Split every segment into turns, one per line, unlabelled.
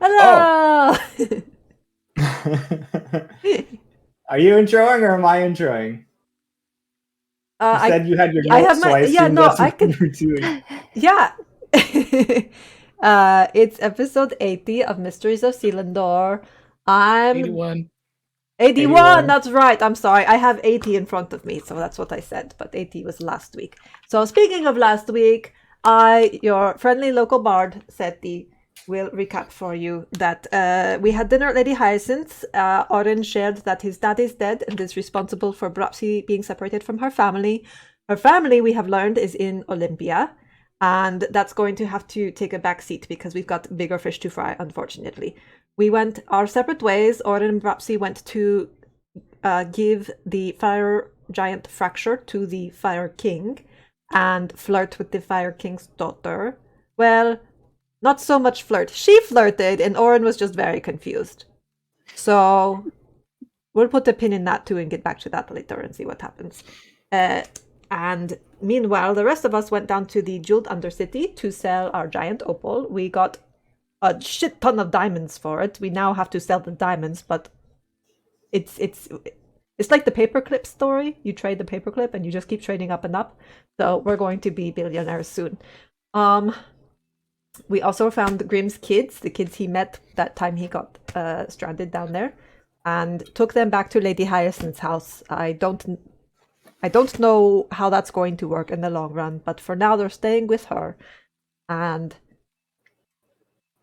Hello!
Are you introing or am I introing? You
I
said you had your
I have
notes, so
my
I
yeah,
assumed
no,
that's
I
what you
could
were doing.
yeah. It's episode 80 of Mysteries of Selindor. I'm
81.
81,
81.
that's right. I'm sorry. I have 80 in front of me, so that's what I said, but 80 was last week. So speaking of last week, your friendly local bard, Seti, will recap for you that we had dinner at Lady Hyacinth's. Oren shared that his dad is dead and is responsible for Brapsi being separated from her family. Her family, we have learned, is in Olympia, and that's going to have to take a back seat because we've got bigger fish to fry, unfortunately. We went our separate ways. Oren and Brapsi went to give the fire giant fracture to the Fire King and flirt with the Fire King's daughter. Well, not so much flirt. She flirted, and Oren was just very confused. So we'll put a pin in that too and get back to that later and see what happens. And meanwhile, the rest of us went down to the Jeweled Undercity to sell our giant opal. We got a shit ton of diamonds for it. We now have to sell the diamonds, but it's like the paperclip story. You trade the paperclip and you just keep trading up and up. So we're going to be billionaires soon. We also found Grimm's kids, the kids he met that time he got stranded down there, and took them back to Lady Hyacinth's house. I don't know how that's going to work in the long run, but for now they're staying with her. And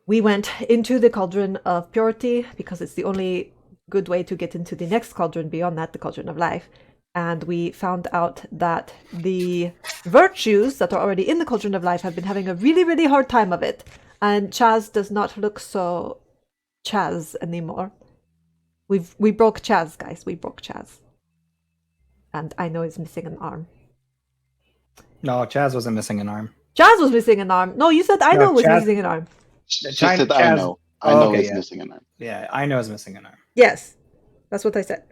we went into the Cauldron of Purity because it's the only good way to get into the next cauldron beyond that, the Cauldron of Life. And we found out that the virtues that are already in the Cauldron of Life have been having a really, really hard time of it. And Chaz does not look so Chaz anymore. We broke Chaz, guys. We broke Chaz. And I know he's missing an arm.
No, Chaz wasn't missing an arm.
Chaz was missing an arm. No, you said I know was
Chaz,
missing an arm.
She said, I
Chaz.
know. I
Oh,
know
okay,
he's
yeah.
missing an arm.
Yeah, I know is missing an arm.
Yes, that's what I said.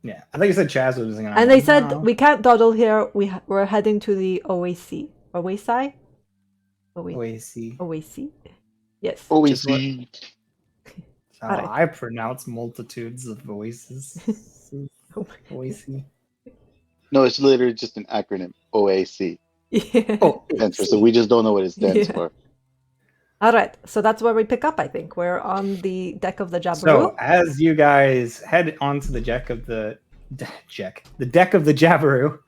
Yeah, I think you said Chaz was missing an arm.
And they said, we can't dawdle here. We're heading to the OAC. OAC?
OAC.
Yes.
OAC.
I pronounce multitudes of voices. OAC.
No, it's literally just an acronym. OAC.
Yeah.
Oh,
So we just don't know what it stands for.
All right, so that's where we pick up, I think. We're on the deck of the Jabiru.
So as you guys head onto the deck of the Jabiru,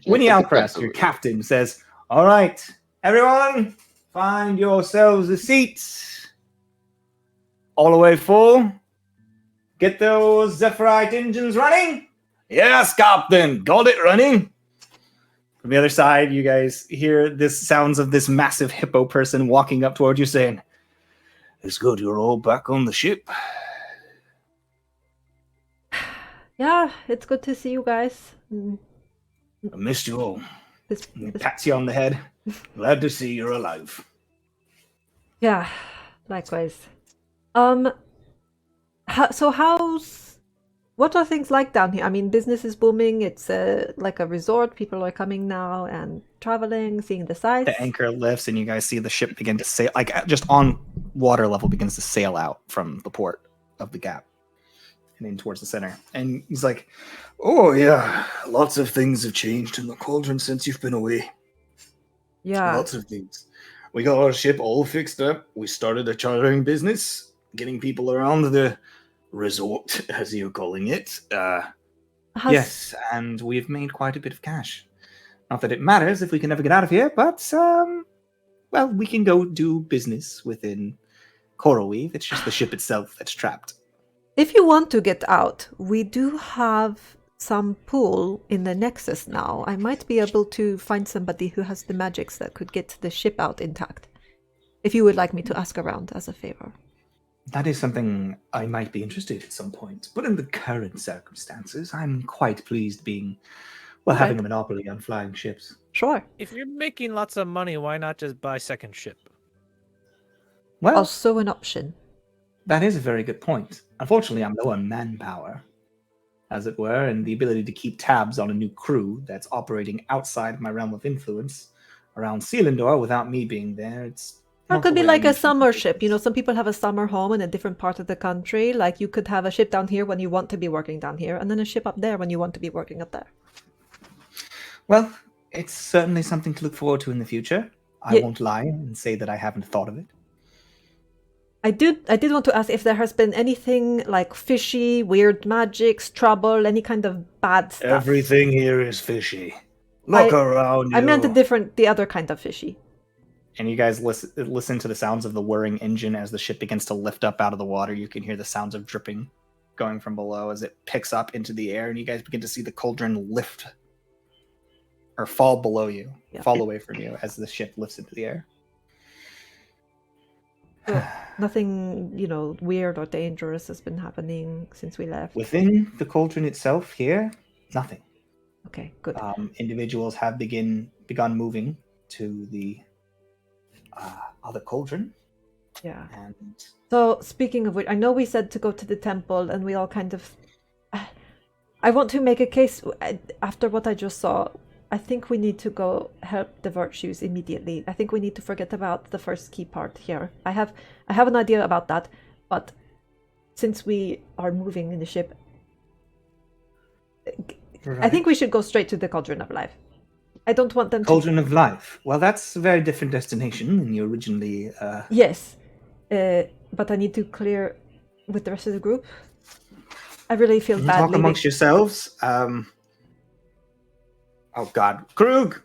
Winnie Alcrest, your captain, says, "All right, everyone, find yourselves a seat. All the way full. Get those Zephyrite engines running." "Yes, Captain, got it running." From the other side, you guys hear this sounds of this massive hippo person walking up toward you saying, "It's good you're all back on the ship."
Yeah, it's good to see you guys.
"I missed you all." He pats you on the head. "Glad to see you're alive."
Yeah, likewise. What are things like down here? I mean, business is booming. It's like a resort. People are coming now and traveling, seeing the sights.
The anchor lifts, and you guys see the ship begin to sail, like just on water level, begins to sail out from the port of the gap and in towards the center. And he's like, "Oh yeah, lots of things have changed in the Cauldron since you've been away.
Yeah,
Lots of things. We got our ship all fixed up. We started a chartering business, getting people around the resort, as you're calling it. Yes, and we've made quite a bit of cash. Not that it matters if we can ever get out of here, but, well, we can go do business within Coralweave. It's just the ship itself that's trapped."
If you want to get out, we do have some pool in the Nexus now. I might be able to find somebody who has the magics that could get the ship out intact. If you would like me to ask around as a favor.
That is something I might be interested in at some point, but in the current circumstances, I'm quite pleased being, well, having a monopoly on flying ships.
Sure.
If you're making lots of money, why not just buy second ship?
Well,
Also an option.
That is a very good point. Unfortunately, I'm low on manpower, as it were, and the ability to keep tabs on a new crew that's operating outside of my realm of influence around Selindor without me being there. It's
Or it
Not
could
the
be
way I
like a
usually
summer
do
ship. You know,
this.
some people have a summer home in a different part of the country. Like you could have a ship down here when you want to be working down here, and then a ship up there when you want to be working up there.
Well, it's certainly something to look forward to in the future. I
Yeah.
won't lie and say that I haven't thought of it.
I did want to ask if there has been anything like fishy, weird magics, trouble, any kind of bad stuff.
Everything here is fishy. Look around you.
I meant the other kind of fishy.
And you guys listen to the sounds of the whirring engine as the ship begins to lift up out of the water. You can hear the sounds of dripping going from below as it picks up into the air, and you guys begin to see the cauldron lift or fall below you, fall away from you as the ship lifts into the air.
So nothing, weird or dangerous has been happening since we left.
Within the cauldron itself here, nothing.
Okay, good.
Individuals have begun moving to the other cauldron.
Yeah.
And
so speaking of which, I know we said to go to the temple, and we all kind of. I want to make a case after what I just saw. I think we need to go help the virtues immediately. I think we need to forget about the first key part here. I have an idea about that, but since we are moving in the ship, I think we should go straight to the Cauldron of Life. I don't want them
Cauldron of Life. Well, that's a very different destination than you originally...
Yes, but I need to clear with the rest of the group. I really feel bad
Talk
leaving.
amongst yourselves. Oh God, Krug!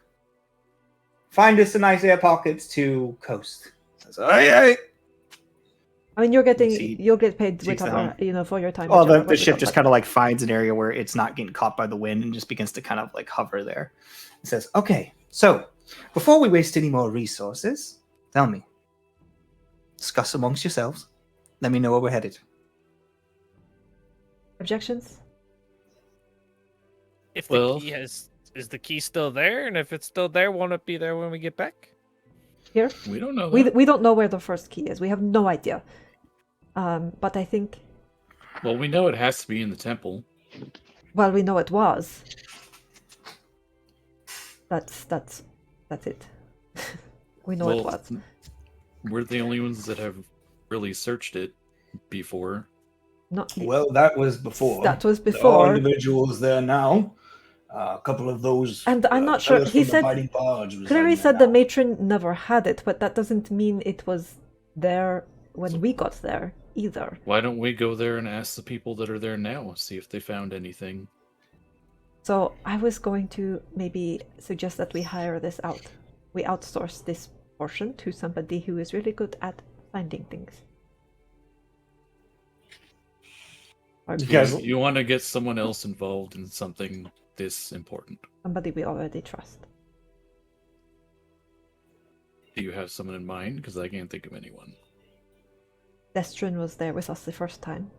Find us a nice air pocket to coast. Says, aye.
I mean, you'll get paid
Takes
whatever, for your time.
Well,
whichever
the
way
ship
we
just
go,
kind of like finds an area where it's not getting caught by the wind and just begins to kind of like hover there. It says, okay, so before we waste any more resources, tell me, discuss amongst yourselves. Let me know where we're headed.
Objections?
If the key is the key still there? And if it's still there, won't it be there when we get back?
Here?
We don't know that.
We don't know where the first key is. We have no idea. But I think...
Well, we know it has to be in the temple.
Well, we know it was. That's it. We know it was.
We're the only ones that have really searched it before.
Well, that was before.
That was
There
before.
are individuals there now. A couple of those.
And I'm not sure. He said. Clary said the matron never had it, but that doesn't mean it was there when we got there either.
Why don't we go there and ask the people that are there now, see if they found anything?
So I was going to maybe suggest that we hire this out. We outsource this portion to somebody who is really good at finding things.
You want to get someone else involved in something this important.
Somebody we already trust.
Do you have someone in mind? Because I can't think of anyone.
Destrin was there with us the first time.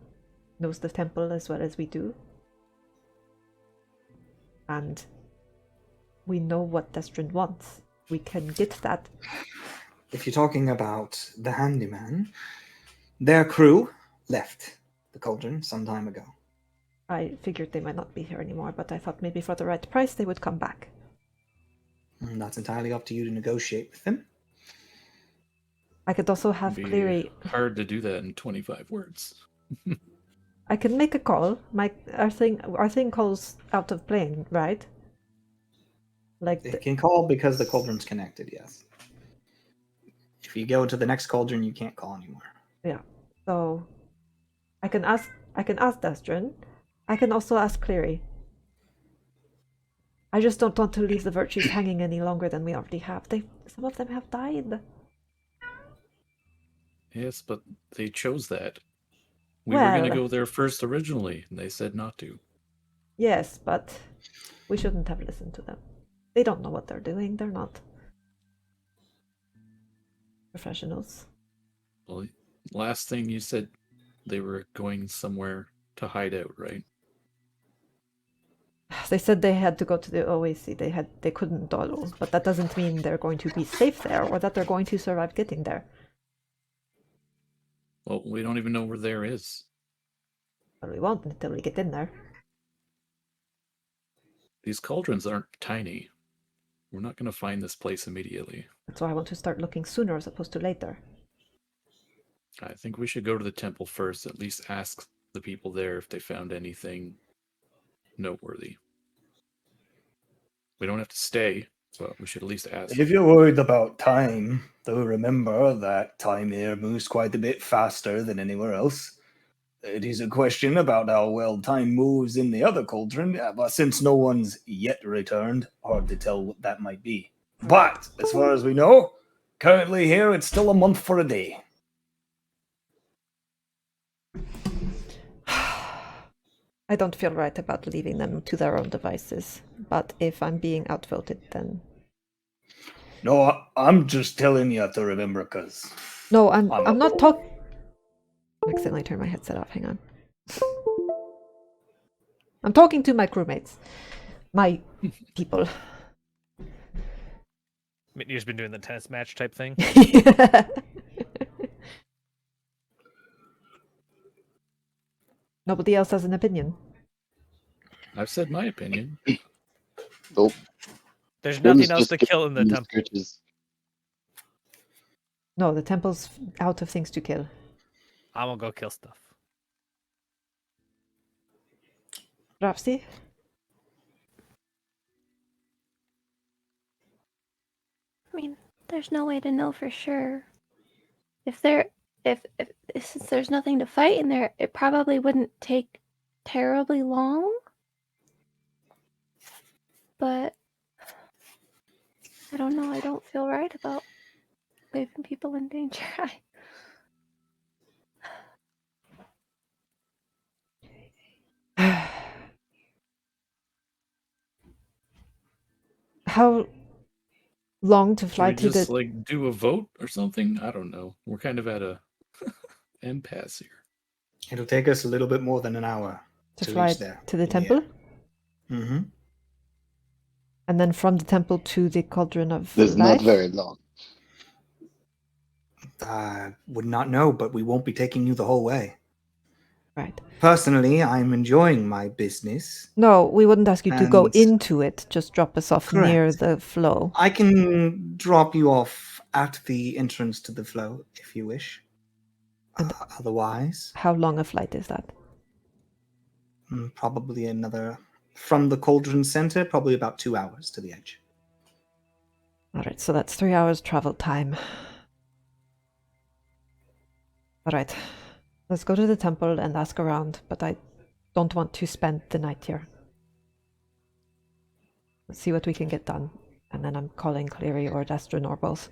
Knows the temple as well as we do. And we know what Destrin wants. We can get that.
If you're talking about the handyman, their crew left the cauldron some time ago.
I figured they might not be here anymore, but I thought maybe for the right price they would come back.
And that's entirely up to you to negotiate with them.
I could also have Cleary.
Hard to do that in 25 words.
I can make a call. Our thing calls out of plane, right? Like
it can call because the cauldron's connected. Yes. If you go to the next cauldron, you can't call anymore.
Yeah. So I can ask Destrin. I can also ask Cleary. I just don't want to leave the virtues hanging any longer than we already have. Some of them have died.
Yes, but they chose that. We were going to go there first originally, and they said not to.
Yes, but we shouldn't have listened to them. They don't know what they're doing. They're not professionals.
Well, last thing you said, they were going somewhere to hide out, right?
They said they had to go to the OAC. They couldn't dawdle, but that doesn't mean they're going to be safe there or that they're going to survive getting there.
Well, we don't even know where there is.
Well, we won't until we get in there.
These cauldrons aren't tiny. We're not going to find this place immediately.
That's why I want to start looking sooner as opposed to later.
I think we should go to the temple first, at least ask the people there if they found anything noteworthy. We don't have to stay, but we should at least ask.
If you're worried about time, though, remember that time here moves quite a bit faster than anywhere else. It is a question about how well time moves in the other cauldron, but since no one's yet returned, hard to tell what that might be. But, as far as we know, currently here it's still a month for a day.
I don't feel right about leaving them to their own devices, but if I'm being outvoted, then...
No, I'm just telling you to remember, because...
No, I'm not talking... I accidentally turned my headset off, hang on. I'm talking to my crewmates. My people.
You've just been doing the tennis match type thing?
Nobody else has an opinion.
I've said my opinion.
Nope.
There's
Grim's
nothing else
just
to kill in the
getting
temple.
scritches.
No, the temple's out of things to kill.
I'm gonna go kill stuff.
Rapsi?
I mean, there's no way to know for sure. If since there's nothing to fight in there, it probably wouldn't take terribly long. But I don't know. I don't feel right about leaving people in danger.
How long to
Should
fly
we
to
just
the...
like do a vote or something? I don't know. We're kind of at a impasse here.
It'll take us a little bit more than an hour
to
to
fly
reach there.
to the temple?
Mm-hmm.
And then from the temple to the Cauldron of
This is
Life?
not very long.
I would not know, but we won't be taking you the whole way.
Right.
Personally, I'm enjoying my business.
No, we wouldn't ask you to go
And-
into it. Just drop us off
Correct.
near the flow.
I can drop you off at the entrance to the flow if you wish.
And-
Otherwise,
How long a flight is that?
probably another... From the Cauldron Center, probably about 2 hours to the edge.
Alright, so that's 3 hours travel time. Alright, let's go to the temple and ask around, but I don't want to spend the night here. Let's see what we can get done, and then I'm calling Cleary or Destron or both.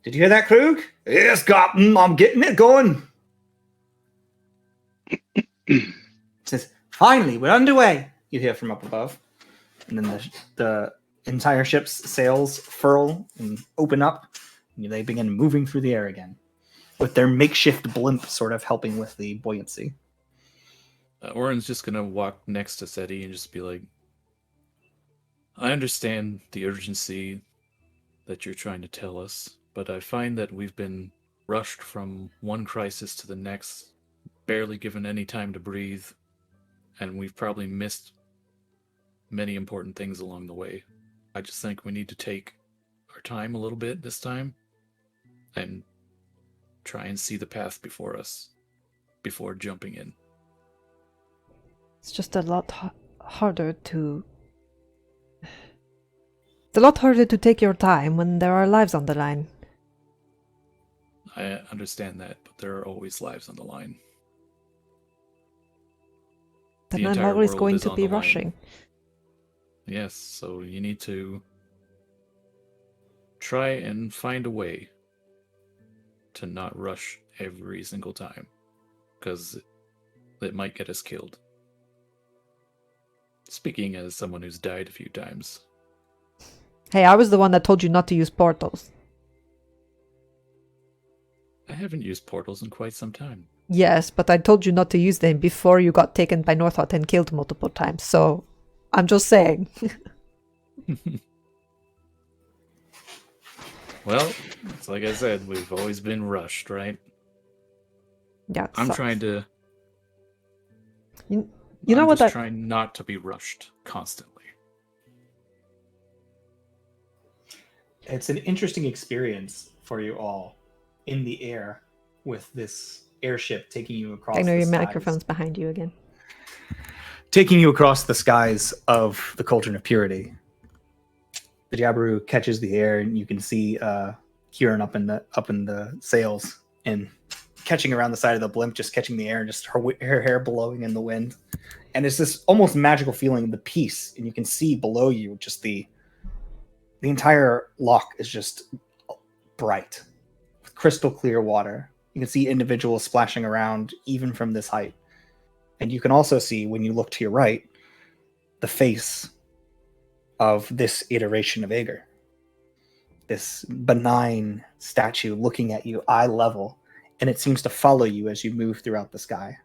Did you hear that, Krug? Yes, Captain, I'm getting it going. It says, finally, we're underway. You hear from up above. And then the entire ship's sails furl and open up. And they begin moving through the air again, with their makeshift blimp sort of helping with the buoyancy.
Oren's just gonna walk next to Seti and just be like, I understand the urgency that you're trying to tell us, but I find that we've been rushed from one crisis to the next, barely given any time to breathe, and we've probably missed many important things along the way. I just think we need to take our time a little bit this time and try and see the path before us before jumping in.
It's just a lot harder to... It's a lot harder to take your time when there are lives on the line.
I understand that, but there are always lives on the line.
Then
The
I'm
entire
always
world
going
is
to
on
be
the line.
rushing.
Yes, so you need to try and find a way to not rush every single time, because it might get us killed. Speaking as someone who's died a few times.
Hey, I was the one that told you not to use portals.
I haven't used portals in quite some time.
Yes, but I told you not to use them before you got taken by Northot and killed multiple times, so I'm just saying.
Well, it's like I said, we've always been rushed, right?
Yeah, it
I'm
sucks.
trying to...
You know
I'm
what
just
I...
trying not to be rushed constantly.
It's an interesting experience for you all in the air with this airship taking you across
I know
the
your
skies.
microphone's behind you again.
Taking you across the skies of the Cauldron of Purity. The Jabiru catches the air, and you can see Kieran up in the sails and catching around the side of the blimp, just catching the air and just her hair blowing in the wind. And it's this almost magical feeling of the peace, and you can see below you just the entire loch is just bright with crystal clear water. You can see individuals splashing around even from this height. And you can also see, when you look to your right, the face of this iteration of Aegir. This benign statue looking at you eye level, and it seems to follow you as you move throughout the sky.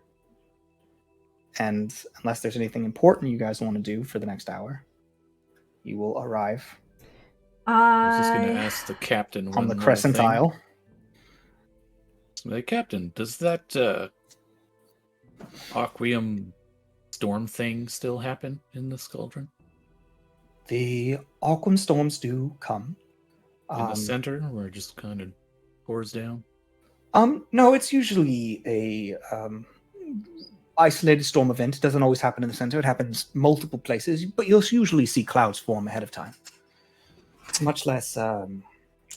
And unless there's anything important you guys want to do for the next hour, you will arrive
I was just going to ask the captain
on the
more
Crescent
thing.
Isle.
Hey, Captain, does that Aquium storm thing still happen in this cauldron?
The Aquam storms do come.
In the center, where it just kind of pours down?
No, it's usually a isolated storm event. It doesn't always happen in the center. It happens multiple places, but you'll usually see clouds form ahead of time. It's much less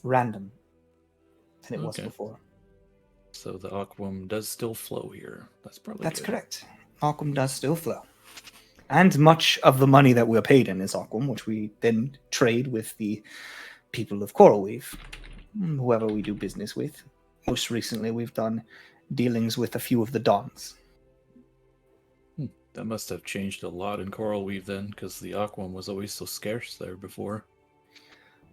random than it was before.
So the Aquum does still flow here. That's probably
That's
good.
correct. Aquam does still flow. And much of the money that we're paid in is Aquam, which we then trade with the people of Coralweave, whoever we do business with. Most recently, we've done dealings with a few of the Dons.
That must have changed a lot in Coralweave then, because the Aquam was always so scarce there before.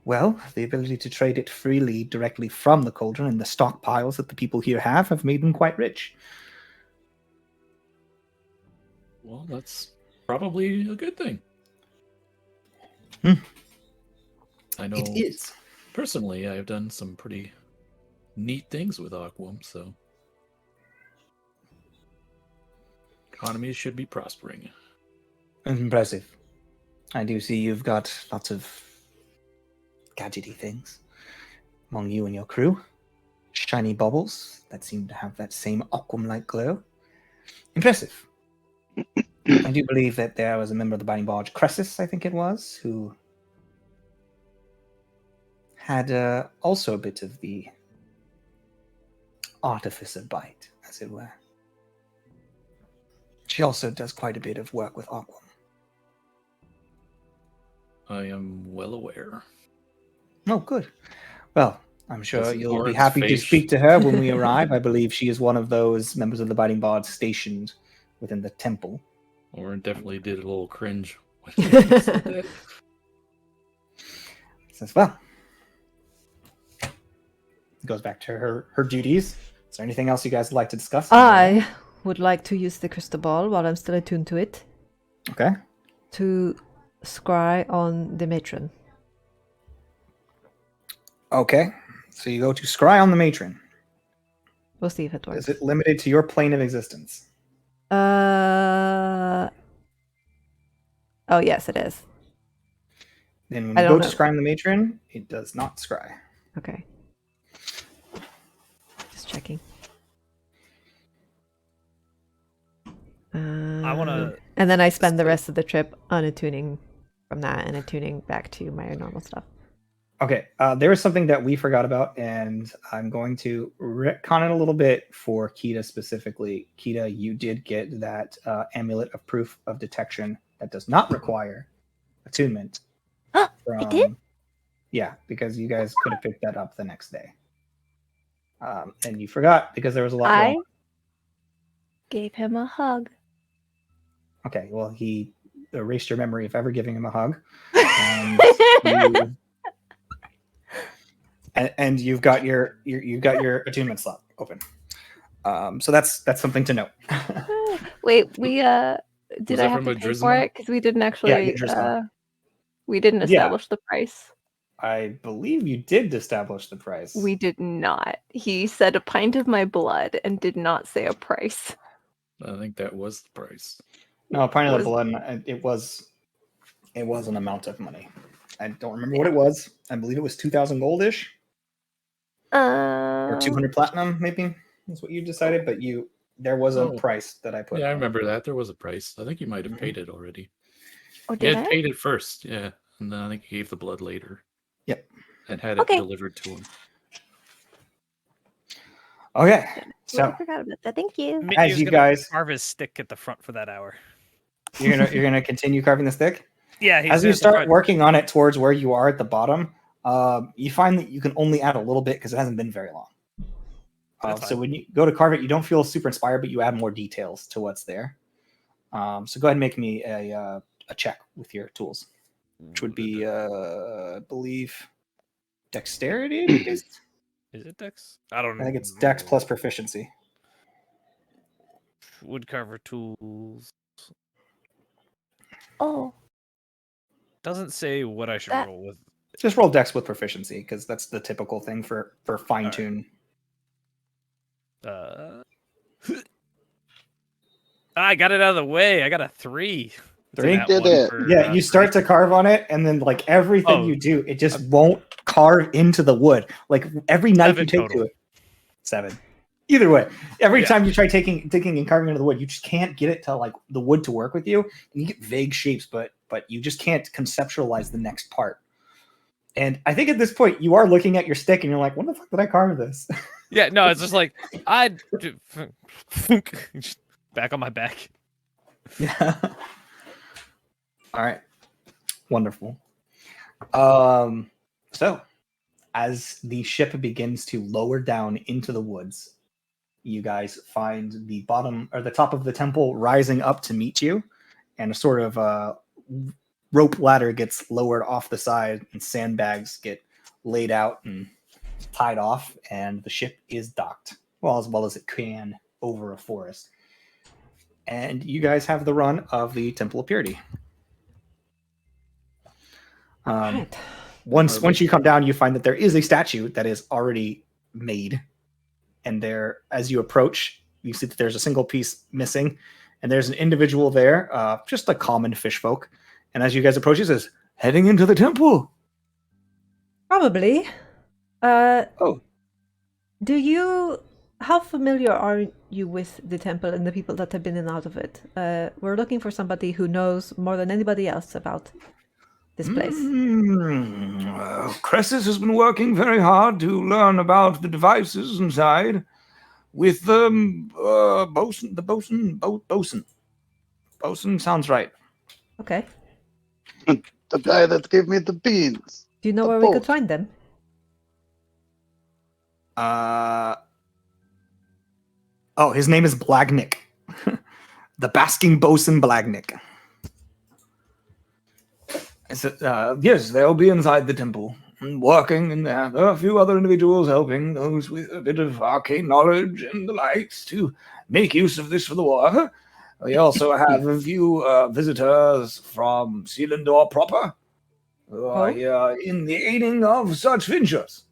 Well, the ability to trade it freely directly from the Cauldron and the stockpiles that the people here have made them quite rich.
Well, that's probably a good thing. I know
It is.
personally I've done some pretty neat things with Aquam, so economies should be prospering.
Impressive. I do see you've got lots of gadgety things among you and your crew. Shiny bubbles that seem to have that same Aquam-like glow. Impressive. I do believe that there was a member of the Binding Barge, Cressus, I think it was, who had also a bit of the artificer bite, as it were. She also does quite a bit of work with Aquam.
I am well aware.
Oh, good. Well, I'm sure
This is
you'll be
Orin's
happy to
face.
speak to her when we arrive. I believe she is one of those members of the Biting Bard stationed within the temple.
Orin definitely did a little cringe when he said that.
Says, well, goes back to her duties. Is there anything else you guys would like to discuss?
I would like to use the crystal ball while I'm still attuned to it
Okay.
to scry on the matron.
Okay. So you go to scry on the matron.
We'll see if it works.
Is it limited to your plane of existence?
Oh, yes, it is.
Then when
I
you
don't
go to
know.
scry on the matron, it does not scry.
Okay. Just checking.
I want to.
And then I spend the rest of the trip unattuning from that and attuning back to my normal stuff.
Okay, there is something that we forgot about, and I'm going to retcon it a little bit for Kita specifically. Kita, you did get that amulet of proof of detection that does not require attunement.
I did?
Yeah, because you guys could have picked that up the next day. And you forgot because there was a lot
I
going on.
gave him a hug.
Okay, well, he erased your memory of ever giving him a hug. And you've got your attunement slot open. So that's something to note.
Wait, we did
that
I have
from
to
a
pay for
Drizma?
it? Because we didn't
Yeah,
actually
Drizma.
we didn't
Yeah.
establish the price.
I believe you did establish the price.
We did not. He said a pint of my blood and did not say a price.
I think that was the price.
No, a pint of the
was-
blood. It was an amount of money. I don't remember what it was. I believe it was 2,000 goldish or 200 platinum, maybe. That's what you decided. But there was a price that I put.
Yeah, I remember that. There was a price. I think you might have paid it already.
Oh,
You
did
had
I?
paid it first, yeah. And then I think you gave the blood later.
Yep.
And had it
Okay.
delivered to him.
Okay,
I
so
forgot about that. Thank you.
as you guys,
carve his stick at the front for that hour.
you're gonna continue carving the stick.
Yeah,
As you start working on it towards where you are at the bottom, you find that you can only add a little bit because it hasn't been very long. So when you go to carve it, you don't feel super inspired, but you add more details to what's there. So go ahead and make me a check with your tools, which would be, I believe, dexterity.
Is it dex? I don't know.
I think it's dex plus proficiency.
Woodcarver tools.
Oh,
Doesn't say what I should roll with.
Just roll dex with proficiency because that's the typical thing for fine tune.
I got it out of the way. I got a 3.
3?
Did it.
Yeah, you start to carve on it, and then like everything you do, it just won't carve into the wood. Like every knife you take to it. 7. Either way, every time you try digging and carving into the wood, you just can't get it to like the wood to work with you. And you get vague shapes, but you just can't conceptualize the next part. And I think at this point you are looking at your stick and you're like, when the fuck did I carve this?
Yeah, no, it's just like back on my back.
Yeah. All right. Wonderful. So as the ship begins to lower down into the woods, you guys find the bottom or the top of the temple rising up to meet you, and a sort of rope ladder gets lowered off the side, and sandbags get laid out and tied off, and the ship is docked, as well as it can, over a forest. And you guys have the run of the Temple of Purity.
Right.
Once you come down, you find that there is a statue that is already made. And there, as you approach, you see that there's a single piece missing. And there's an individual there, just a common fish folk. And as you guys approach, he says, heading into the temple.
Probably. How familiar are you with the temple and the people that have been in and out of it? We're looking for somebody who knows more than anybody else about this place.
Cressus has been working very hard to learn about the devices inside with the bosun. Bosun sounds right.
Okay.
The guy that gave me the beans.
Do you know where we could find them?
His name is Blagnick. The basking bosun Blagnick.
Yes, they'll be inside the temple, working, and there are a few other individuals helping, those with a bit of arcane knowledge and the likes, to make use of this for the war. We also have a few visitors from Selindor proper, who are here in the aiding of such ventures.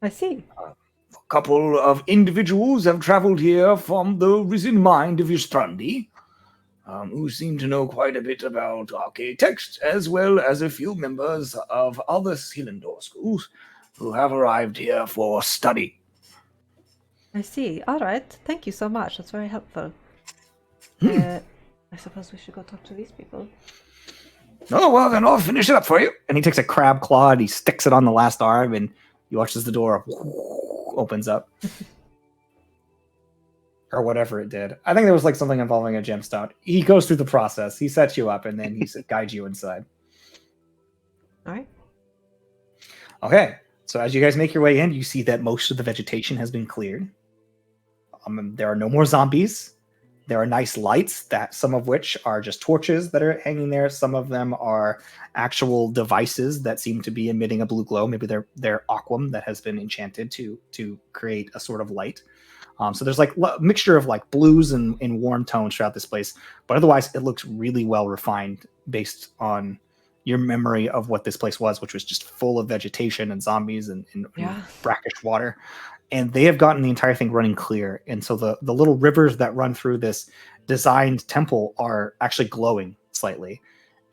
I see.
A couple of individuals have traveled here from the risen mind of Istrandi, who seem to know quite a bit about arcane text, as well as a few members of other Selindor schools who have arrived here for study.
I see. All right. Thank you so much. That's very helpful. I suppose we should go talk to these people.
Oh, well, then I'll finish it up for you.
And he takes a crab claw and he sticks it on the last arm, and he watches the door opens up. Or whatever it did. I think there was like something involving a gemstone. He goes through the process. He sets you up and then he guides you inside.
All right.
Okay. So as you guys make your way in, you see that most of the vegetation has been cleared. There are no more zombies. There are nice lights, some of which are just torches that are hanging there. Some of them are actual devices that seem to be emitting a blue glow. Maybe they're aquam that has been enchanted to create a sort of light. So there's like a mixture of like blues and warm tones throughout this place. But otherwise, it looks really well refined based on your memory of what this place was, which was just full of vegetation and zombies and brackish water. And they have gotten the entire thing running clear. And so the little rivers that run through this designed temple are actually glowing slightly.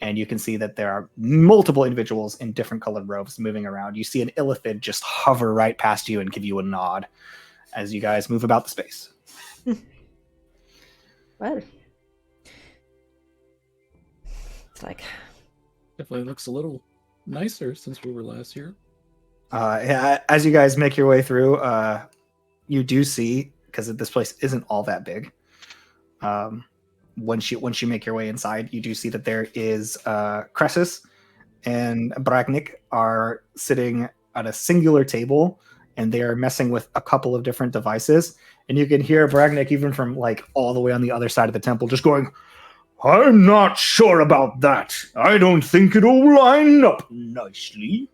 and you can see that there are multiple individuals in different colored robes moving around. You see an illithid just hover right past you and give you a nod as you guys move about the space.
Well, it's like
Definitely looks a little nicer since we were last here.
As you guys make your way through, you do see, because this place isn't all that big, once you make your way inside, you do see that there is Cressus and Bragnik are sitting at a singular table, and they are messing with a couple of different devices. And you can hear Bragnik even from like all the way on the other side of the temple just going, "I'm not sure about that. I don't think it'll line up nicely."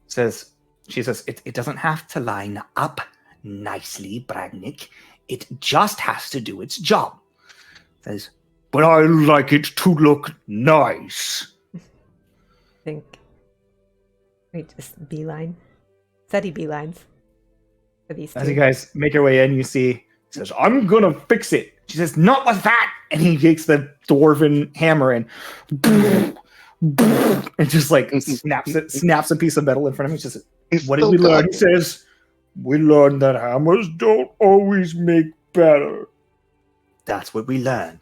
She says, it doesn't have to line up nicely, Bragnik. It just has to do its job. Says, but I like it to look nice.
think we just beeline. Steady beelines for these two.
As you guys make your way in, you see, he says, "I'm gonna fix it." She says, "Not with that." And he takes the dwarven hammer and just like snaps a piece of metal in front of him. He says, "What did we learn?" He says, "We learned that hammers don't always make better." That's what we learned.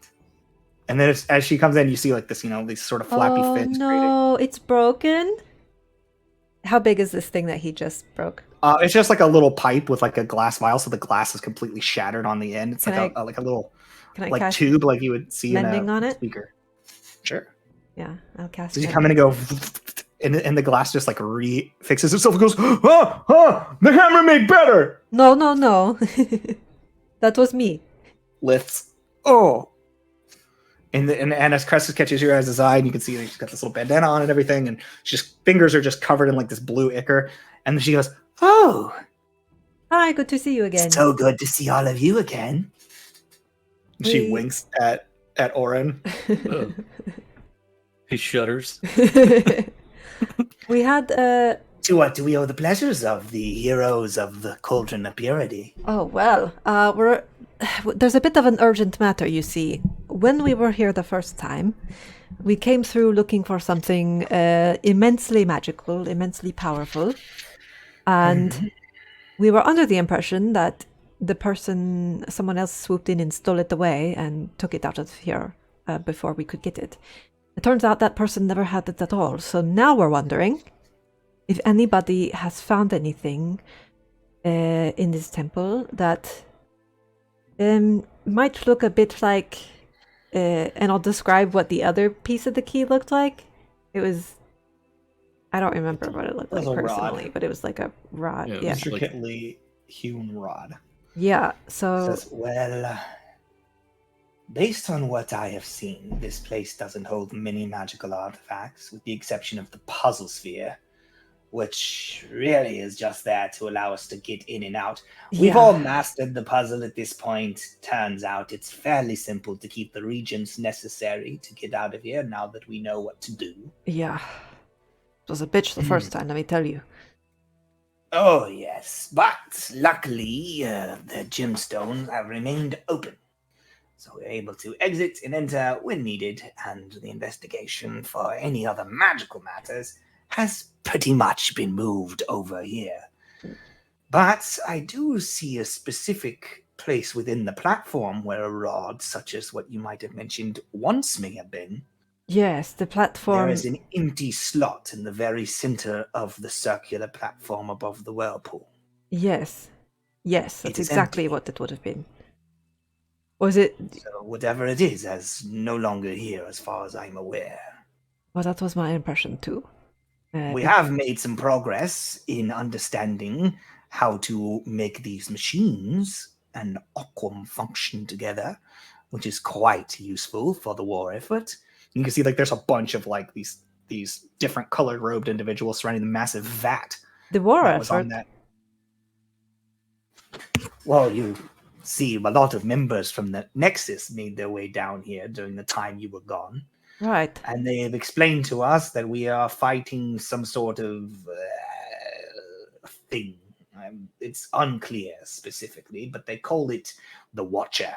And then as she comes in, you see like this, these sort of flappy fins.
No, it's broken. How big is this thing that he just broke?
It's just like a little pipe with like a glass vial, so the glass is completely shattered on the end. It's
Can
like a little like
cast
tube, like you would see in
mending
a
on it?
speaker. Sure.
Yeah, I'll cast.
So you come in and go, and the glass just like fixes itself and goes, the hammer made better.
No. That was me.
Lifts. Oh. And as Cressus catches your guys' eye, and you can see she's got this little bandana on and everything, and fingers are just covered in like this blue ichor. And then she goes, "Oh,
Hi, good to see you again.
so good to see all of you again." She
We-
winks at Oren.
Oh. He shudders.
We had
To what do we owe the pleasures of the heroes of the Cauldron of Purity?
Oh, well, there's a bit of an urgent matter, you see. When we were here the first time, we came through looking for something immensely magical, immensely powerful, and we were under the impression that someone else swooped in and stole it away and took it out of here before we could get it. It turns out that person never had it at all, so now we're wondering if anybody has found anything in this temple that might look a bit like, and I'll describe what the other piece of the key looked like. It was, I don't remember what it looked
It was
like
a
personally,
rod.
but it was like a rod.
Yeah, it
Yeah,
was like-
Intricately hewn rod.
yeah. So
Says, well, based on what I have seen, this place doesn't hold many magical artifacts, with the exception of the puzzle sphere, which really is just there to allow us to get in and out. We've
yeah.
all mastered the puzzle at this point. Turns out it's fairly simple to keep the regions necessary to get out of here now that we know what to do.
Yeah. It was a bitch the first time, let me tell you.
Oh, yes, but luckily the gemstones have remained open. So we're able to exit and enter when needed, and the investigation for any other magical matters has pretty much been moved over here. But I do see a specific place within the platform where a rod, such as what you might have mentioned once may have been.
Yes, the platform.
There is an empty slot in the very center of the circular platform above the whirlpool.
Yes. Yes,
It
that's
is
exactly
empty.
what it would have been. Was it?
So whatever it is no longer here as far as I'm aware.
Well, that was my impression too.
We have made some progress in understanding how to make these machines and Aquam function together, which is quite useful for the war effort. You can see like there's a bunch of like these different colored robed individuals surrounding the massive vat
The war
that was on
effort.
that. Well, you see, a lot of members from the Nexus made their way down here during the time you were gone.
Right.
And they have explained to us that we are fighting some sort of thing. It's unclear specifically, but they call it the Watcher.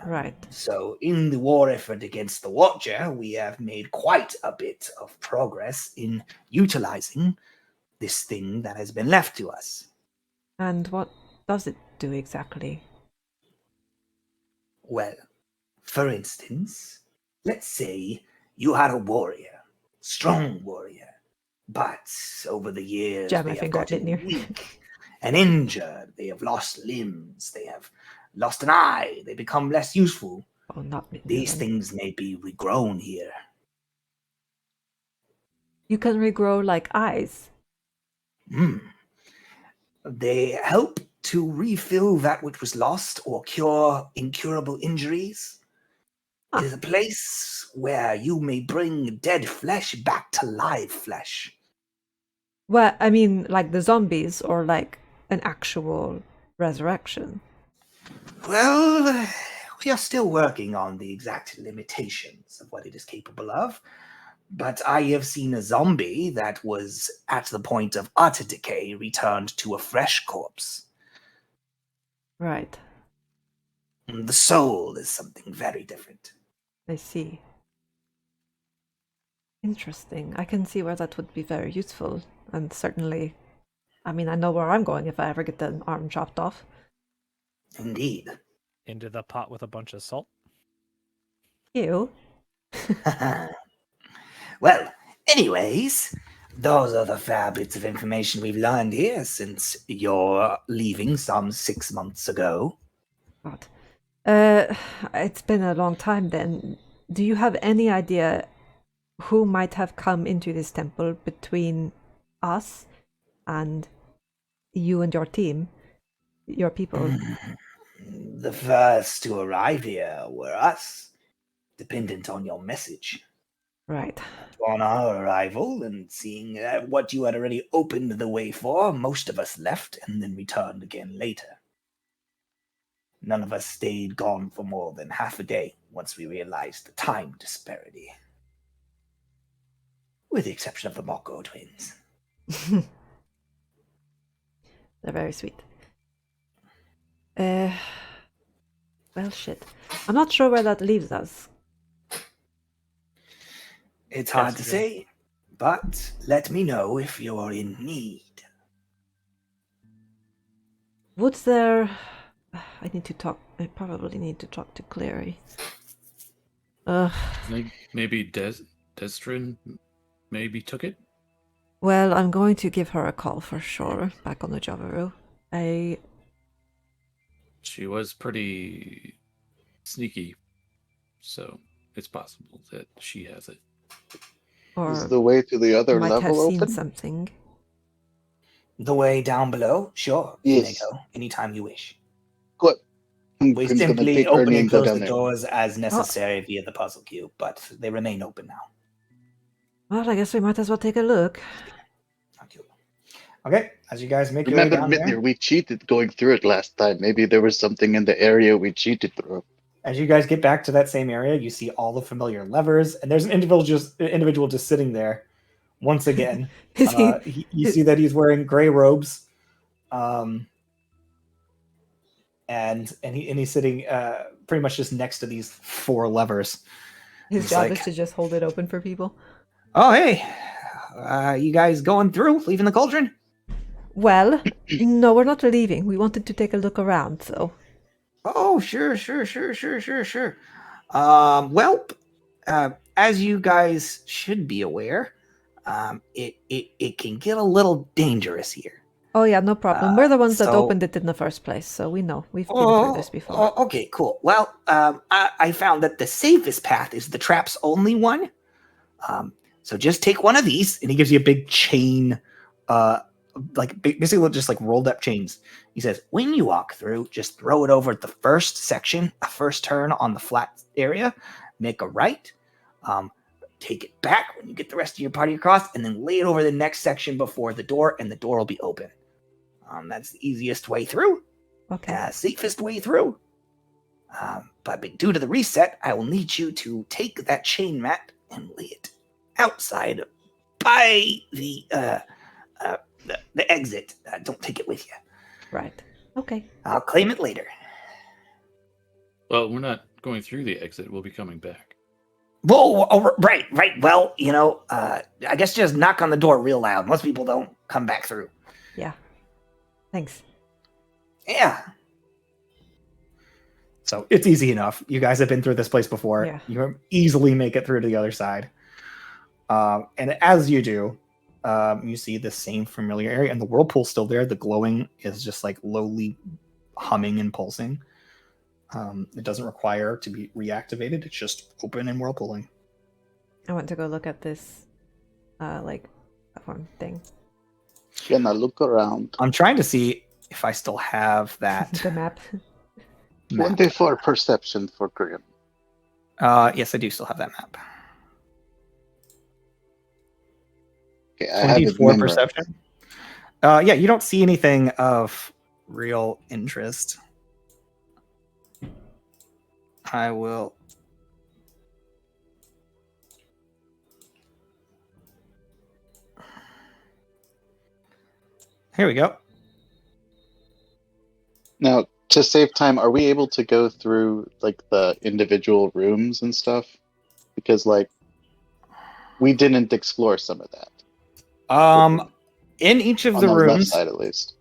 Right.
So, in the war effort against the Watcher, we have made quite a bit of progress in utilizing this thing that has been left to us.
And what does it do exactly?
Well, for instance, let's say you had a warrior, strong warrior, but over the years
Jam my
they have
finger at
gotten
Litnir.
weak and injured. They have lost limbs. They have lost an eye. They become less useful.
Oh, not Litnir.
These
then.
things may be regrown here.
You can regrow like eyes.
They help to refill that which was lost or cure incurable injuries.
Ah.
It is a place where you may bring dead flesh back to live flesh.
Well, I mean, like the zombies or like an actual resurrection.
Well, we are still working on the exact limitations of what it is capable of, but I have seen a zombie that was at the point of utter decay returned to a fresh corpse.
Right.
The soul is something very different.
I see. Interesting. I can see where that would be very useful. And certainly, I mean, I know where I'm going if I ever get an arm chopped off.
Indeed.
Into the pot with a bunch of salt.
Ew.
Well, anyways, those are the fair bits of information we've learned here since your leaving some 6 months ago.
God. It's been a long time then. Do you have any idea who might have come into this temple between us and you and your team? Your people?
The first to arrive here were us, dependent on your message.
Right.
On our arrival and seeing what you had already opened the way for, most of us left and then returned again later. None of us stayed gone for more than half a day once we realized the time disparity. With the exception of the Moko twins.
They're very sweet. Well, shit. I'm not sure where that leaves us.
It's hard to
Yes,
say, but let me know if you're in need.
Would there... I probably need to talk to Clary.
Maybe Destrin maybe took it?
Well, I'm going to give her a call for sure, back on the Javaru.
She was pretty sneaky, so it's possible that she has it.
Is
Or
the way to the other
might have
level
seen
open?
something.
The way down below? Sure, you may
Yes.
go anytime you wish.
Good.
We
Grim's gonna
simply
take
open
Ernie
and
and go
close
down
the
there.
doors as necessary via the puzzle cube, but they remain open now.
Well, I guess we might as well take a look.
Okay, as you guys make your
Remember,
way down there,
Mitnir, we cheated going through it last time. Maybe there was something in the area we cheated through.
as you guys get back to that same area, you see all the familiar levers, and there's an individual just sitting there. Once again,
Is
you see that he's wearing gray robes, and he's sitting pretty much just next to these 4 levers.
his
It's
job
like-
is to just hold it open for people?
Oh, hey, you guys going through, leaving the cauldron?
Well, no, we're not leaving. We wanted to take a look around, so...
Oh, sure. Well, as you guys should be aware, it can get a little dangerous here.
Oh yeah, no problem. We're the ones that
so-
opened it in the first place, so we know. We've been through this before.
Okay, cool. Well, I found that the safest path is the traps only one. So just take one of these, and he gives you a big chain, basically just like rolled up chains. He says, when you walk through, just throw it over at the first section, a first turn on the flat area, make a right, take it back when you get the rest of your party across, and then lay it over the next section before the door, and the door will be open. That's the easiest way through,
Okay.
safest way through. But due to the reset, I will need you to take that chain mat and lay it outside by the exit. Don't take it with you.
Right. Okay.
I'll claim it later.
Well, we're not going through the exit. We'll be coming back.
Whoa, oh, right. Well, I guess just knock on the door real loud. Most people don't come back through.
Yeah. Thanks.
Yeah. So it's easy enough. You guys have been through this place before.
Yeah.
You easily make it through to the other side. And as you do, you see the same familiar area, and the whirlpool's still there. The glowing is just like lowly humming and pulsing. It doesn't require to be reactivated. It's just open and whirlpooling.
I want to go look at this, platform thing.
Gonna look around.
I'm trying to see if I still have that
The map.
map.
24 perception for Grim.
Yes, I do still have that map.
Okay, I have it
24
memorized.
perception. Yeah, you don't see anything of real interest. I will. Here we go.
Now, to save time, are we able to go through like the individual rooms and stuff? Because like we didn't explore some of that.
In each of
On
the
the left
rooms,
side at least.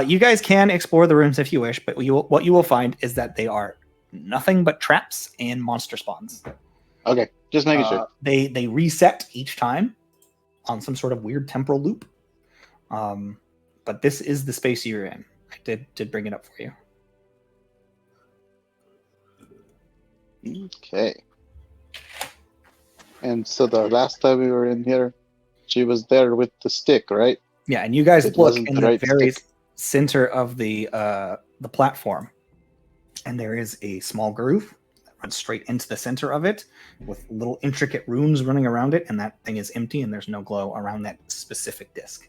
you guys can explore the rooms if you wish, but what you will find is that they are nothing but traps and monster spawns.
Okay, just making sure.
They reset each time on some sort of weird temporal loop. But this is the space you're in. I did bring it up for you.
Okay. And so the last time we were in here, she was there with the stick, right?
Yeah, and you guys
It
look
wasn't
in
the
the
right
very
stick.
center of the platform, and there is a small groove that runs straight into the center of it, with little intricate runes running around it, and that thing is empty, and there's no glow around that specific disc.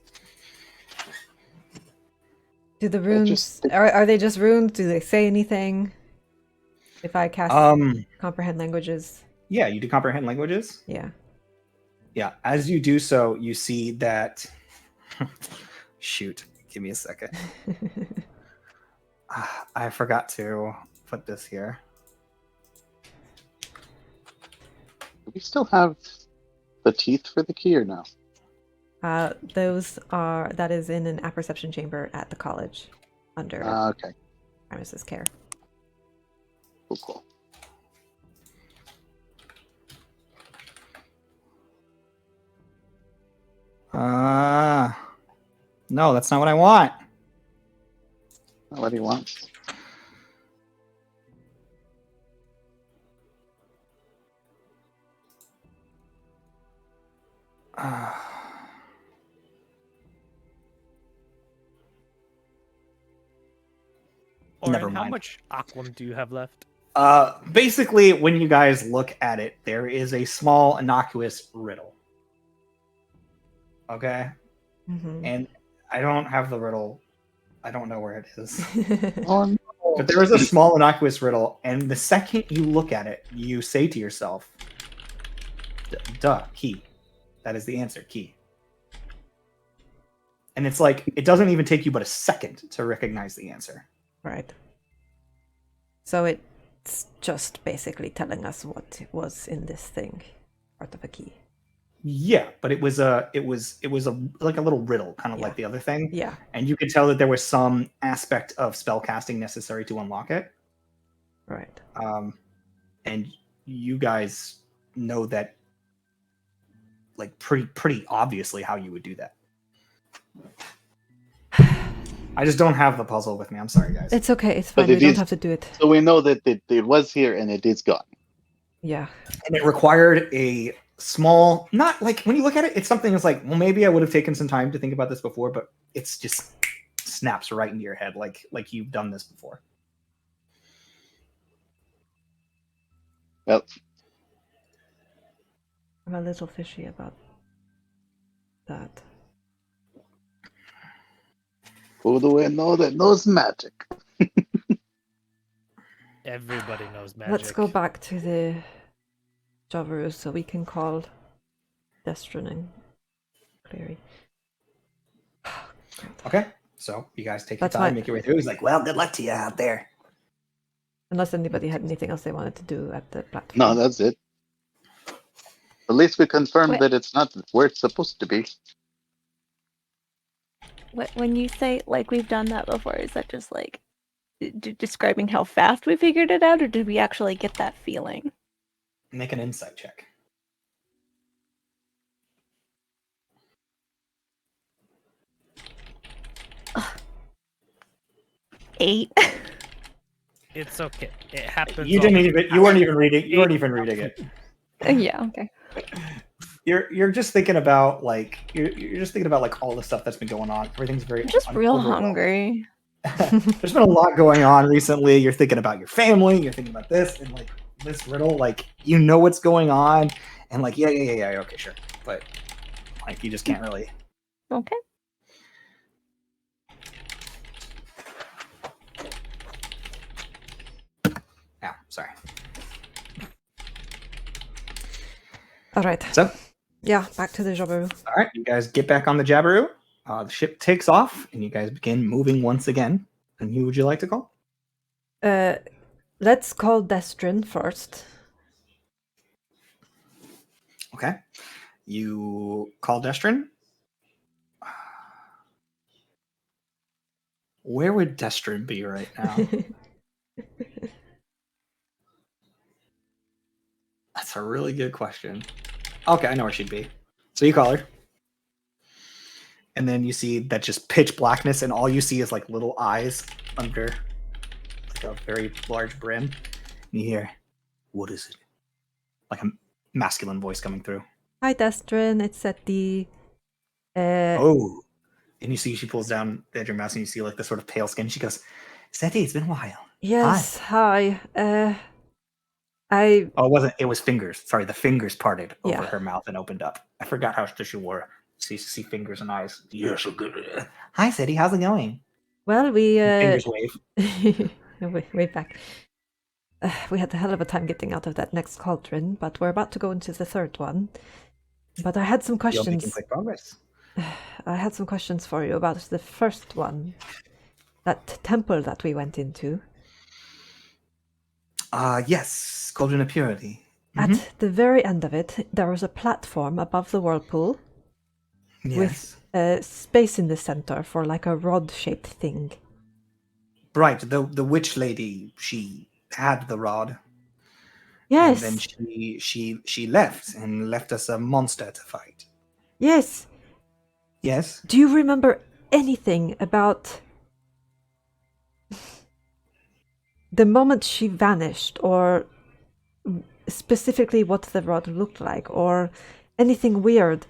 Do the runes are they just runes? Do they say anything? If I cast comprehend languages.
Yeah, you do comprehend languages.
Yeah.
Yeah, as you do so, you see that. Shoot, give me a second. I forgot to put this here.
Do we still have the teeth for the key or no?
That is in an apperception chamber at the college under
Okay.
premises care.
Cool.
No, that's not what I want.
What do you want?
Never
Oren, how
mind.
much aquam do you have left?
Basically, when you guys look at it, there is a small innocuous riddle. Okay?
Mm-hmm.
And I don't have the riddle. I don't know where it is.
Oh, no.
But there is a small innocuous riddle, and the second you look at it, you say to yourself, duh, key. That is the answer, key. And it's like, it doesn't even take you but a second to recognize the answer.
Right. So it's just basically telling us what was in this thing, part of a key.
Yeah, but it was a like a little riddle, kind of
Yeah.
like the other thing.
Yeah.
And you could tell that there was some aspect of spell casting necessary to unlock it.
Right.
And you guys know that, like, pretty obviously how you would do that. I just don't have the puzzle with me. I'm sorry, guys.
It's okay. It's
But
fine. We
it
don't
is-
have to do it.
So we know that it was here and it is gone.
Yeah.
And it required a small, not like when you look at it, it's something that's like, well, maybe I would have taken some time to think about this before, but it's just snaps right into your head, like you've done this before.
Well,
I'm a little fishy about that.
who do we know that knows magic?
Everybody knows magic.
Let's go back to the Javarus so we can call Destron and Cleary.
Okay, so you guys take your
That's
time,
fine.
make your way through. He's like, well, good luck to you out there.
Unless anybody had anything else they wanted to do at the platform.
No, that's it. At least we confirmed
Wait.
that it's not where it's supposed to be.
When you say like we've done that before, is that just like describing how fast we figured it out, or did we actually get that feeling?
Make an insight check.
8.
It's okay. It happens.
You
all
didn't
the
even. You
time.
weren't even reading. You weren't even reading it.
Yeah. Okay.
You're just thinking about like you're just thinking about like all the stuff that's been going on. Everything's very.
I'm just real
overwhelming.
hungry.
There's been a lot going on recently. You're thinking about your family. You're thinking about this and like this riddle. Like you know what's going on, and like yeah. Okay, sure. But like you just can't really.
Okay.
Yeah, sorry.
All right.
So,
Yeah, back to the Jabiru.
all right, you guys get back on the Jabiru. The ship takes off, and you guys begin moving once again. And who would you like to call?
Let's call Destrin first.
Okay. You call Destrin. Where would Destrin be right now? That's a really good question. Okay, I know where she'd be. So you call her. And then you see that just pitch blackness, and all you see is like little eyes under like a very large brim. And you hear, "What is it?" Like a masculine voice coming through.
Hi, Destrin. It's Seti.
Oh. And you see she pulls down the edge of her mask, and you see like the sort of pale skin. She goes, "Seti, it's been a while."
Yes, hi.
Oh, it wasn't. It was fingers. Sorry, the fingers parted over
Yeah.
her mouth and opened up. I forgot how she wore. So you see fingers and eyes. You're so good. Hi, Seti. How's it going?
Well, we
Fingers wave.
way back. We had a hell of a time getting out of that next cauldron, but we're about to go into the third one. But I had some
You're making
questions.
quick progress.
I had some questions for you about the first one, that temple that we went into.
Yes, Cauldron of Purity.
At the very end of it, there was a platform above the whirlpool
Yes.
with a space in the center for like a rod-shaped thing.
Right, the witch lady, she had the rod.
Yes,
And then she left and left us a monster to fight.
yes.
Yes.
Do you remember anything about the moment she vanished, or specifically what the rod looked like, or anything weird?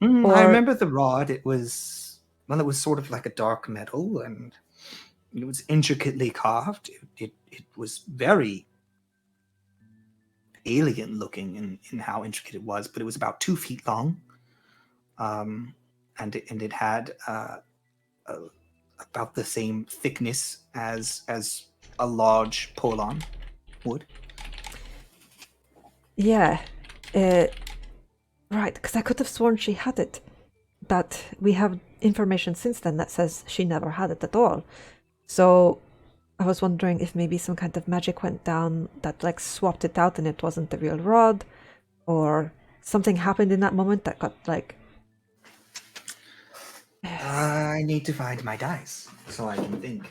I
Or-
remember the rod. It was it was sort of like a dark metal, and it was intricately carved. It was very alien looking in how intricate it was, but it was about 2 feet long, and it had about the same thickness as a large polon would.
Yeah. Right, because I could have sworn she had it. But we have information since then that says she never had it at all. So I was wondering if maybe some kind of magic went down that like swapped it out and it wasn't the real rod, or something happened in that moment that got like...
I need to find my dice so I can think.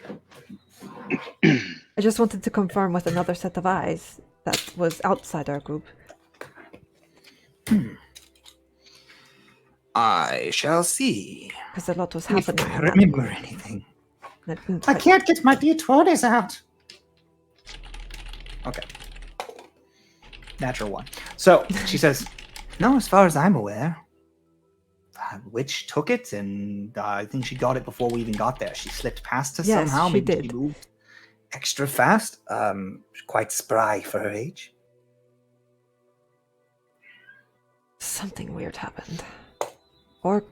I just wanted to confirm with another set of eyes that was outside our group.
I shall see
Because a lot was
if
happening.
I
in that
remember
moment.
anything.
That didn't
I
quite-
can't get my D20s out. Okay. Natural one. So she says, "No, as far as I'm aware, witch took it, and I think she got it before we even got there. She slipped past us
Yes,
somehow.
she
Maybe
did.
she moved extra fast. Quite spry for her age."
Something weird happened. Or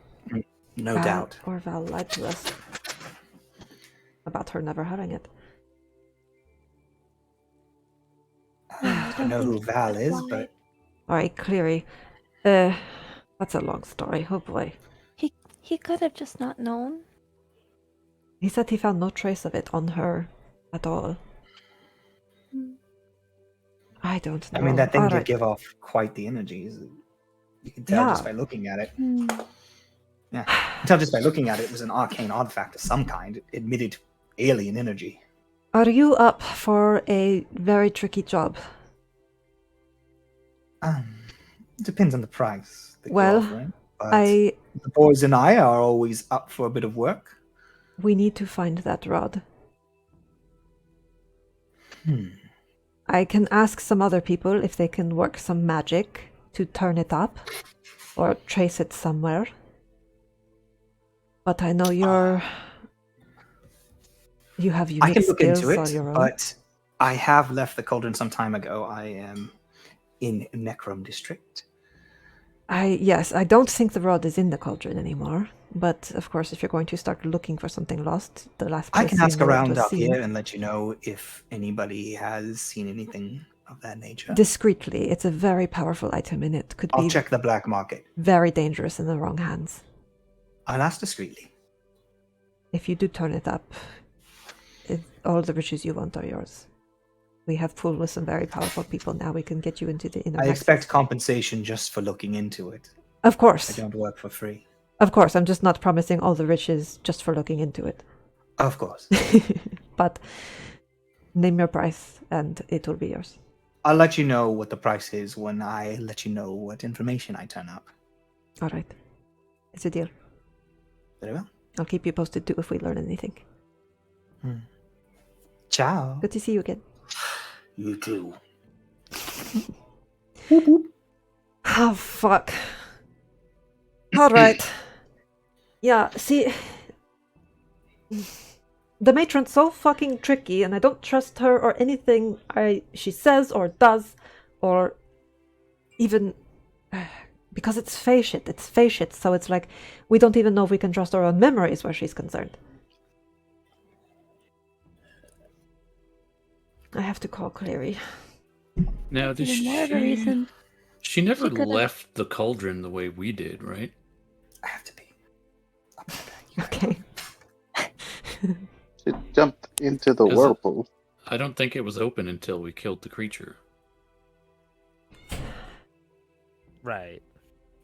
No
Val,
doubt.
Or Val lied to us about her never having it.
I don't know who Val is, but
Alright, Cleary. That's a long story. Oh boy.
He could have just not known.
He said he found no trace of it on her at all. I don't know.
I mean, that thing
All
did
right.
give off quite the energy. You can tell just
Yeah.
by looking at it.
Hmm.
Yeah, you can tell just by looking at it. It was an arcane artifact of some kind. It emitted alien energy.
Are you up for a very tricky job?
Depends on the price that
Well,
you're offering. But
The
boys and I are always up for a bit of work.
we need to find that rod. I can ask some other people if they can work some magic to turn it up or trace it somewhere. But I know you have unique
I can look
skills
into
on
it,
your own.
but I have left the Cauldron some time ago. I am in Necrom District.
Yes, I don't think the rod is in the Cauldron anymore. But of course, if you're going to start looking for something lost, the last place
I can
you
ask
know it
around
was
out
seen.
here and let you know if anybody has seen anything of that nature.
Discreetly, it's a very powerful item, and it could
I'll
be
check the black market.
very dangerous in the wrong hands.
I'll ask discreetly.
If you do turn it up, all the riches you want are yours. We have pulled with some very powerful people now. We can get you into the inner.
I expect compensation just for looking into it.
Of course.
I don't work for free.
Of course, I'm just not promising all the riches just for looking into it.
Of course.
But name your price and it will be yours.
I'll let you know what the price is when I let you know what information I turn up.
All right. It's a deal.
Very well.
I'll keep you posted too if we learn anything.
Ciao.
Good to see you again.
You too.
Oh, fuck. All right. Yeah, see... The matron's so fucking tricky, and I don't trust her or anything she says or does, or even... Because it's fey shit, so it's like, we don't even know if we can trust our own memories where she's concerned. I have to call Clary.
Now, did
Even more of a reason.
she never
She could've-
left the cauldron the way we did, right?
I have to be. I'll be back.
Okay.
It jumped into the
Is it-
whirlpool.
I don't think it was open until we killed the creature.
Right.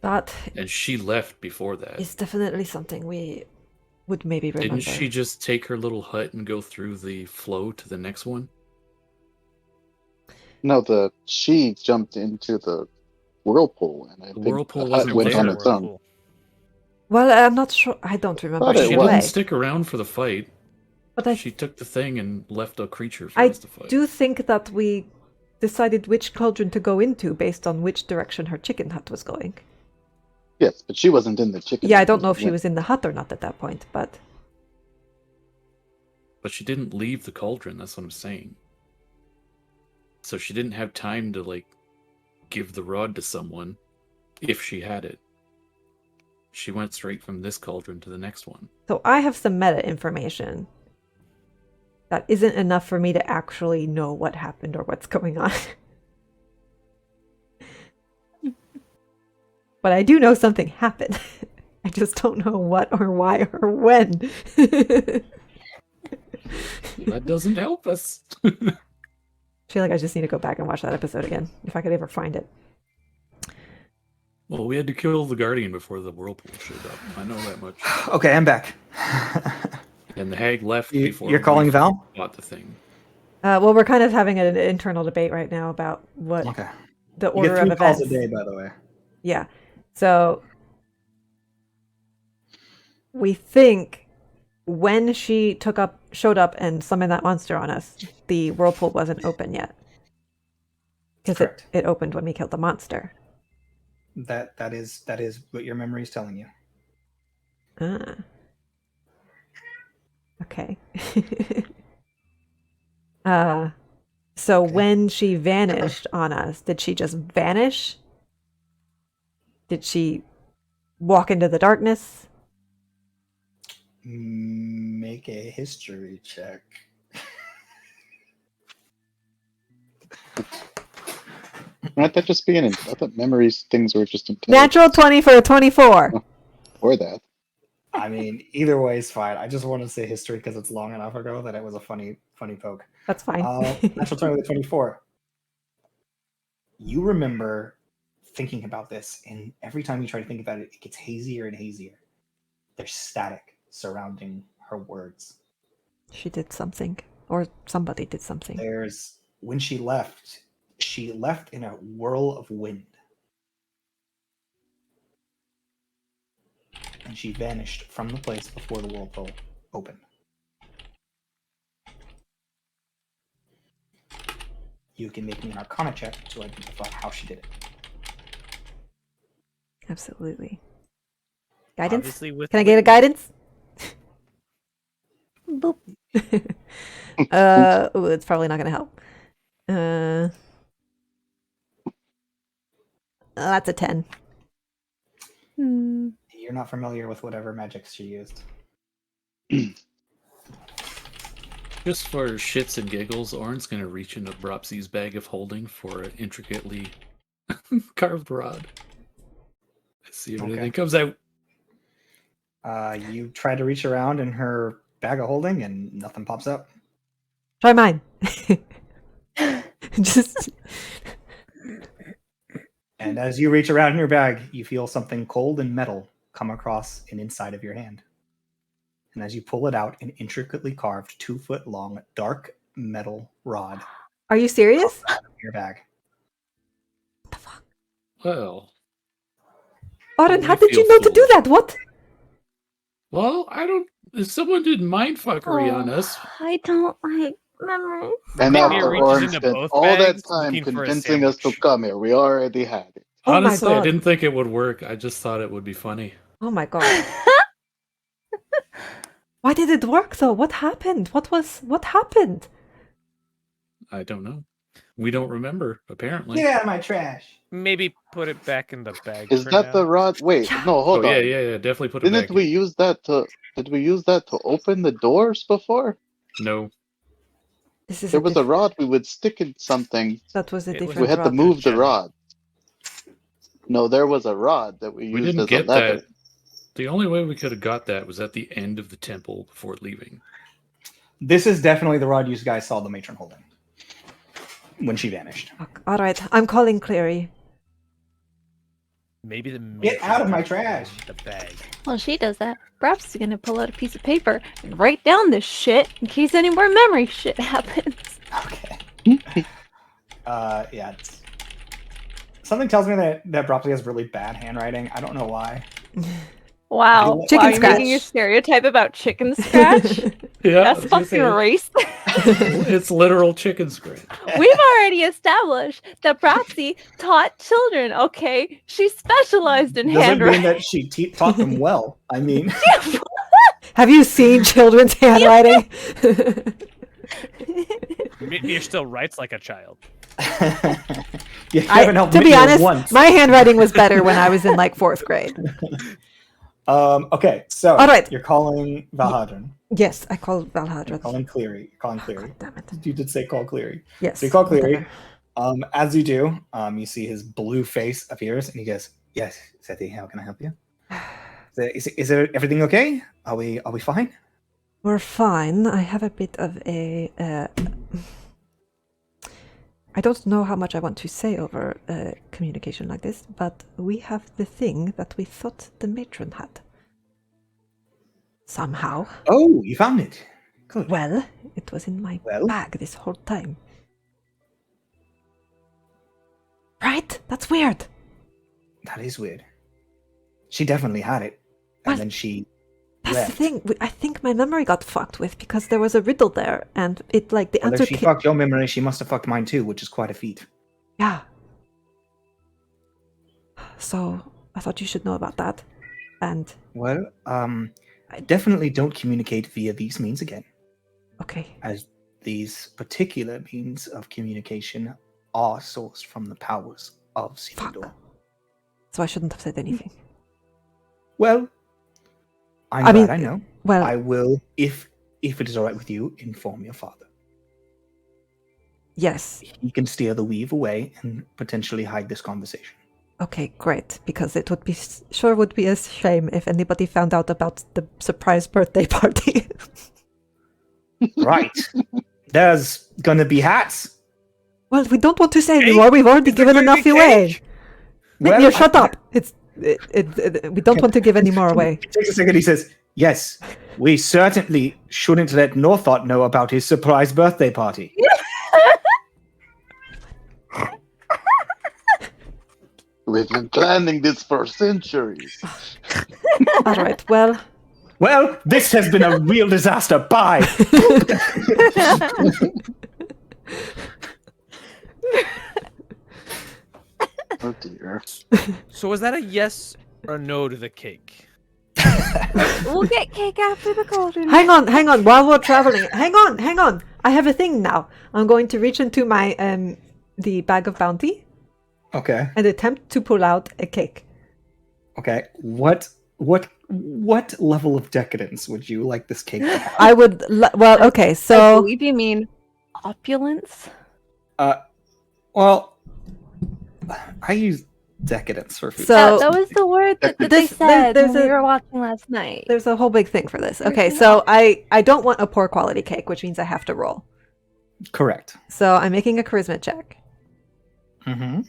That
And she left before that.
is definitely something we would maybe remember.
Didn't she just take her little hut and go through the flow to the next one?
No, she jumped into the whirlpool, and I
The
think
whirlpool
the hut
wasn't
went
there.
on its own.
Whirlpool.
Well, I'm not sure. I don't remember.
Thought it
She
either
was.
didn't
way.
stick around for the fight.
But I
She took the thing and left a creature for
I
us to fight.
do think that we decided which cauldron to go into based on which direction her chicken hut was going.
Yes, but she wasn't in the chicken.
Yeah, I
hut
don't
when
know
it
if she
went.
was in the hut or not at that point, but
But she didn't leave the cauldron, that's what I'm saying. So she didn't have time to, like, give the rod to someone if she had it. She went straight from this cauldron to the next one.
so I have some meta information that isn't enough for me to actually know what happened or what's going on. But I do know something happened. I just don't know what or why or when.
That doesn't help us.
I feel like I just need to go back and watch that episode again, if I could ever find it.
Well, we had to kill the guardian before the whirlpool showed up. I know that much.
Okay, I'm back.
And the hag left
You-
before
you're calling
we
Val?
bought the thing.
Well, we're kind of having an internal debate right now about what
Okay.
the
You
order
get 3
of
calls
events.
a day, by the way.
Yeah. So we think when she showed up and summoned that monster on us, the whirlpool wasn't open yet. Because
Correct.
it opened when we killed the monster.
That is what your memory is telling you.
Ah. Okay. So
Okay.
when she vanished on us, did she just vanish? Did she walk into the darkness?
Make a history check.
Aren't that just being? I thought memories things were just
Natural 20 for a 24.
or that.
I mean, either way is fine. I just want to say history because it's long enough ago that it was a funny poke.
That's fine.
Natural 20 with a 24. you remember thinking about this, and every time you try to think about it, it gets hazier and hazier. There's static surrounding her words.
She did something, or somebody did something.
When she left in a whirl of wind. And she vanished from the place before the whirlpool opened. You can make me an Arcana check to identify how she did it.
Absolutely. Guidance?
Obviously with
Can I get a guidance?
Boop.
It's probably not going to help. That's a 10.
You're not familiar with whatever magics she used.
Just for shits and giggles, Orin's gonna reach into Bropsy's bag of holding for an intricately carved rod. See if anything comes out.
You try to reach around in her bag of holding and nothing pops up.
Try mine. Just.
And as you reach around in your bag, you feel something cold and metal come across an inside of your hand. And as you pull it out, an intricately carved 2-foot-long dark metal rod.
Are you serious?
In your bag.
What the fuck?
Well.
Orin, how did you know to do that? What?
Well, I don't. Someone did mindfuckery on us.
I don't like memories.
And
Gagnor
after
reaches
Orin
into
spent
both
all that
bags
time
looking for a
convincing us to
sandwich.
come here, we already had it.
Oh my
Honestly, I
God.
didn't think it would work. I just thought it would be funny.
Oh my god. Why did it work though? What happened? What happened?
I don't know. We don't remember, apparently.
Get out of my trash.
Maybe put it back in the bag.
Is
for
that
now.
the rod? Wait,
Yeah.
no, hold
Oh,
on.
yeah, definitely put it
Didn't
back
we
in.
use that to? Did we use that to open the doors before?
No.
This is
There was a
diff-
rod we would stick in something.
That was a
It was
different
We had to
rod.
move the
Gem.
rod. No, there was a rod that we
We
used
didn't
as a
get
lever.
that. The only way we could have got that was at the end of the temple before leaving.
This is definitely the rod you guys saw the matron holding when she vanished.
Fuck. All right, I'm calling Clary.
Maybe the
Get out of my trash.
The bag.
Well, she does that. Perhaps she's gonna pull out a piece of paper and write down this shit in case any more memory shit happens.
Okay. Yeah. Something tells me that Bropsy has really bad handwriting. I don't know why.
Wow.
Chicken
wow, you're
scratch.
making a stereotype about chicken scratch?
Yeah,
That's fucking racist.
It's literal chicken scratch.
We've already established that Bropsy taught children, okay? She specialized in
Doesn't mean
handwriting.
that she taught them well. I mean,
Have you seen children's handwriting?
Mir still writes like a child.
you haven't helped
To
me
be
here
honest,
once.
my handwriting was better when I was in like 4th grade.
Okay, so
All right.
you're calling Valhadran.
Yes, I called
You're
Valhadra.
calling Cleary. You're calling Cleary.
Damn it.
You did say call Cleary.
Yes.
So you call Cleary.
whatever.
As you do, you see his blue face appears, and he goes, "Yes, Seti, how can I help you? Is there everything okay? Are we fine?"
We're fine. I have a bit of a. I don't know how much I want to say over communication like this, but we have the thing that we thought the matron had. Somehow.
Oh, you found it. Good.
Well, it was in my
Well?
bag this whole time. Right? That's weird.
That is weird. She definitely had it, and
What?
then she
That's
left.
the thing. I think my memory got fucked with because there was a riddle there, and it like the
Well,
answer
if she
came.
fucked your memory, she must have fucked mine too, which is quite a feat.
Yeah. So I thought you should know about that, and
Well, definitely don't communicate via these means again,
okay.
as these particular means of communication are sourced from the powers of Selindor.
Fuck. So I shouldn't have said anything.
Well, I'm
I
glad
mean,
I know.
Well,
I will, if it is all right with you, inform your father.
yes.
He can steer the weave away and potentially hide this conversation.
Okay, great. Because it would be would be a shame if anybody found out about the surprise birthday party.
Right. There's gonna be hats.
Well, we don't want to say
Cake?
anymore. We've already
Is there
given
gonna
enough
be
away.
cake?
Well,
You shut up. We don't want to give any more away.
He takes a second. He says, "Yes, we certainly shouldn't let Northought know about his surprise birthday party."
We've been planning this for centuries.
All right. Well,
Well, this has been a real disaster. Bye.
Oh dear.
So was that a yes or no to the cake?
We'll get cake after the cauldron.
hang on. While we're traveling, hang on. I have a thing now. I'm going to reach into my the bag of bounty
Okay.
and attempt to pull out a cake.
Okay. What level of decadence would you like this cake to have?
I would. Well, okay.
I
So
believe you mean opulence.
Well, I use decadence for food.
So-
that was the word that they
This-
said
there's
when we
a-
were watching last night.
there's a whole big thing for this. Okay.
There's
So I don't want a poor quality cake, which means I have to roll.
Correct.
So I'm making a charisma check.
Mm-hmm.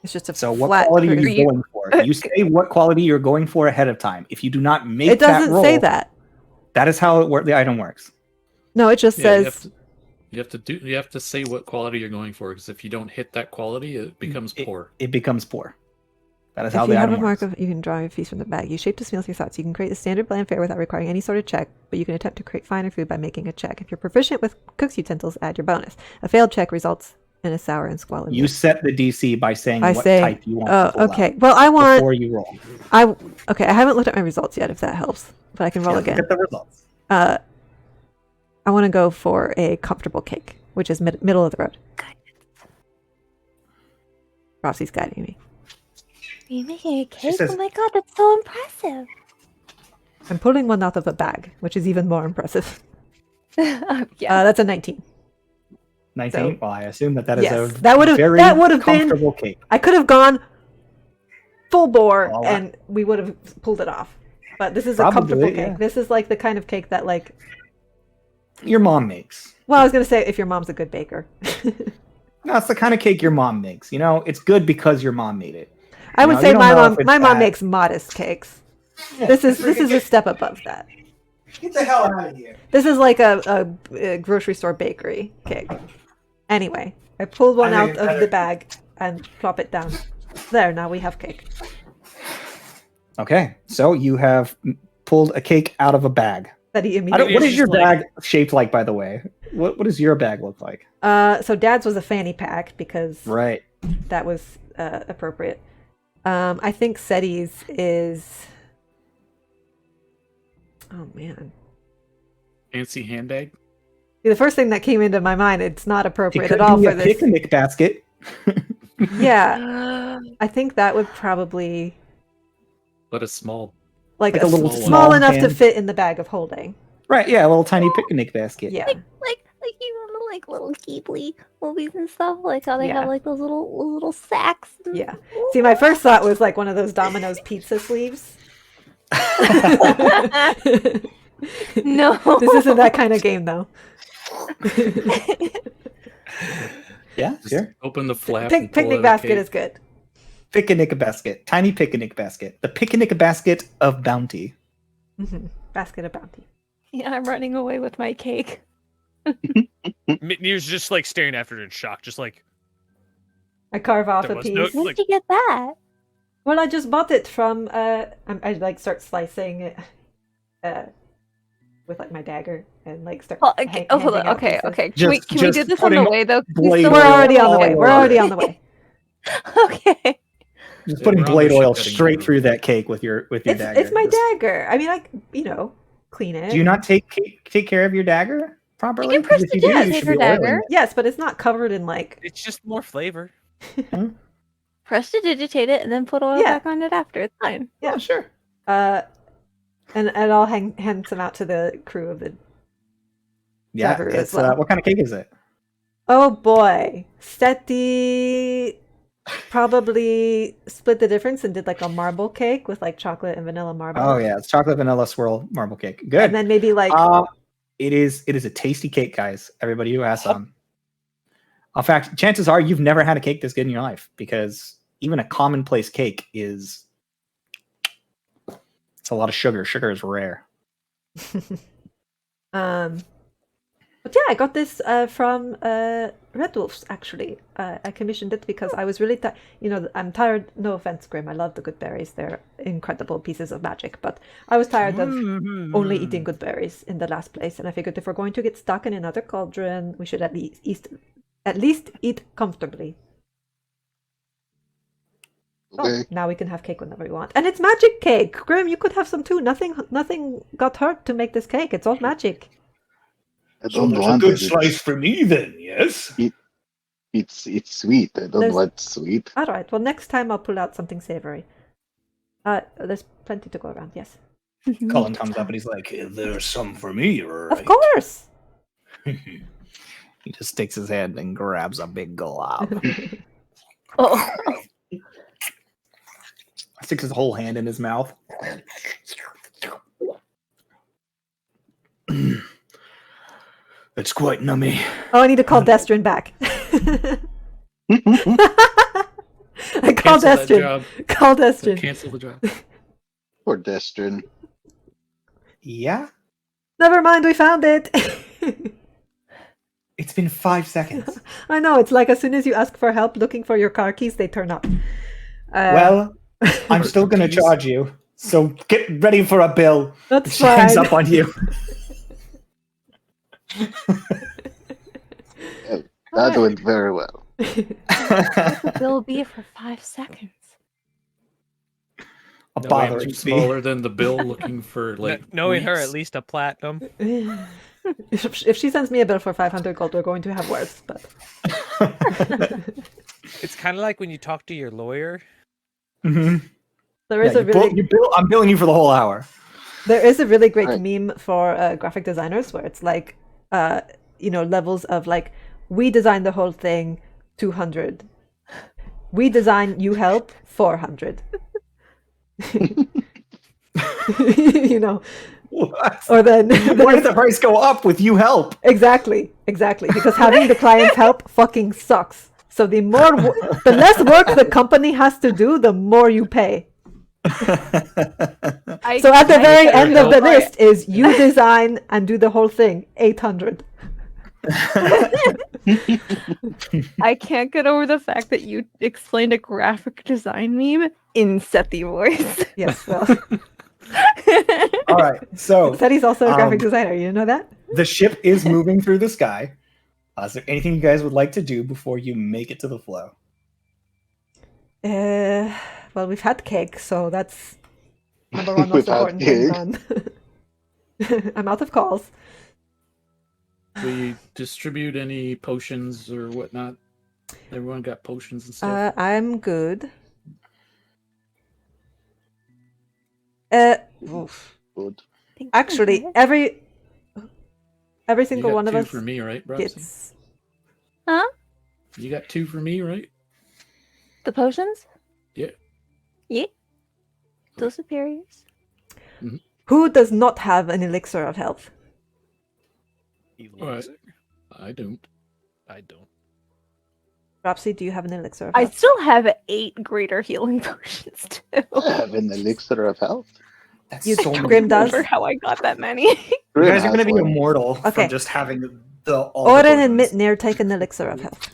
It's just a
So what
flat
quality are
charisma.
you going for? You say what quality you're going for ahead of time. If you do not make
It
that
doesn't
roll,
say that.
that is how the item works.
No, it just
Yeah,
says.
you have to say what quality you're going for, because if you don't hit that quality, it becomes poor.
It becomes poor. That is how
If you
the
have a
item
mark
works.
of, you can draw your feast from the bag. You shape this meal with your thoughts. You can create a standard bland fare without requiring any sort of check, but you can attempt to create finer food by making a check. If you're proficient with cook's utensils, add your bonus. A failed check results in a sour and squalid
You
meal.
set the DC by saying
I
what
say,
type you want to pull
okay.
out
Well, I want.
before you roll.
Okay, I haven't looked at my results yet. If that helps, but I can roll
Yeah,
again.
look at the results.
I want to go for a comfortable cake, which is middle of the road. Rossi's guiding me.
Are you making a cake?
says-
Oh my god, that's so impressive.
I'm pulling one out of a bag, which is even more impressive.
Yeah.
That's a 19.
19.
So-
Well, I assume that is
Yes,
a
that would've-
very
that would've been-
comfortable cake.
I could have gone full bore
Well,
and we would have pulled it off. But this is a
Probably,
comfortable cake.
yeah.
This is like the kind of cake that, like,
Your mom makes.
well, I was going to say if your mom's a good baker.
No, it's the kind of cake your mom makes. You know, it's good because your mom made it.
I would
No,
say
you don't
my
know
mom
if it's
my mom
bad.
makes modest cakes. This is a step above that.
Get the hell out of here.
This is like a grocery store bakery cake. Anyway, I pulled one
I
out
mean,
of the bag and plop it down. There, now we have cake.
Okay, so you have pulled a cake out of a bag.
That he
I don't,
immediately.
what
It's
is your
just like-
bag shaped like, by the way? What does your bag look like?
So Dad's was a fanny pack because
Right.
that was appropriate. I think Seti's is. Oh man.
Fancy handbag.
The first thing that came into my mind, it's not
It
appropriate
could
at all
be
for
a
this.
picnic basket.
Yeah, I think that would probably
But a small.
like
Like a little
small
small
enough to
hand.
fit in the bag of holding.
Right, yeah, a little tiny picnic basket.
Yeah,
Like you know, like little Ghibli movies and stuff. Like how they
Yeah.
have like those little sacks. and-
yeah. See, my first thought was like one of those Domino's pizza sleeves.
No.
This isn't that kind of game though.
Yeah,
Just
sure.
open the flap. and pull
Picnic
out a
basket
cake.
is good.
Picnic basket. Tiny picnic basket. The picnic basket of bounty.
Basket of bounty.
Yeah, I'm running away with my cake.
Mitnir's just like staring after it in shock, just like
I carve off
There
a
was
piece.
no-
Where'd
Like-
you get that?
Well, I just bought it from. I like start slicing it, with like my dagger and like start.
Oh, okay. Oh, hold
handing
on.
out
Okay,
pieces.
okay.
Just-
Can we do
just
this on the
putting
way though?
blade
We're
oil
already on the
all
way. We're
over
already
it.
on the way.
Okay.
Just
Yeah,
putting
we're on
blade
the
oil
ship heading
straight
over.
through that cake with your dagger.
It's my
Just-
dagger. I mean, clean it.
Do you not take care of your dagger properly?
You can
'Cause if you do,
prestidigitate
you should
her
be oiling
dagger.
it.
Yes, but it's not covered in like.
it's just more flavor.
Prestidigitate it and then put oil
Yeah.
back on it after. It's fine.
Yeah, sure.
And I'll hand some out to the crew of the.
Yeah,
Dagger as
it's
well.
what kind of cake is it?
Oh boy, Seti probably split the difference and did like a marble cake with like chocolate and vanilla marble.
Oh yeah, it's chocolate vanilla swirl marble cake. Good.
And then maybe like
It is a tasty cake, guys. Everybody who has some. In fact, chances are you've never had a cake this good in your life, because even a commonplace cake it's a lot of sugar. Sugar is rare.
But yeah, I got this from Red Wolves, actually. I commissioned it because I was really I'm tired. No offense, Grim. I love the good berries. They're incredible pieces of magic. But I was tired of only eating good berries in the last place. And I figured if we're going to get stuck in another cauldron, we should at least eat comfortably.
Okay.
Oh, now we can have cake whenever we want. And it's magic cake! Grim, you could have some too. Nothing got hurt to make this cake. It's all magic.
I
So
don't
that's a
want
good
it.
slice for me then, yes?
It's sweet. I don't want sweet.
Alright, well next time I'll pull out something savory. There's plenty to go around, yes.
Cullen comes up and he's like,
There's some for me, right?
Of course!
he just sticks his hand and grabs a big glob.
Oh.
Sticks his whole hand in his mouth.
It's quite nummy.
Oh, I need to call Destrin back. I called
Cancel that
Destrin.
job.
Call Destrin.
Cancel the job.
Poor Destrin.
Yeah?
Never mind, we found it.
It's been 5 seconds.
I know, it's like as soon as you ask for help looking for your car keys, they turn up.
Well, I'm still going to charge you, so get ready for a bill.
That's
She hangs
fine.
up on you.
That went very well.
It'll be for 5 seconds.
A
No,
bothering
too
fee.
smaller than the bill looking for like
Knowing her,
weeks.
at least a platinum.
If she sends me a bill for 500 gold, we're going to have worse. But
It's kind of like when you talk to your lawyer.
Mm-hmm.
there is a really
I'm billing you for the whole hour.
there is a really great
Right.
meme for graphic designers where it's like levels of like, we designed the whole thing, 200. We design, you help, 400.
What?
Or then
Why did the price go up with you help?
exactly, because having the clients help fucking sucks. So the less work the company has to do, the more you pay. So at the very end of the list is you design and do the whole thing, 800.
I can't get over the fact that you explained a graphic design meme in Sethi voice.
Yes, well,
All right, so
said he's also a graphic
Um,
designer. You know that?
the ship is moving through the sky. Is there anything you guys would like to do before you make it to the flow?
Well, we've had cake, so that's number one most
We've had
important thing
cake.
done. I'm out of calls.
We distribute any potions or whatnot. Everyone got potions and stuff.
I'm good. Oof.
Good.
Actually, every
you
single
got
one of
two
us
for me, right, Roxy?
gets.
Huh?
You got 2 for me, right?
The potions?
Yeah.
Yeah. Those superiors.
Who does not have an elixir of health?
All right. I don't.
I don't.
Ropsy, do you have an elixir of
I
health?
still have 8 greater healing potions too.
I have an elixir of health.
That's
You-
so many.
Grim does?
For how I got that many.
You
Grim
guys are going to
has
be
one.
immortal
Okay.
from just having all the
Oren and
potions.
Mitnir take an elixir of health.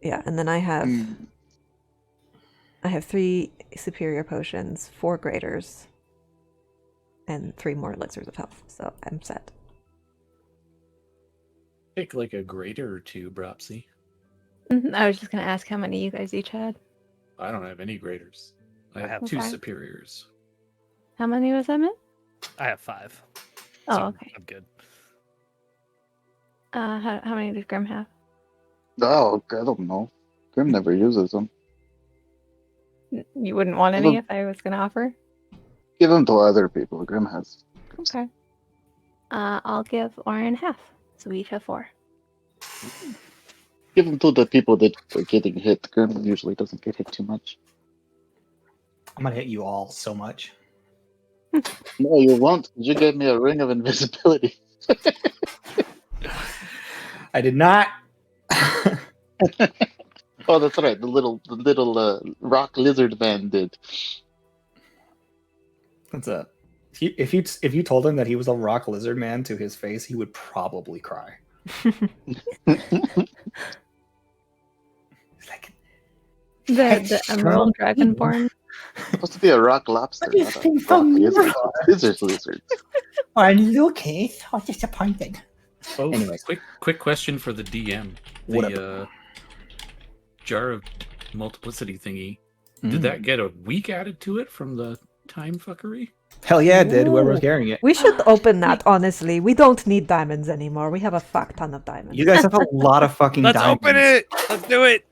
Yeah, and then I have
Mm.
3 superior potions, 4 graders, and 3 more elixirs of health. So I'm set.
Pick like a grader or 2, Bropsy.
I was just gonna ask how many you guys each had.
I don't have any graders. I have
have
2
Okay.
superiors.
How many was that, Mint?
I have 5.
Oh,
so
okay.
I'm good.
How many did Grim have?
Oh, I don't know. Grim never uses them.
You wouldn't want any if I was gonna offer?
Give them to other people. Grim has.
Okay. I'll give Oren half. So we each have 4.
Give them to the people that are getting hit. Grim usually doesn't get hit too much.
I'm going to hit you all so much.
No, you won't. You gave me a ring of invisibility.
I did not.
Oh, that's right. The little rock lizard man did.
That's a. If you told him that he was a rock lizard man to his face, he would probably cry. He's like,
The emerald dragonborn.
Supposed to be a rock lobster,
What is
not a
this
rock
from
lizard.
you?
Lizard.
I'm Luke. So disappointed.
Oh,
Anyways.
quick question for the DM.
What
The jar of multiplicity thingy. Did that get a week added to it from the time fuckery?
Hell yeah, it did. Whoever was
Ooh.
carrying it.
We should open that, honestly. We don't need diamonds anymore. We have a fuck ton of diamonds.
You guys have a lot of fucking
Let's
diamonds.
open it. Let's do it.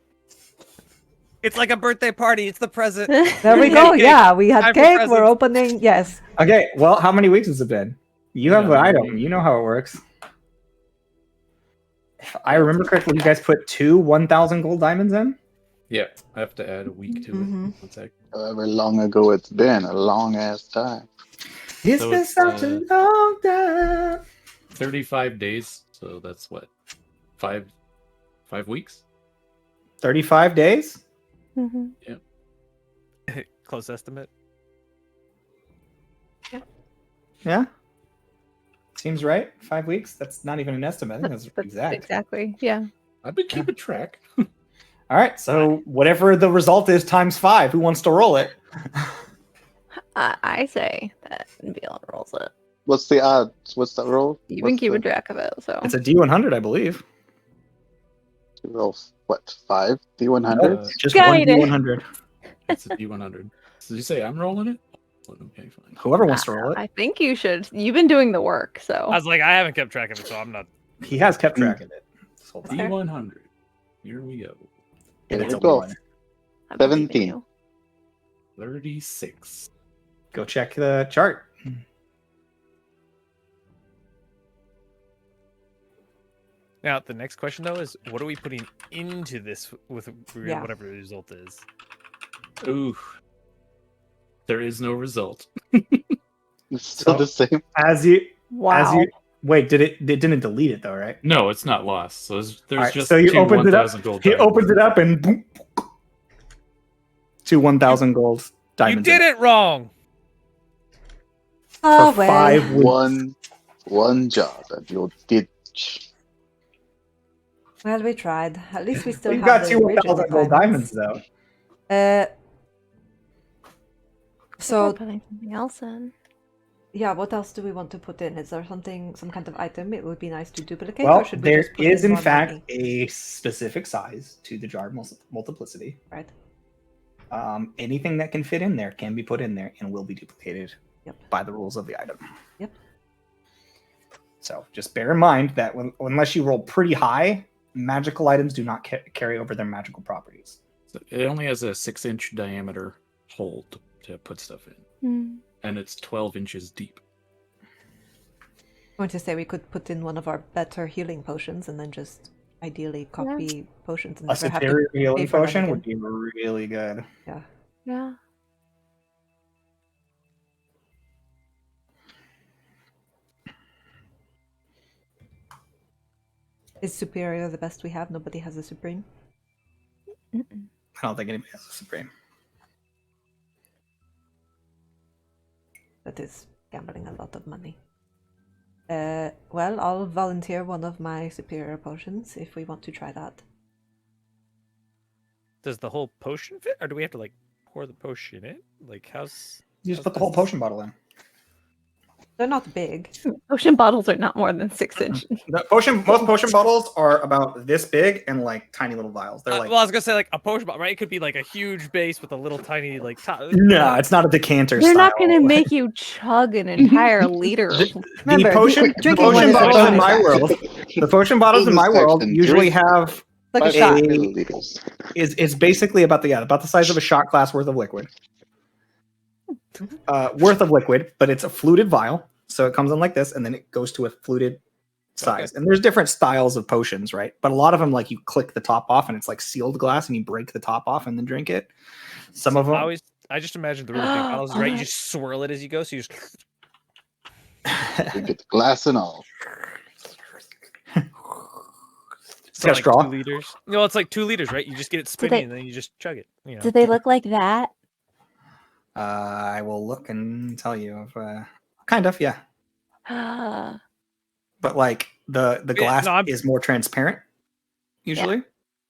It's like a birthday party. It's the present.
There we go.
Cake.
Yeah, we had
Time for
cake. We're
presents.
opening. Yes.
Okay, well, how many weeks has it been? You have
Yeah,
an item. You know how it works. If I remember correctly, you guys put 2 1,000 gold diamonds in?
Yeah, I have to add a week to
Mhm.
it. One sec.
However long ago it's been, a long ass time.
It's
So
been
it's,
such a long time.
35 days, so that's what? 5 weeks?
35 days?
Mhm.
Close estimate.
Yeah. Seems right. 5 weeks? That's not even an estimate. I think that's exact.
Exactly. Yeah.
I've been keeping track.
All right, so whatever the result is times 5, who wants to roll it?
I say that Bjorn rolls it.
What's the odds? What's that roll?
You've been
What's
keeping
the-
track of it, so.
It's a D100, I believe.
you roll what? 5 D100s?
Just
Guide
one
it.
D100.
It's a D100. Did you say I'm rolling it? Okay, fine.
Whoever wants to roll it.
I think you should. You've been doing the work, so.
I was like, I haven't kept track of it, so I'm not.
He has kept track of it. This whole time.
Fair.
D100. Here we go.
And it's
Here
a
we go.
one.
I believe in
17.
you.
36.
Go check the chart.
Now, the next question though is, what are we putting into this with
Yeah.
whatever the result is?
Ooh. There is no result.
It's still the same.
As you
Wow.
wait, it didn't delete it though, right?
No, it's not lost. So there's
Alright,
just
so you
2
opened it up.
1,000 gold
He
diamonds.
opens it up and boom, 2 1,000 gold
You
diamonds.
did it wrong.
Oh,
for
well.
5 weeks.
One job and you did.
Well, we tried. At least we still
We've
have
got
the
2
original
1,000 gold diamonds though.
So
Putting something else in.
yeah, what else do we want to put in? Is there something, some kind of item it would be nice to duplicate?
Well,
or should we
there
just put
is in
more
fact
money?
a specific size to the jar of multiplicity.
Right.
Anything that can fit in there can be put in there and will be duplicated
Yep.
by the rules of the item.
Yep.
So just bear in mind that unless you roll pretty high, magical items do not carry over their magical properties.
So it only has a 6-inch diameter hole to put stuff in.
Hmm.
And it's 12 inches deep.
I'm going to say we could put in one of our better healing potions and then just ideally copy potions and
A
never have to
superior
pay
healing
for them
potion
again.
would be really good.
Yeah.
Is superior the best we have? Nobody has a supreme.
Mm-mm.
I don't think anybody has a supreme.
That is gambling a lot of money. Well, I'll volunteer one of my superior potions if we want to try that.
Does the whole potion fit, or do we have to like pour the potion in? Like, how's
You just
how's
put the whole
this-
potion bottle in.
They're not big.
Ocean bottles are not more than 6 inches.
Most potion bottles are about this big and like tiny little vials. They're like
well, I was gonna say like a potion bottle, right? It could be like a huge base with a little tiny like top.
no, it's not a decanter.
They're not
style.
going to make you chug an entire liter.
The
Remember,
potion,
drinking
potion
one is
bottles
always
in my
fast.
world, the potion bottles in my
Bonus
world
action,
usually
drink
have
Like a
5
shot.
milliliters.
is basically about the size of a shot glass worth of liquid. Worth of liquid, but it's a fluted vial, so it comes in like this, and then it goes to a fluted size. And there's different styles of potions, right? But a lot of them, like you click the top off, and it's like sealed glass, and you break the top off and then drink it. Some of them,
I just imagine the really big bottles, right? You just swirl it as you go, so you just.
We get the glass and all.
It's got a
like
straw.
2 liters. No, it's like 2 liters, right? You just get it spinning and then you just chug it. You know.
Do they look like that?
I will look and tell you. If, kind of, yeah. But like the glass is more transparent usually,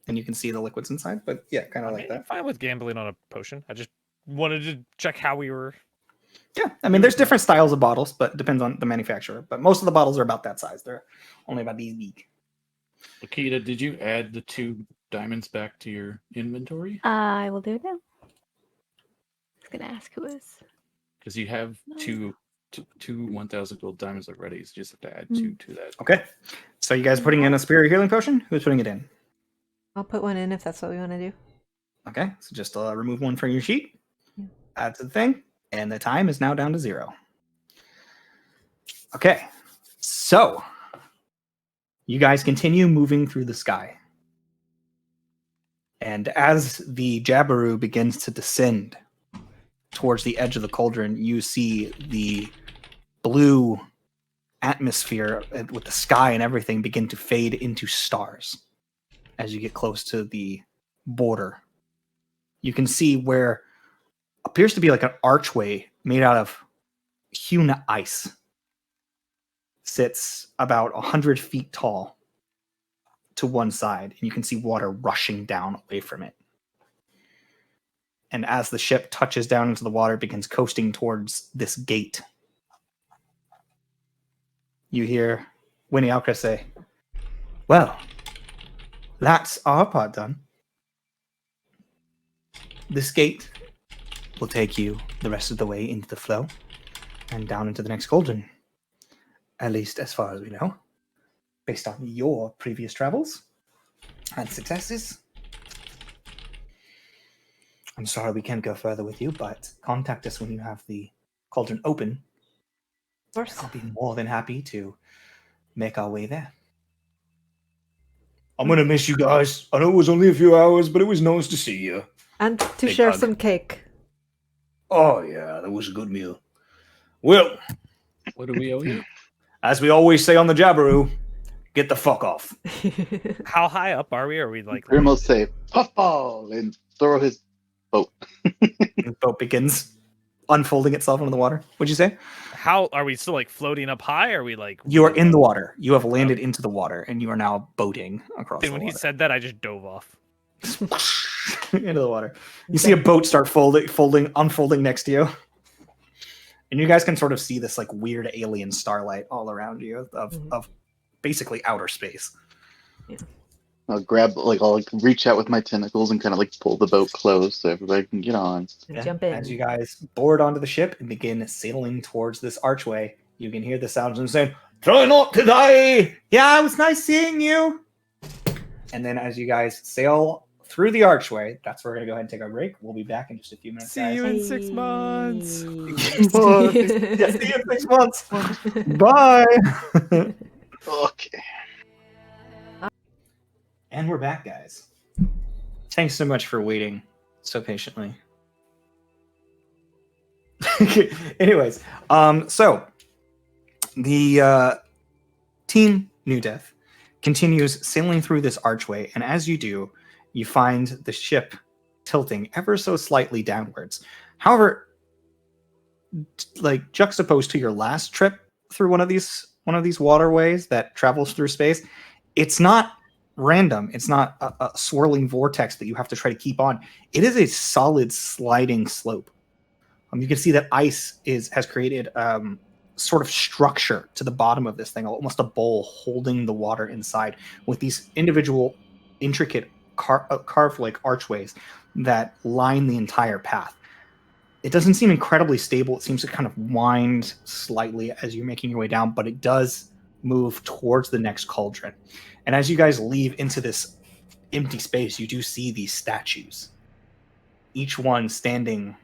and you can see the liquids inside. But yeah, kind of like that.
I'm fine with gambling on a potion. I just wanted to check how we were.
Yeah, I mean, there's different styles of bottles, but it depends on the manufacturer. But most of the bottles are about that size. They're only about these big.
Akita, did you add the 2 diamonds back to your inventory?
I will do it now. I was gonna ask who is.
Because you have two 1,000 gold diamonds already, so you just have to add 2 to that.
Okay, so you guys putting in a superior healing potion? Who's putting it in?
I'll put one in if that's what we want to do.
Okay, so just remove one from your sheet, add to the thing, and the time is now down to 0. Okay, so you guys continue moving through the sky. And as the Jabiru begins to descend towards the edge of the cauldron, you see the blue atmosphere with the sky and everything begin to fade into stars as you get close to the border. You can see where appears to be like an archway made out of hewn ice sits about 100 feet tall to one side, and you can see water rushing down away from it. And as the ship touches down into the water, it begins coasting towards this gate. You hear Winnie Alcra say, "Well, that's our part done. This gate will take you the rest of the way into the flow and down into the next cauldron. At least as far as we know, based on your previous travels and successes. I'm sorry we can't go further with you, but contact us when you have the cauldron open.
Of course.
I'll be more than happy to make our way there." I'm gonna miss you guys. I know it was only a few hours, but it was nice to see you.
And to
Big
share
hug.
some cake.
Oh yeah, that was a good meal. Well,
What do we owe you?
as we always say on the Jabiru, get the fuck off.
How high up are we? Are we like?
Grim will say, "Puffball," and throw his boat.
The boat begins unfolding itself into the water. What'd you say?
How are we still like floating up high? Or are we like?
You are in the water. You have landed into the water, and you are now boating across
Then
the
when he
water.
said that, I just dove off.
Into the water. You see a boat start unfolding next to you. And you guys can sort of see this like weird alien starlight all around you of basically outer space.
I'll reach out with my tentacles and kind of like pull the boat close so everybody can get on.
Jump in.
As you guys board onto the ship and begin sailing towards this archway, you can hear the sounds and saying, "Try not to die! Yeah, it was nice seeing you!" And then as you guys sail through the archway, that's where we're going to go ahead and take our break. We'll be back in just a few minutes,
See
guys.
you in 6 months.
Yeah, see you in 6 months. Bye!
Okay.
And we're back, guys. Thanks so much for waiting so patiently. Anyways, so the Team New Death continues sailing through this archway, and as you do, you find the ship tilting ever so slightly downwards. However, like juxtaposed to your last trip through one of these waterways that travels through space, it's not random. It's not a swirling vortex that you have to try to keep on. It is a solid sliding slope. You can see that ice has created sort of structure to the bottom of this thing, almost a bowl holding the water inside, with these individual intricate carved like archways that line the entire path. It doesn't seem incredibly stable. It seems to kind of wind slightly as you're making your way down, but it does move towards the next cauldron. And as you guys leave into this empty space, you do see these statues, each one standing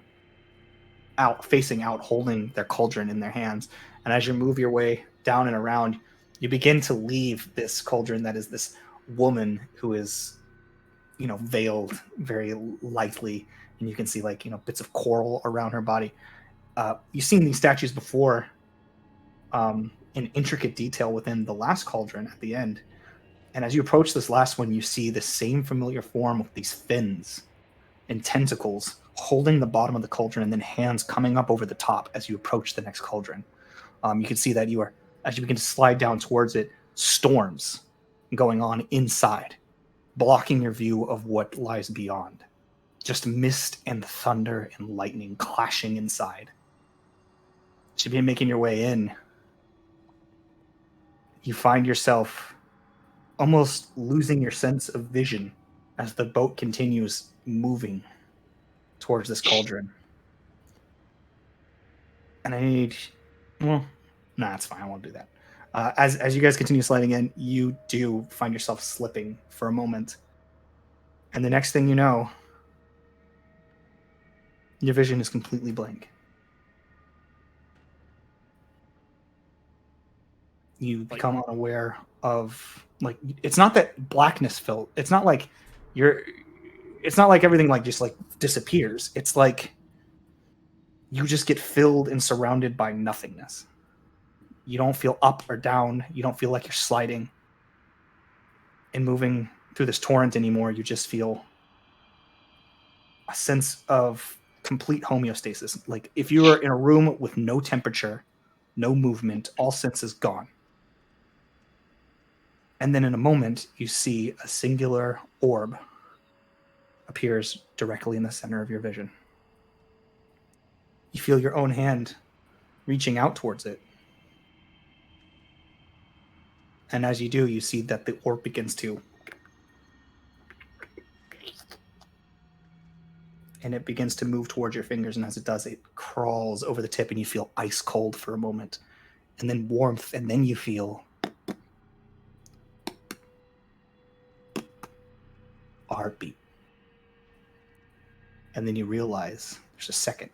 out, facing out, holding their cauldron in their hands. And as you move your way down and around, you begin to leave this cauldron that is this woman who is, veiled very lightly and you can see like bits of coral around her body. You've seen these statues before, in intricate detail within the last cauldron at the end. And as you approach this last one, you see the same familiar form with these fins and tentacles holding the bottom of the cauldron, and then hands coming up over the top as you approach the next cauldron. You can see that as you begin to slide down towards it, storms going on inside, blocking your view of what lies beyond. Just mist and thunder and lightning clashing inside. As you begin making your way in, you find yourself almost losing your sense of vision as the boat continues moving towards this cauldron. And it's fine, I won't do that. As you guys continue sliding in, you do find yourself slipping for a moment. And the next thing you know, your vision is completely blank. You become unaware of, like, it's not that blackness filled. It's not like everything just disappears. It's like you just get filled and surrounded by nothingness. You don't feel up or down. You don't feel like you're sliding and moving through this torrent anymore. You just feel a sense of complete homeostasis. Like if you were in a room with no temperature, no movement, all senses gone. And then in a moment, you see a singular orb appears directly in the center of your vision. You feel your own hand reaching out towards it. And as you do, you see that the orb begins to... and it begins to move towards your fingers, and as it does, it crawls over the tip, and you feel ice cold for a moment. And then warmth, and then you feel... a heartbeat. And then you realize there's a second.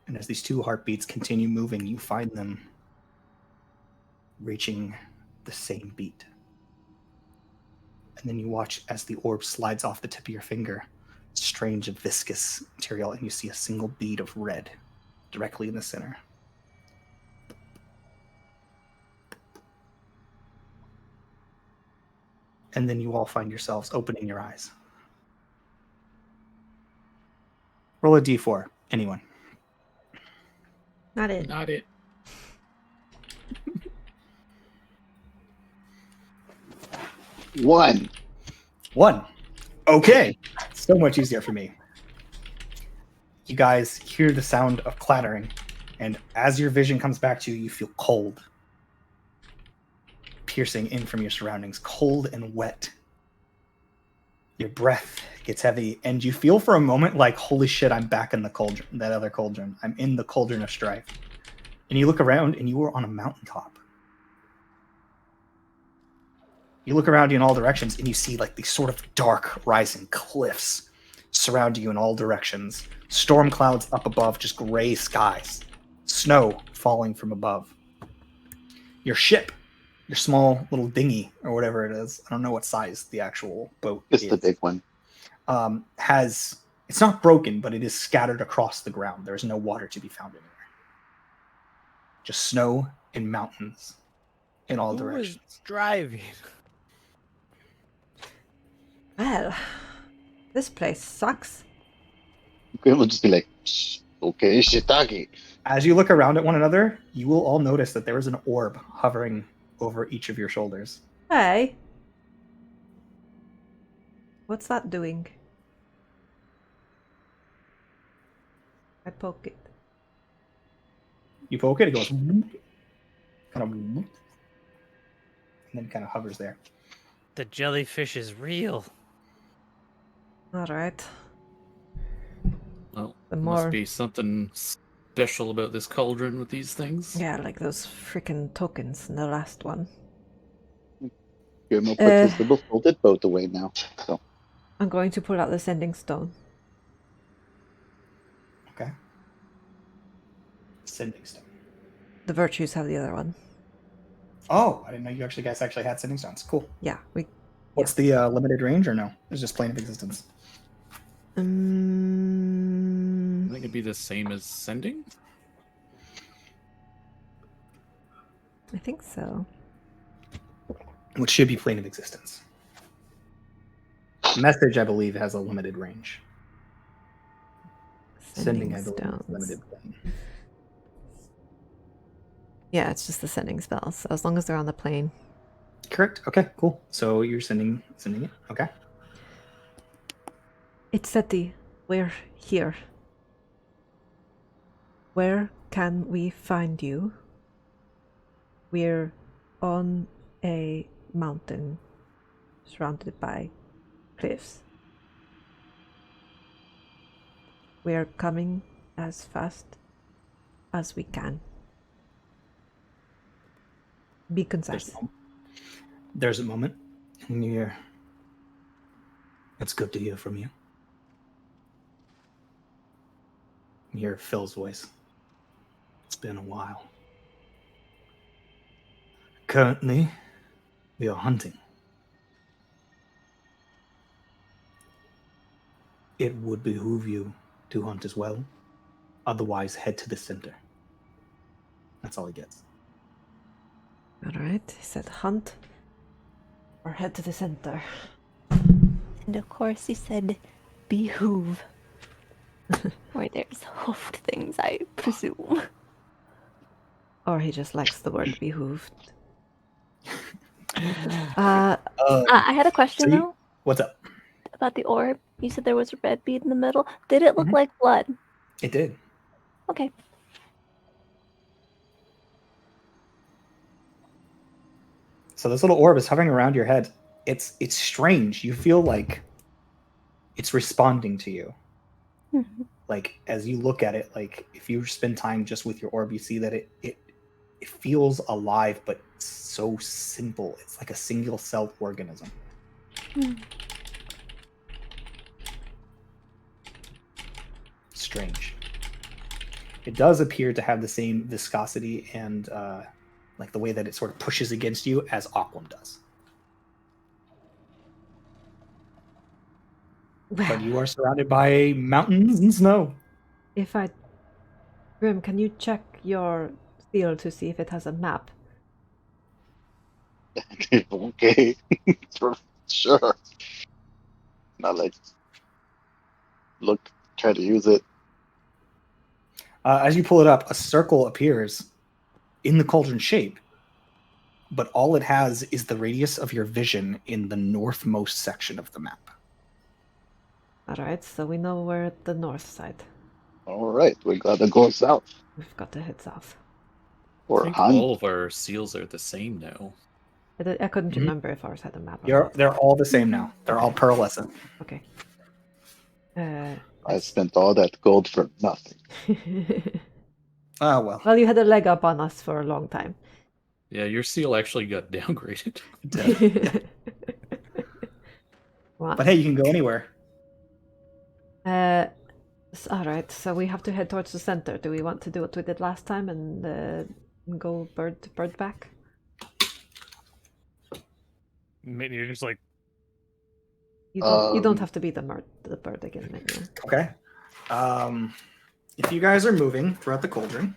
And as these two heartbeats continue moving, you find them reaching the same beat. And then you watch as the orb slides off the tip of your finger, strange and viscous material, and you see a single bead of red directly in the center. And then you all find yourselves opening your eyes. Roll a d4. Anyone?
Not it.
Not it.
One.
Okay. So much easier for me. You guys hear the sound of clattering, and as your vision comes back to you, you feel cold. Piercing in from your surroundings, cold and wet. Your breath gets heavy, and you feel for a moment like, holy shit, I'm back in the cauldron, that other cauldron. I'm in the cauldron of strife. And you look around, and you are on a mountaintop. You look around you in all directions, and you see like these sort of dark rising cliffs surrounding you in all directions. Storm clouds up above, just gray skies. Snow falling from above. Your ship, your small little dinghy, or whatever it is, I don't know what size the actual boat is.
It's the big one.
It's not broken, but it is scattered across the ground. There's no water to be found anywhere. Just snow and mountains in all directions.
Who is driving?
Well, this place sucks.
We'll just be like, okay, shiitake.
As you look around at one another, you will all notice that there is an orb hovering over each of your shoulders.
Hey. What's that doing? I poke it.
You poke it, it goes kind of, and then kind of hovers there.
The jellyfish is real.
Alright.
Well,
The
there
more-
must be something special about this cauldron with these things.
Yeah, like those freaking tokens in the last one.
Guillermo puts his little folded boat away now. So
I'm going to pull out the sending stone.
Okay. Sending stone.
The virtues have the other one.
Oh, I didn't know you guys actually had sending stones. Cool.
Yeah, we
What's the limited range or no? It's just plane of existence.
I think it'd be the same as sending.
I think so.
Which should be plane of existence. Message, I believe, has a limited range. Sending, I believe, is
stones.
limited plane.
Yeah, it's just the sending spells. So as long as they're on the plane.
Correct. Okay, cool. So you're sending it. Okay.
It's Seti. We're here. Where can we find you? We're on a mountain surrounded by cliffs. We're coming as fast as we can. Be concise.
There's a moment when you hear, it's good to hear from you. You hear Phil's voice. It's been a while. Currently, we are hunting. It would behoove you to hunt as well. Otherwise, head to the center. That's all he gets.
Alright, he said hunt or head to the center.
And of course he said behoove. Where there's hoofed things, I presume.
Or he just likes the word behooved.
I had a question
So you-
though
What's up?
about the orb. You said there was a red bead in the middle. Did it look
Mhm.
like blood?
It did.
Okay.
So this little orb is hovering around your head. It's strange. You feel like it's responding to you.
Mhm.
Like as you look at it, like if you spend time just with your orb, you see that it feels alive, but so simple. It's like a single celled organism. Strange. It does appear to have the same viscosity and like the way that it sort of pushes against you as Aquam does. But you are surrounded by mountains and snow.
Grim, can you check your seal to see if it has a map?
Okay, for sure. Not like try to use it.
As you pull it up, a circle appears in the cauldron shape, but all it has is the radius of your vision in the northmost section of the map.
Alright, so we know we're at the north side.
All right, we gotta go south
We've got to head south.
I
or
think
hunt.
all of our seals are the same now.
I couldn't
Mhm.
remember if ours had a map or not.
They're all the same now. They're all pearlescent.
Okay.
I spent all that gold for nothing.
Ah, well.
Well, you had a leg up on us for a long time.
Yeah, your seal actually got downgraded.
Well,
But hey, you can go anywhere.
alright, so we have to head towards the center. Do we want to do what we did last time and go bird back?
Maybe you're just like,
You don't have to be the bird again, maybe.
Okay. If you guys are moving throughout the cauldron,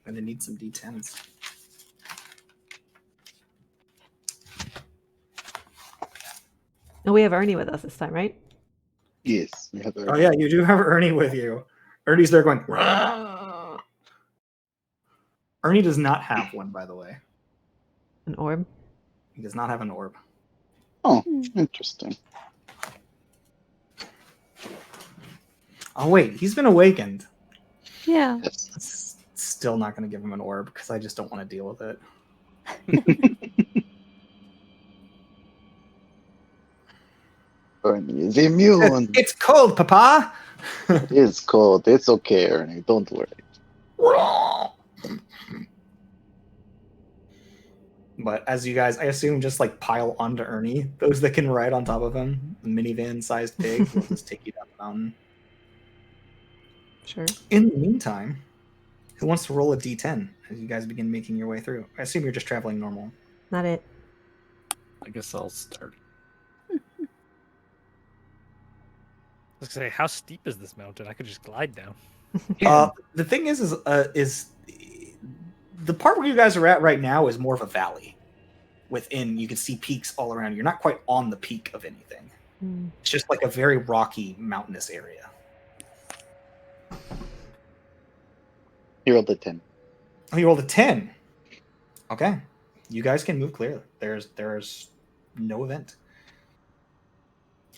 I'm gonna need some d10s.
And we have Ernie with us this time, right?
Yes, we have.
Oh yeah, you do have Ernie with you. Ernie's there going. "Rah!" Ernie does not have one, by the way.
An orb.
He does not have an orb.
Oh, interesting.
Oh wait, he's been awakened.
Yeah.
Yes.
That's still not going to give him an orb because I just don't want to deal with it.
Ernie is immune.
It's cold, Papa.
It is cold. It's okay, Ernie. Don't worry.
But as you guys, I assume, just like pile onto Ernie, those that can ride on top of him, the minivan-sized pig, will just take you down the mountain.
Sure.
In the meantime, who wants to roll a d10 as you guys begin making your way through? I assume you're just traveling normal.
Not it.
I guess I'll start.
was gonna say, how steep is this mountain? I could just glide down.
The thing is the part where you guys are at right now is more of a valley. Within, you can see peaks all around. You're not quite on the peak of anything. It's just like a very rocky, mountainous area.
You rolled a 10.
Oh, you rolled a 10. Okay. You guys can move clearly. There's no event.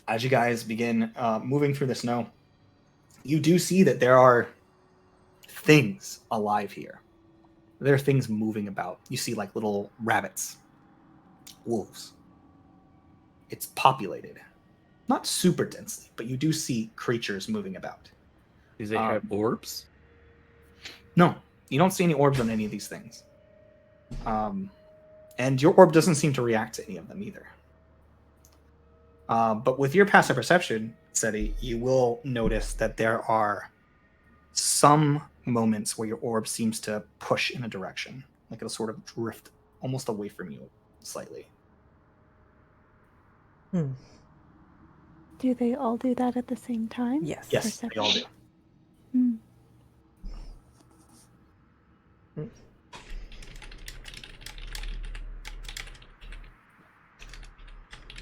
As you guys begin moving through the snow, you do see that there are things alive here. There are things moving about. You see like little rabbits, wolves. It's populated. Not super densely, but you do see creatures moving about.
Do they have orbs?
No, you don't see any orbs on any of these things. And your orb doesn't seem to react to any of them either. But with your passive perception, Seti, you will notice that there are some moments where your orb seems to push in a direction. Like it'll sort of drift almost away from you slightly.
Do they all do that at the same time?
Yes.
Yes, they all do.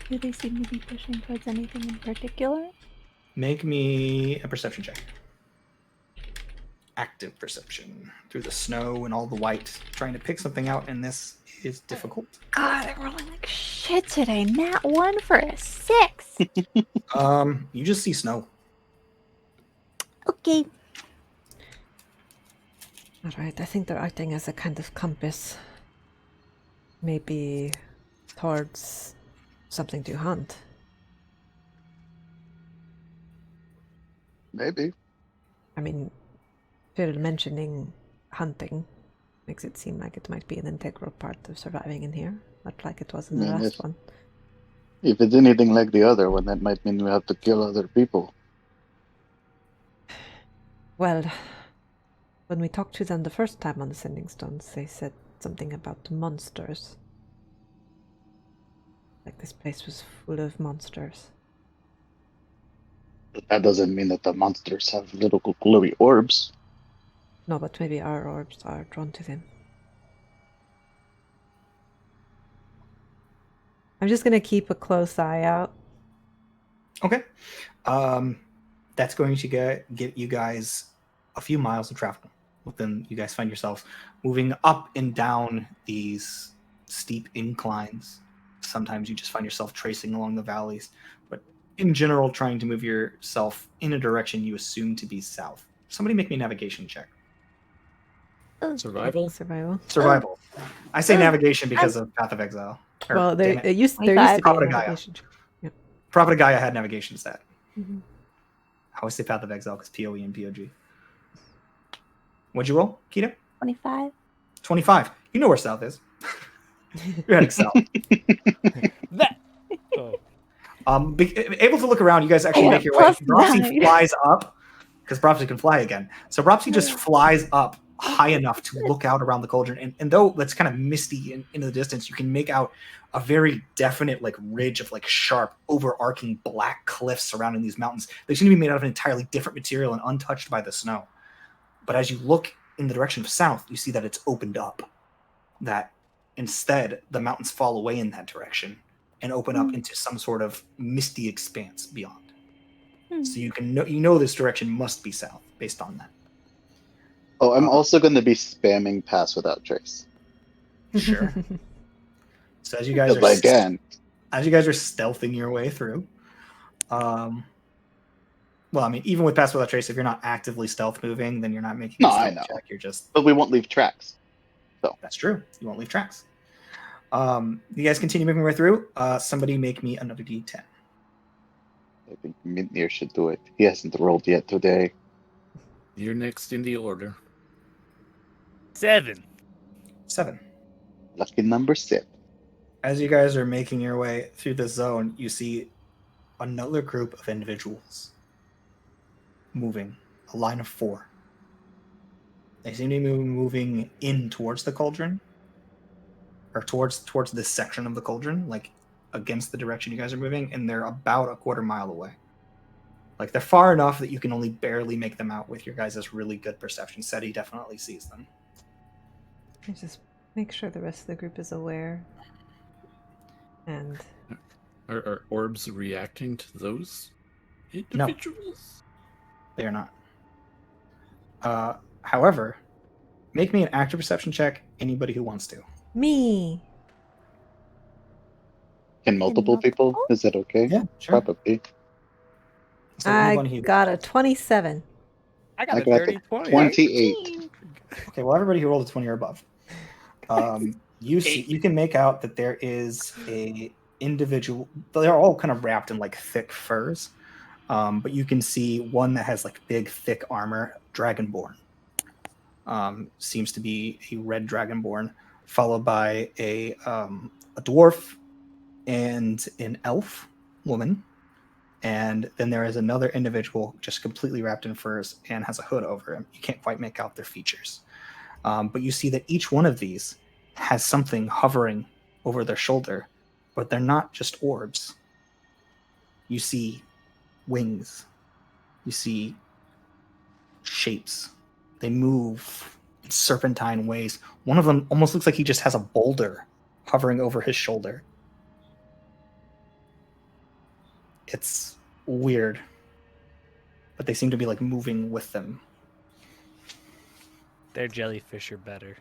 Do they seem to be pushing towards anything in particular?
Make me a perception check. Active perception. Through the snow and all the white. Trying to pick something out in this is difficult.
God, I'm rolling like shit today. Nat 1 for a 6.
You just see snow.
Okay.
All right, I think they're acting as a kind of compass. Maybe towards something to hunt.
Maybe.
I mean, Phil mentioning hunting makes it seem like it might be an integral part of surviving in here, not like it was in the last one.
If it's anything like the other one, that might mean we have to kill other people.
Well, when we talked to them the first time on the Sending Stones, they said something about monsters. Like this place was full of monsters.
But that doesn't mean that the monsters have little glowy orbs.
No, but maybe our orbs are drawn to them. I'm just gonna keep a close eye out.
Okay. That's going to get you guys a few miles of travel. But then you guys find yourselves moving up and down these steep inclines. Sometimes you just find yourself tracing along the valleys, but in general, trying to move yourself in a direction you assume to be south. Somebody make me a navigation check.
Survival?
Survival. I say navigation because of Path of Exile.
Well, there used to be
Prophet
a
of Gaia.
navigation. Yeah.
Prophet of Gaia had navigation stat. I always say Path of Exile because PoE and POG. What'd you roll, Kita?
25.
25. You know where south is. You're heading south.
That. Oh.
Able to look around, you guys actually make your way. Bropsy flies up because Bropsy can fly again. So Bropsy just flies up high enough to look out around the cauldron, and though that's kind of misty in the distance, you can make out a very definite like ridge of like sharp, overarching black cliffs surrounding these mountains. They seem to be made out of an entirely different material and untouched by the snow. But as you look in the direction of south, you see that it's opened up. That instead, the mountains fall away in that direction and open up into some sort of misty expanse beyond. So you know this direction must be south based on that.
Oh, I'm also going to be spamming pass without trace.
Sure. So as you guys are stealthing your way through, well, I mean, even with pass without trace, if you're not actively stealth moving, then you're not making a stealth check. You're just.
But we won't leave tracks. So
that's true. You won't leave tracks. You guys continue moving your way through. Somebody make me another D10.
I think Mintnir should do it. He hasn't rolled yet today.
You're next in the order.
7.
7.
Lucky number 7.
As you guys are making your way through the zone, you see another group of individuals moving, a line of 4. They seem to be moving in towards the cauldron, or towards this section of the cauldron, like against the direction you guys are moving, and they're about a quarter mile away. Like they're far enough that you can only barely make them out with your guys' really good perception. SETI definitely sees them.
I just make sure the rest of the group is aware. And
Are orbs reacting to those
No.
individuals?
They are not. However, make me an active perception check, anybody who wants to.
me.
Can multiple people? Is that okay?
Yeah, sure.
Probably.
So
I
anyone who
got a 27.
I got
I
a
got
dirty
the
20.
28.
Okay, well, everybody who rolled a 20 or above. You can make out that there is a individual. They're all kind of wrapped in like thick furs, but you can see one that has like big, thick armor, dragonborn. Seems to be a red dragonborn, followed by a dwarf and an elf woman. And then there is another individual just completely wrapped in furs and has a hood over him. You can't quite make out their features. But you see that each one of these has something hovering over their shoulder, but they're not just orbs. You see wings. You see shapes. They move in serpentine ways. One of them almost looks like he just has a boulder hovering over his shoulder. It's weird, but they seem to be like moving with them.
Their jellyfish are better.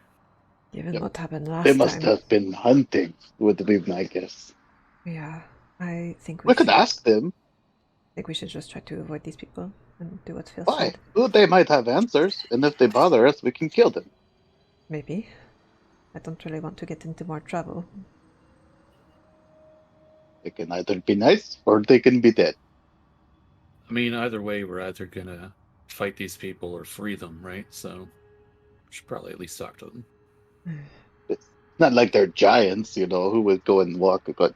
Given
Yep.
what happened last
They must
time.
have been hunting, would be my guess.
Yeah, I think
We could ask them.
I think we should just try to avoid these people and do what feels
Why?
right.
Well, they might have answers, and if they bother us, we can kill them.
Maybe. I don't really want to get into more trouble.
They can either be nice or they can be dead.
I mean, either way, we're either gonna fight these people or free them, right? So we should probably at least talk to them.
It's not like they're giants, you know. Who would go and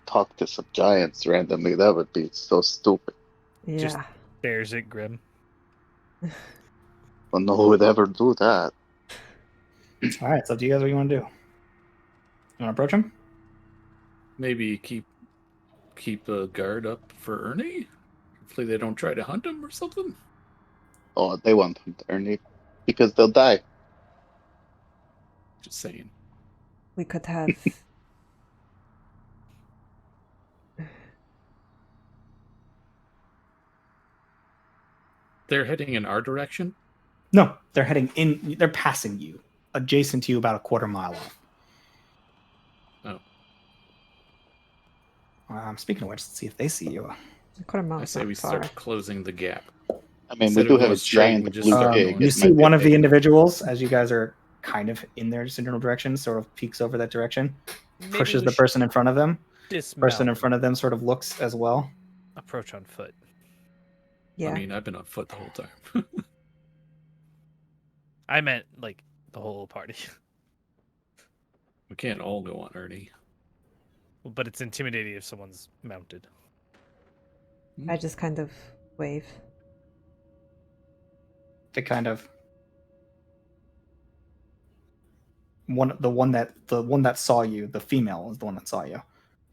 talk to some giants randomly? That would be so stupid.
Yeah.
Just stares at Grim.
Well, no one would ever do that.
All right, so up to you guys what you want to do. You want to approach him?
Maybe keep a guard up for Ernie. Hopefully, they don't try to hunt him or something.
Oh, they won't hunt Ernie because they'll die.
Just saying.
We could have.
They're heading in our direction.
No, they're heading in. They're passing you, adjacent to you, about a quarter mile off. Speaking of which, let's see if they see you.
A quarter mile
I
is
say
not
we
far.
start closing the gap.
I mean,
Instead
we do
of
have a
going straight,
giant
we just
blue
start
pig.
going.
You
It
see
might be
one of the
big.
individuals, as you guys are kind of in their general direction, sort of peeks over that direction,
Maybe
pushes
we
the
should
person in front of them.
dismount.
Person in front of them sort of looks as well.
Approach on foot.
Yeah.
I mean, I've been on foot the whole time.
I meant like the whole party.
We can't all go on Ernie.
But it's intimidating if someone's mounted.
I just kind of wave.
They kind of the one that saw you, the female is the one that saw you,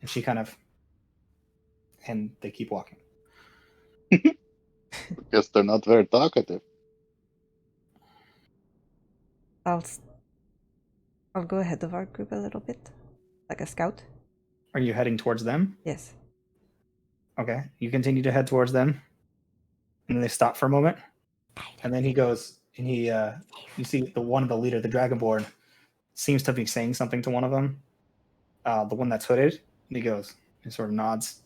and she kind of, and they keep walking.
Guess they're not very talkative.
I'll go ahead of our group a little bit, like a scout.
Are you heading towards them?
Yes.
Okay, you continue to head towards them, and then they stop for a moment, and then he goes, and you see the leader, the Dragonborn, seems to be saying something to one of them, the one that's hooded, and he goes, he sort of nods,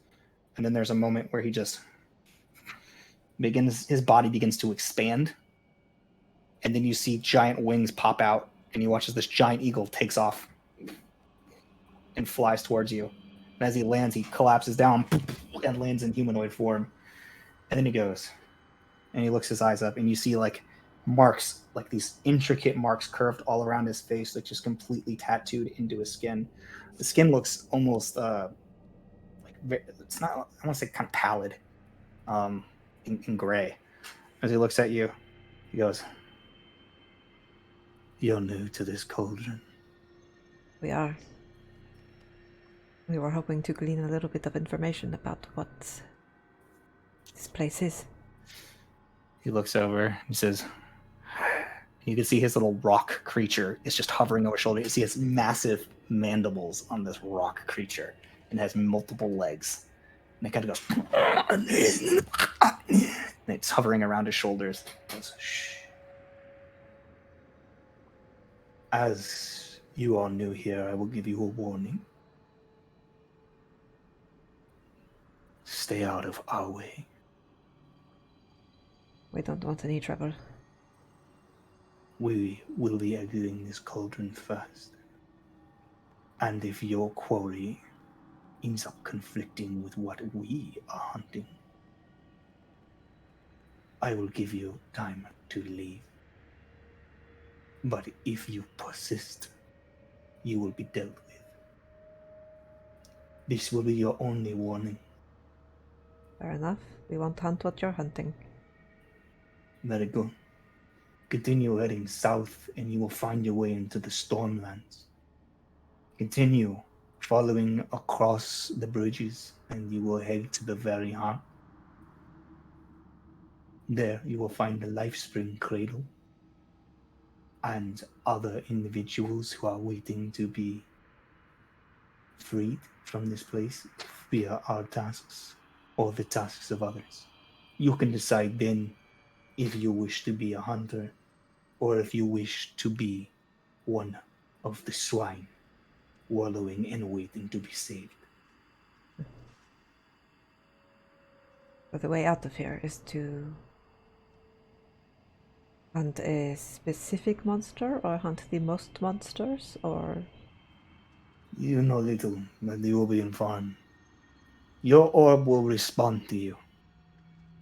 and then there's a moment where he just his body begins to expand, and then you see giant wings pop out, and you watch as this giant eagle takes off and flies towards you. And as he lands, he collapses down and lands in humanoid form. And then he goes, and he looks his eyes up, and you see like marks, like these intricate marks curved all around his face, like just completely tattooed into his skin. The skin looks almost it's not, I want to say kind of pallid, in gray. As he looks at you, he goes, "You're new to this cauldron."
We are. We were hoping to glean a little bit of information about what this place is.
He looks over. He says, you can see his little rock creature is just hovering over his shoulder. You see his massive mandibles on this rock creature and has multiple legs. And it kind of goes, and it's hovering around his shoulders. It goes, shh. As you are new here, I will give you a warning. Stay out of our way.
We don't want any trouble.
We will be exiting this cauldron first. And if your quarry ends up conflicting with what we are hunting, I will give you time to leave. But if you persist, you will be dealt with. This will be your only warning.
Fair enough. We won't hunt what you're hunting.
Very good. Continue heading south and you will find your way into the Stormlands. Continue following across the bridges and you will head to the very heart. There you will find the Lifespring Cradle and other individuals who are waiting to be freed from this place via our tasks or the tasks of others. You can decide then if you wish to be a hunter or if you wish to be one of the swine wallowing and waiting to be saved.
But the way out of here is to hunt a specific monster or hunt the most monsters or...
You know little, but you will be informed. Your orb will respond to you.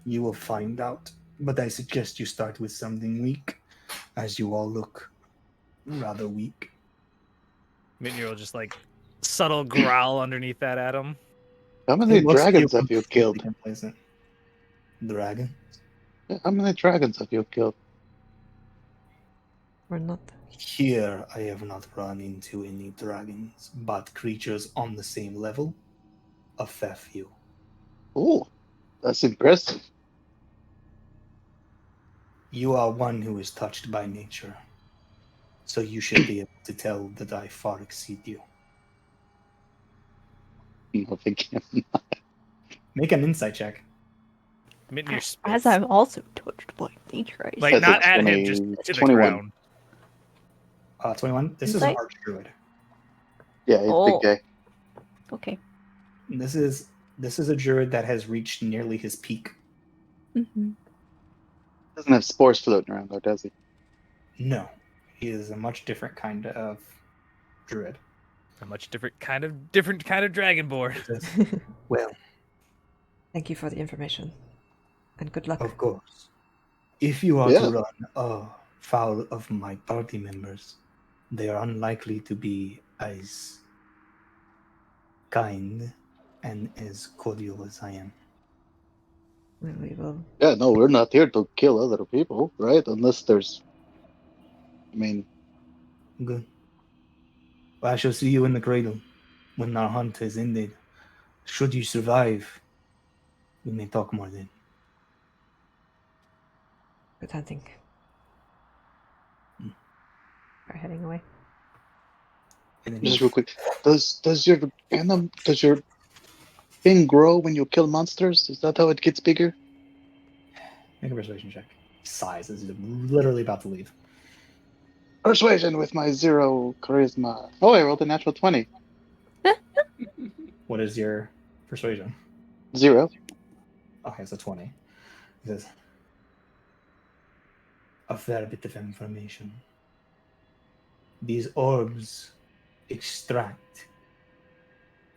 You will find out, but I suggest you start with something weak, as you all look rather weak.
Mitnir will just like subtle growl underneath that at him.
How many dragons have you killed?
Dragon?
Yeah, how many dragons have you killed?
We're not...
Here I have not run into any dragons, but creatures on the same level, a fair few.
Oh, that's impressive.
You are one who is touched by nature, so you should be able to tell that I far exceed you.
No, thank you.
Make an insight check.
Mitnir spits.
As I'm also touched by nature. I
Like,
said.
not
That's a
at
20
him, just to the
21.
ground.
21. This is
Insight?
an archdruid.
Yeah, he's a big guy.
Okay.
This is a druid that has reached nearly his peak.
Mm-hmm.
Doesn't have spores floating around though, does he?
No, he is a much different kind of druid.
A much different kind of dragonborn.
Well,
Thank you for the information. And good luck.
of course. If you are
Yeah.
to run foul of my party members, they are unlikely to be as kind and as cordial as I am.
We will...
Yeah, no, we're not here to kill other people, right? Unless there's... I mean...
Good. Well, I shall see you in the cradle when our hunt is ended. Should you survive, we may talk more then.
Good hunting. We're heading away.
And then
Just real quick, does your thing grow when you kill monsters? Is that how it gets bigger?
make a persuasion check. Sighs as he's literally about to leave.
Persuasion with my 0 charisma. Oh, I rolled a natural 20.
What is your persuasion?
0.
Okay, so 20. He says, a fair bit of information. These orbs extract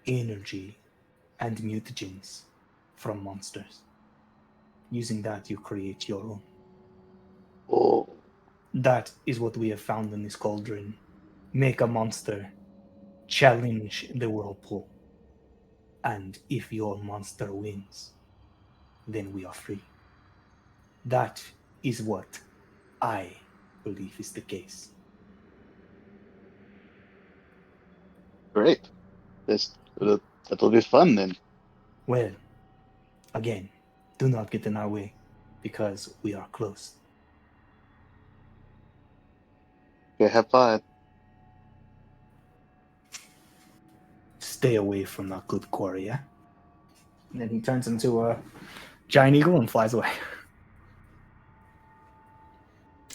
energy and mutagens from monsters. Using that, you create your own.
Oh.
That is what we have found in this cauldron. Make a monster, challenge the whirlpool, and if your monster wins, then we are free. That is what I believe is the case.
Great. That'll be fun then.
Well, again, do not get in our way. because we are close.
Okay, have fun.
Stay away from that good quarry, yeah? And then he turns into a giant eagle and flies away.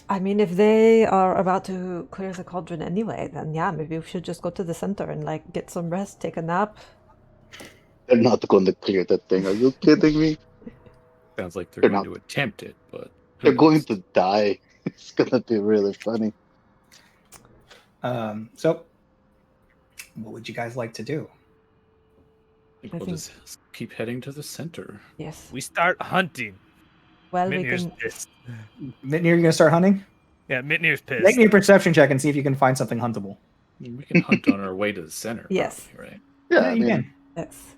I mean, if they are about to clear the cauldron anyway, then yeah, maybe we should just go to the center and like get some rest, take a nap.
They're not going to clear that thing. Are you kidding me?
Sounds like they're
They're
going
not.
to attempt it, but who
They're going
knows?
to die. It's gonna be really funny.
So, what would you guys like to do?
I think
I
we'll
think-
just keep heading to the center.
Yes.
We start hunting.
Well, we
Mitnir's
can.
pissed.
Mitnir, you're gonna start hunting?
Yeah, Mitnir's pissed.
Make me a perception check and see if you can find something huntable.
I mean, we can hunt on our way to the center.
Yes.
probably, right?
Yeah, I
you
mean,
can.
Yes.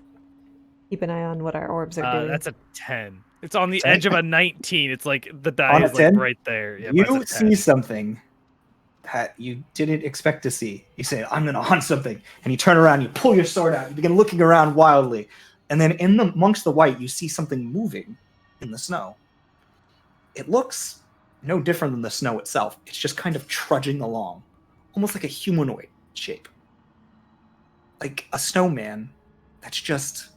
Keep an eye on what our orbs are doing.
That's a 10. It's on the
10?
edge of a 19. It's like the die
On a
is like
10?
right there. Yeah,
You
mine's a
see
10.
something that you didn't expect to see. You say, I'm going to hunt something. And you turn around, you pull your sword out, you begin looking around wildly. And then amongst the white, you see something moving in the snow. It looks no different than the snow itself. It's just kind of trudging along, almost like a humanoid shape. Like a snowman that's just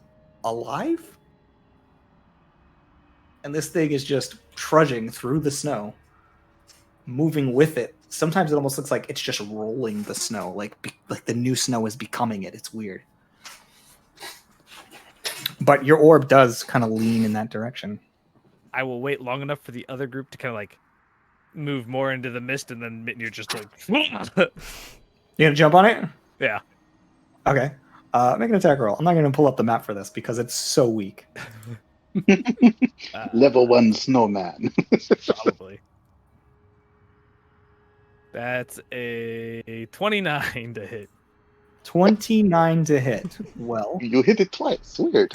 alive. And this thing is just trudging through the snow, moving with it. Sometimes it almost looks like it's just rolling the snow, like the new snow is becoming it. It's weird. But your orb does kind of lean in that direction.
I will wait long enough for the other group to kind of like move more into the mist, and then Mitnir just like.
You gonna jump on it?
Yeah.
Okay. Make an attack roll. I'm not gonna pull up the map for this because it's so weak.
level 1 snowman.
Probably. That's a 29 to hit.
29 to hit. Well,
You hit it twice. Weird.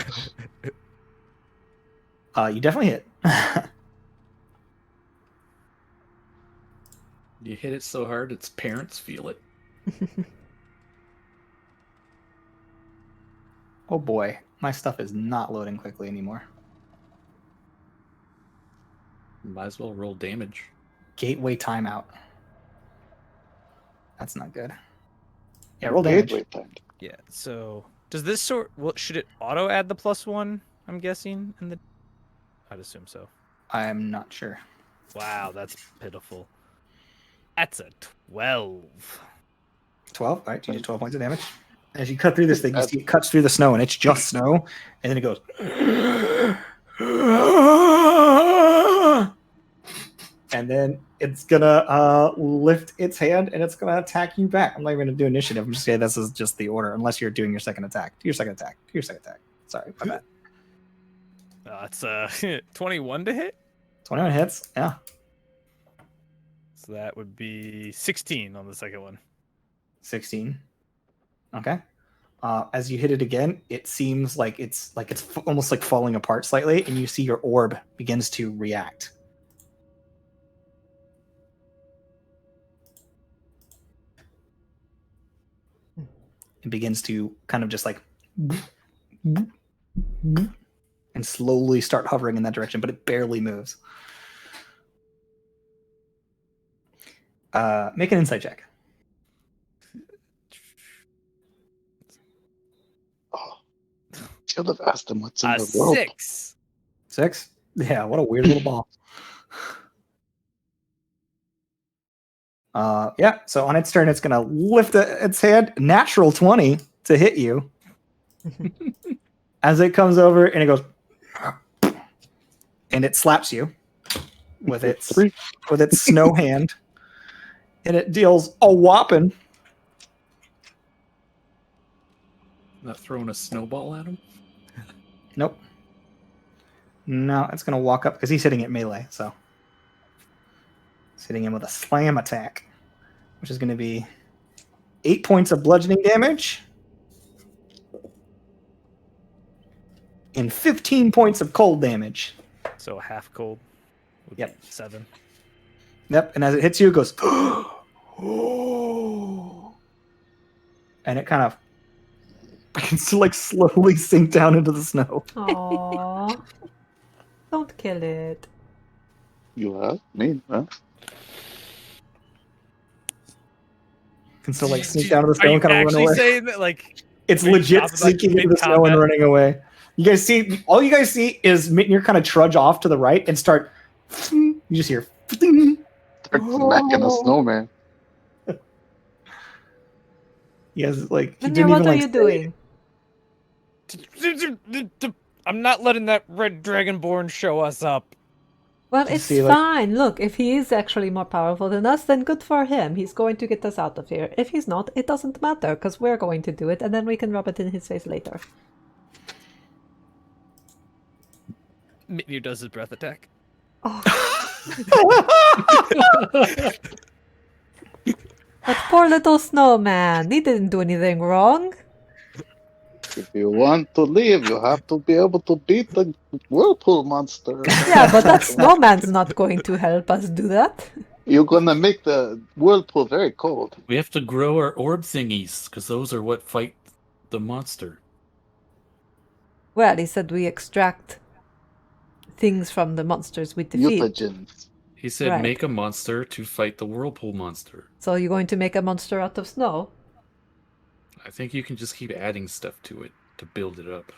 you definitely hit.
You hit it so hard, its parents feel it.
Oh boy, my stuff is not loading quickly anymore.
Might as well roll damage.
Gateway timeout. That's not good. Yeah, roll damage.
Gateway timed.
Yeah. So does this sort? Well, should it auto add the +1? I'm guessing. I'd assume so.
I'm not sure.
Wow, that's pitiful. That's a 12.
12? All right, you do 12 points of damage. As you cut through this thing, you see it cuts through the snow, and it's just snow, and then it goes. And then it's gonna lift its hand, and it's gonna attack you back. I'm not even gonna do initiative. I'm just saying this is just the order, unless you're doing your second attack. Do your second attack. Do your second attack. Sorry, my bad.
It's 21 to hit.
21 hits. Yeah.
So that would be 16 on the second one.
16. Okay. As you hit it again, it seems like it's almost like falling apart slightly, and you see your orb begins to react. It begins to kind of just like and slowly start hovering in that direction, but it barely moves. Make an insight check.
Oh, should have asked him what's in the world.
6.
6? Yeah, what a weird little ball. Yeah, so on its turn, it's going to lift its hand, natural 20 to hit you. As it comes over and it goes, and it slaps you with its snow hand, and it deals a whopping.
Not throwing a snowball at him?
Nope. No, it's going to walk up because he's hitting it melee, so. It's hitting him with a slam attack, which is going to be 8 points of bludgeoning damage and 15 points of cold damage.
So half cold. Would
Yep.
be 7.
Yep, and as it hits you, it goes, and it kind of begins to like slowly sink down into the snow.
Aww. Don't kill it.
You have me, huh?
Can still like sneak down to the
Are
snow
you
and kind of run
actually
away.
saying that? Like,
It's
are you
legit
stopping, like,
sneaking into the snow and
mid-combat?
running away. You guys see, all you guys see is Mitnir kind of trudge off to the right and start. You just hear.
Start smacking a snowman.
He has like. He
Minir,
didn't
what
even
are
like.
you doing?
I'm not letting that red dragonborn show us up.
Well,
You
it's
see, like-
fine. Look, if he is actually more powerful than us, then good for him. He's going to get us out of here. If he's not, it doesn't matter, because we're going to do it, and then we can rub it in his face later.
Mitnir does his breath attack.
That poor little snowman. He didn't do anything wrong.
If you want to leave, you have to be able to beat the whirlpool monster.
Yeah, but that snowman's not going to help us do that.
You're gonna make the whirlpool very cold.
We have to grow our orb thingies, because those are what fight the monster.
Well, he said we extract things from the monsters we defeat.
Mutagens.
He said
Right.
make a monster to fight the whirlpool monster.
So you're going to make a monster out of snow?
I think you can just keep adding stuff to it to build it up.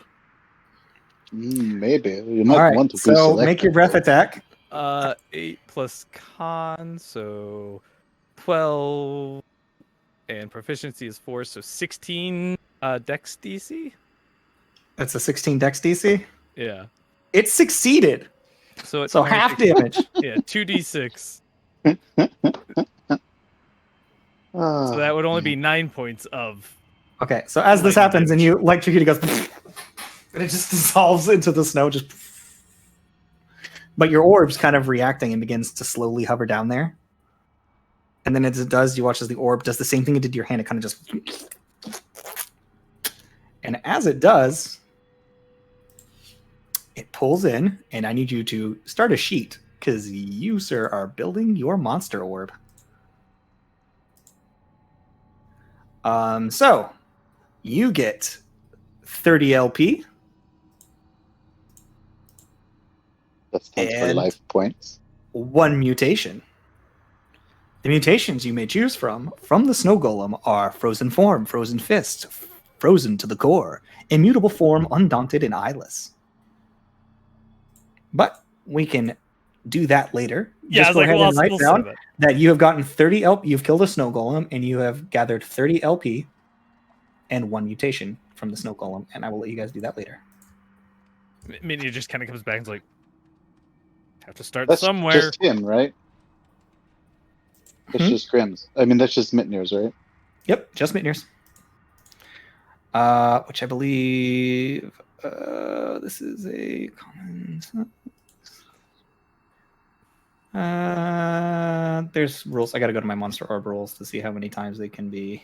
Maybe. You might
All right.
want to
So
deselect
make your
it.
breath attack.
8 plus con, so 12, and proficiency is 4, so 16 dex DC.
That's a 16 Dex DC.
Yeah.
It succeeded.
So it's
So
only
half
takes-
damage.
Yeah, 2d6.
Ah,
So that would only be 9 points of.
Okay, so as this
Lightning
happens and you electrocute, it goes, and it just dissolves into the snow. Just, but your orb's kind of reacting and begins to slowly hover down there. And then as it does, you watch as the orb does the same thing it did to your hand. It kind of just, and as it does, it pulls in, and I need you to start a sheet because you, sir, are building your monster orb. So you get 30 LP.
that stands for
and-
life points.
1 mutation. The mutations you may choose from the snow golem are frozen form, frozen fist, frozen to the core, immutable form, undaunted, and eyeless. But we can do that later.
Yeah,
Just
I was
go
like,
ahead
well,
and write
we'll
down
save it.
that you have gotten 30 LP. You've killed a snow golem, and you have gathered 30 LP and 1 mutation from the snow golem. And I will let you guys do that later.
Mitnir just kind of comes back and's like, have to start
That's
somewhere.
just him, right? That's
Hmm?
just Grimm's. I mean, that's just Mitnir's, right?
Yep, just Mitnir's. Which I believe this is a common. There's rules. I gotta go to my monster orb rules to see how many times they can be.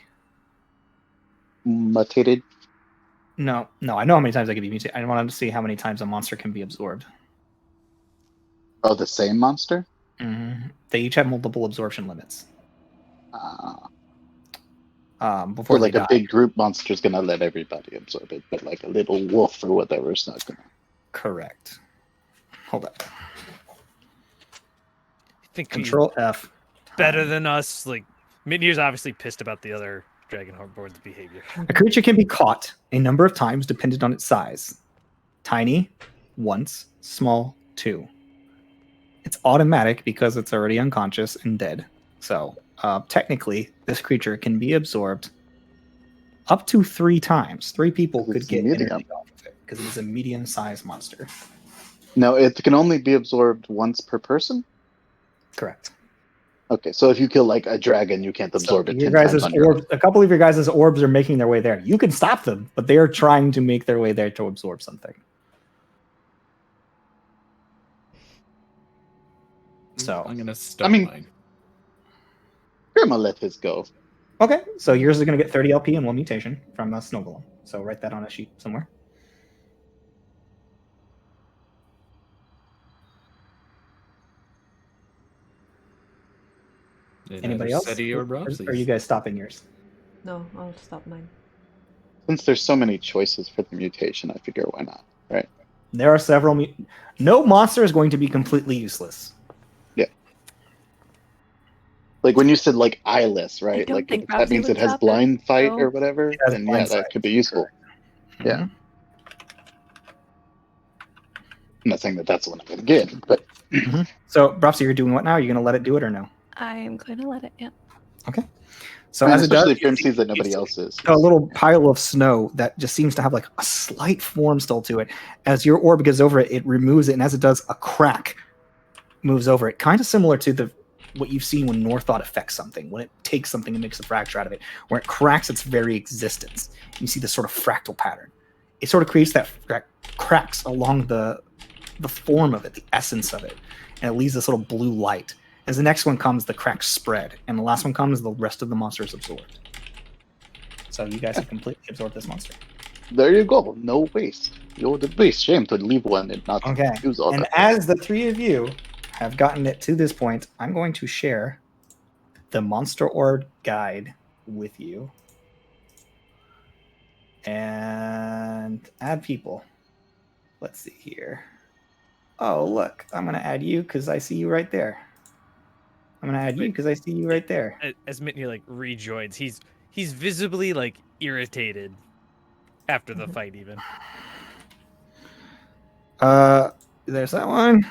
Mutated.
No, I know how many times they can be mutated. I want to see how many times a monster can be absorbed.
Oh, the same monster?
They each have multiple absorption limits. Before
Or like
they
a
die.
big group monster's gonna let everybody absorb it, but like a little wolf or whatever is not gonna.
Correct. Hold up.
I think
Control F.
he's better than us. Like, Mitnir's obviously pissed about the other Dragonborn's behavior.
A creature can be caught a number of times dependent on its size. Tiny, once. Small, 2. It's automatic because it's already unconscious and dead. So, technically, this creature can be absorbed up to 3 times. 3 people could
It's
get
medium.
energy off of it because it's a medium-sized monster.
No, it can only be absorbed once per person.
Correct.
Okay, so if you kill like a dragon, you can't absorb it
Your
10 times
guys'
on your own.
orbs, a couple of your guys' orbs are making their way there. You can stop them, but they are trying to make their way there to absorb something. So,
I'm gonna start
mean-
mine.
Grandma let his go.
okay, so yours is going to get 30 LP and 1 mutation from a snow golem. So write that on a sheet somewhere.
And
Anybody
either
else?
Seti or
Or
Brobsies.
are you guys stopping yours?
No, I'll stop mine.
Since there's so many choices for the mutation, I figure why not, right?
There are several. No monster is going to be completely useless.
Like when you said like eyeless, right?
don't
Like
think
if that
Roxy
means
would
it has
chop it,
blind sight
so-
or whatever,
It has
then
blind
yeah, that
sight,
could be useful. Yeah.
Mhm.
I'm not saying that that's what I'm going to get, but
So, Brofsy, you're doing what now? Are you going to let it do it or no?
I'm going to let it. Yeah.
Okay. So
and
as it does,
especially if
you
Grim
see-
sees that
you
nobody
see
else is.
a little pile of snow that just seems to have like a slight form still to it. As your orb goes over it, it removes it, and as it does, a crack moves over it, kind of similar to what you've seen when Northought affects something, when it takes something and makes a fracture out of it, where it cracks its very existence. You see this sort of fractal pattern. It sort of creates that cracks along the form of it, the essence of it, and it leaves this little blue light. As the next one comes, the cracks spread, and the last one comes, the rest of the monster is absorbed. So you guys have completely absorbed this monster.
There you go. No waste. It would be a shame to leave one and not
Okay.
use all
And
that.
as the three of you have gotten it to this point, I'm going to share the Monster Orb guide with you. And add people. Let's see here. Oh, look. I'm going to add you because I see you right there. I'm going to add you because I see you right there.
As Mitney like rejoins, he's visibly like irritated after the fight even.
There's that one.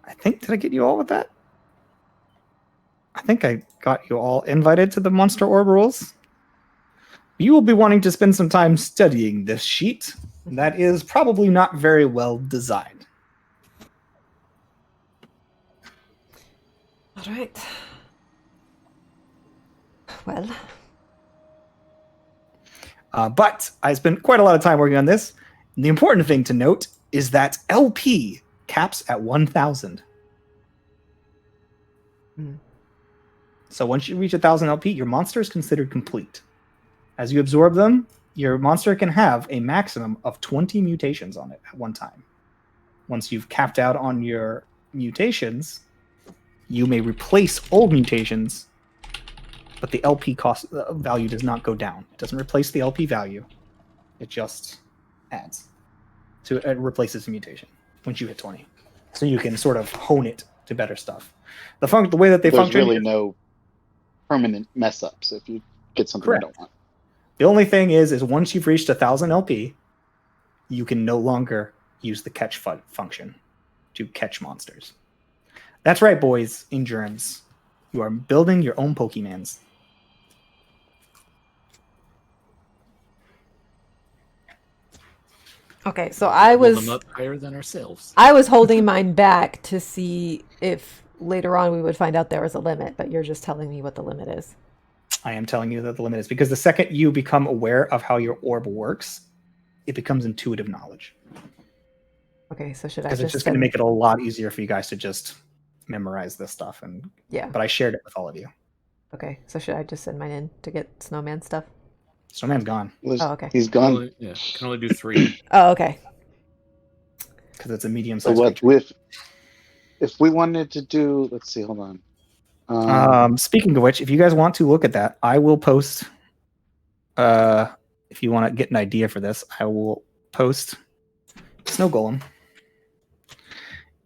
I think, did I get you all with that? I think I got you all invited to the Monster Orb rules. You will be wanting to spend some time studying this sheet. That is probably not very well designed.
All right. Well,
But I spent quite a lot of time working on this. The important thing to note is that LP caps at 1,000.
Mm.
So once you reach 1,000 LP, your monster is considered complete. As you absorb them, your monster can have a maximum of 20 mutations on it at one time. Once you've capped out on your mutations, you may replace old mutations, but the LP cost value does not go down. It doesn't replace the LP value. It just adds. So it replaces the mutation once you hit 20. So you can sort of hone it to better stuff. The way that they
There's
function
really
is,
no permanent mess ups if you get something
Correct.
you don't want.
the only thing is once you've reached 1,000 LP, you can no longer use the catch function to catch monsters. That's right, boys and germs. You are building your own Pokemans.
okay. So I
Level
was
them up higher than ourselves.
holding mine back to see if later on we would find out there was a limit, but you're just telling me what the limit is.
I am telling you that the limit is because the second you become aware of how your orb works, it becomes intuitive knowledge.
Okay, so should I
Because
just
it's just going to
send...
make it a lot easier for you guys to just memorize this stuff.
Yeah.
But I shared it with all of you.
Okay, so should I just send mine in to get Snowman stuff?
Snowman's gone
Oh, okay.
He's
Can
gone.
only, yeah, can only do 3.
Oh, okay.
because it's a medium
So
sized
what
creature.
if we wanted to do? Let's see. Hold on.
Speaking of which, if you guys want to look at that, I will post. If you want to get an idea for this, I will post Snow Golem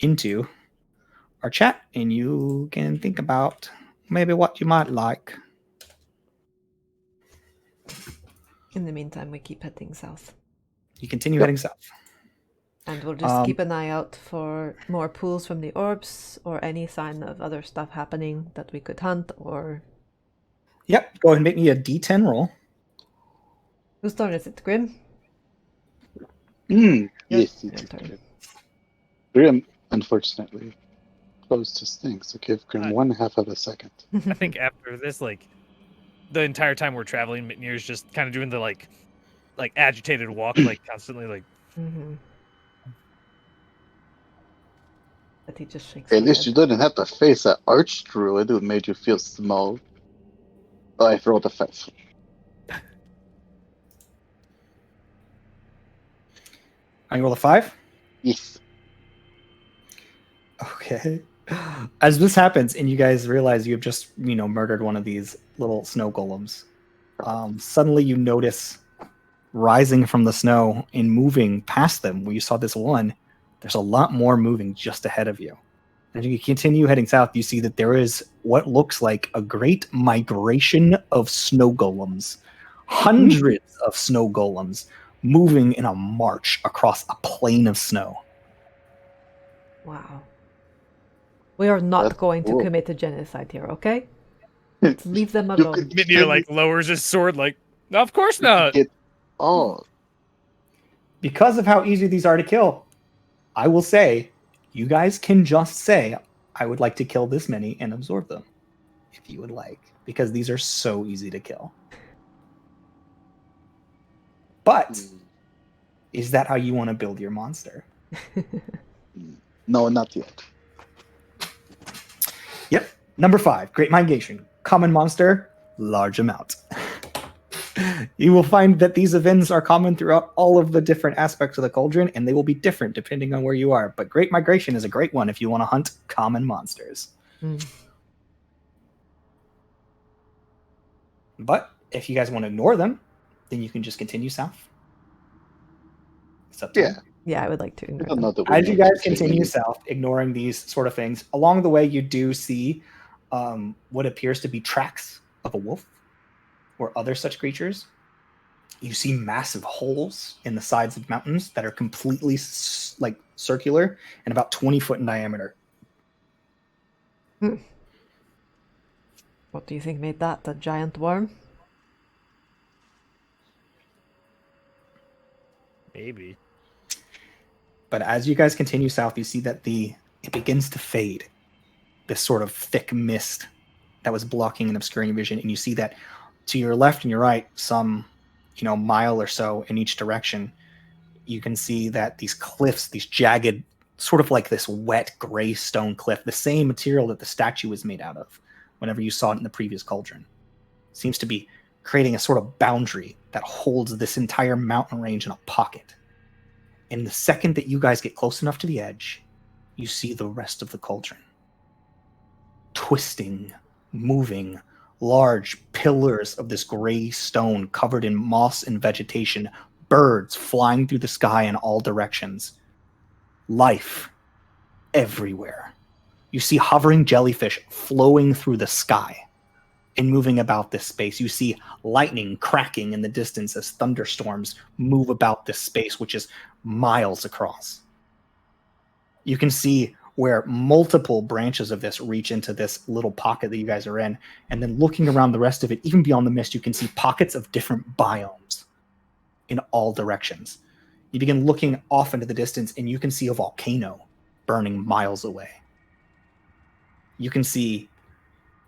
into our chat, and you can think about maybe what you might like.
In the meantime, we keep heading south.
You continue heading south.
And we'll just keep an eye out for more pools from the orbs or any sign of other stuff happening that we could hunt or...
Yep, go ahead and make me a D10 roll.
Whose turn is it? Grim?
Yes,
Your
it is
turn.
Grim. Grim, unfortunately, closed his thing, so give Grim 1/2 of a second.
I think after this, like the entire time we're traveling, Mitnir's just kind of doing the like agitated walk, like constantly like.
Mm-hmm. But he just shakes
At
his
least you
head.
didn't have to face that archdruid who made you feel small. Oh, I rolled a 5.
I roll a 5.
Yes.
Okay. As this happens, and you guys realize you have just, murdered one of these little snow golems, suddenly you notice rising from the snow and moving past them, where you saw this one There's a lot more moving just ahead of you. As you continue heading south, you see that there is what looks like a great migration of snow golems. Hundreds of snow golems moving in a march across a plain of snow.
Wow. We are not
That's
going to
cool.
commit a genocide here, okay? Let's leave them
You
alone.
could
Mitnir like lowers his sword, like, no, of course not.
get oh,
Because of how easy these are to kill, I will say, you guys can just say, I would like to kill this many and absorb them, if you would like, because these are so easy to kill. But is that how you want to build your monster?
no, not yet.
Yep. Number 5, Great Migration. Common monster, large amount. You will find that these events are common throughout all of the different aspects of the Cauldron, and they will be different depending on where you are. But Great Migration is a great one if you want to hunt common monsters. But if you guys want to ignore them, then you can just continue south. It's up to you.
Yeah, I would like to
I
ignore
don't
them.
know that we
As you
need
guys
to
continue
change.
south, ignoring these sort of things, along the way you do see what appears to be tracks of a wolf or other such creatures. You see massive holes in the sides of mountains that are completely circular and about 20 foot in diameter.
What do you think made that? A giant worm?
Maybe.
But as you guys continue south, you see that it begins to fade. This sort of thick mist that was blocking and obscuring vision, and you see that to your left and your right, some mile or so in each direction, you can see that these cliffs, these jagged, sort of like this wet gray stone cliff, the same material that the statue was made out of whenever you saw it in the previous cauldron, seems to be creating a sort of boundary that holds this entire mountain range in a pocket. And the second that you guys get close enough to the edge, you see the rest of the cauldron. Twisting, moving, large pillars of this gray stone covered in moss and vegetation, birds flying through the sky in all directions. Life everywhere. You see hovering jellyfish flowing through the sky and moving about this space. You see lightning cracking in the distance as thunderstorms move about this space, which is miles across. You can see where multiple branches of this reach into this little pocket that you guys are in. And then looking around the rest of it, even beyond the mist, you can see pockets of different biomes in all directions. You begin looking off into the distance, and you can see a volcano burning miles away. You can see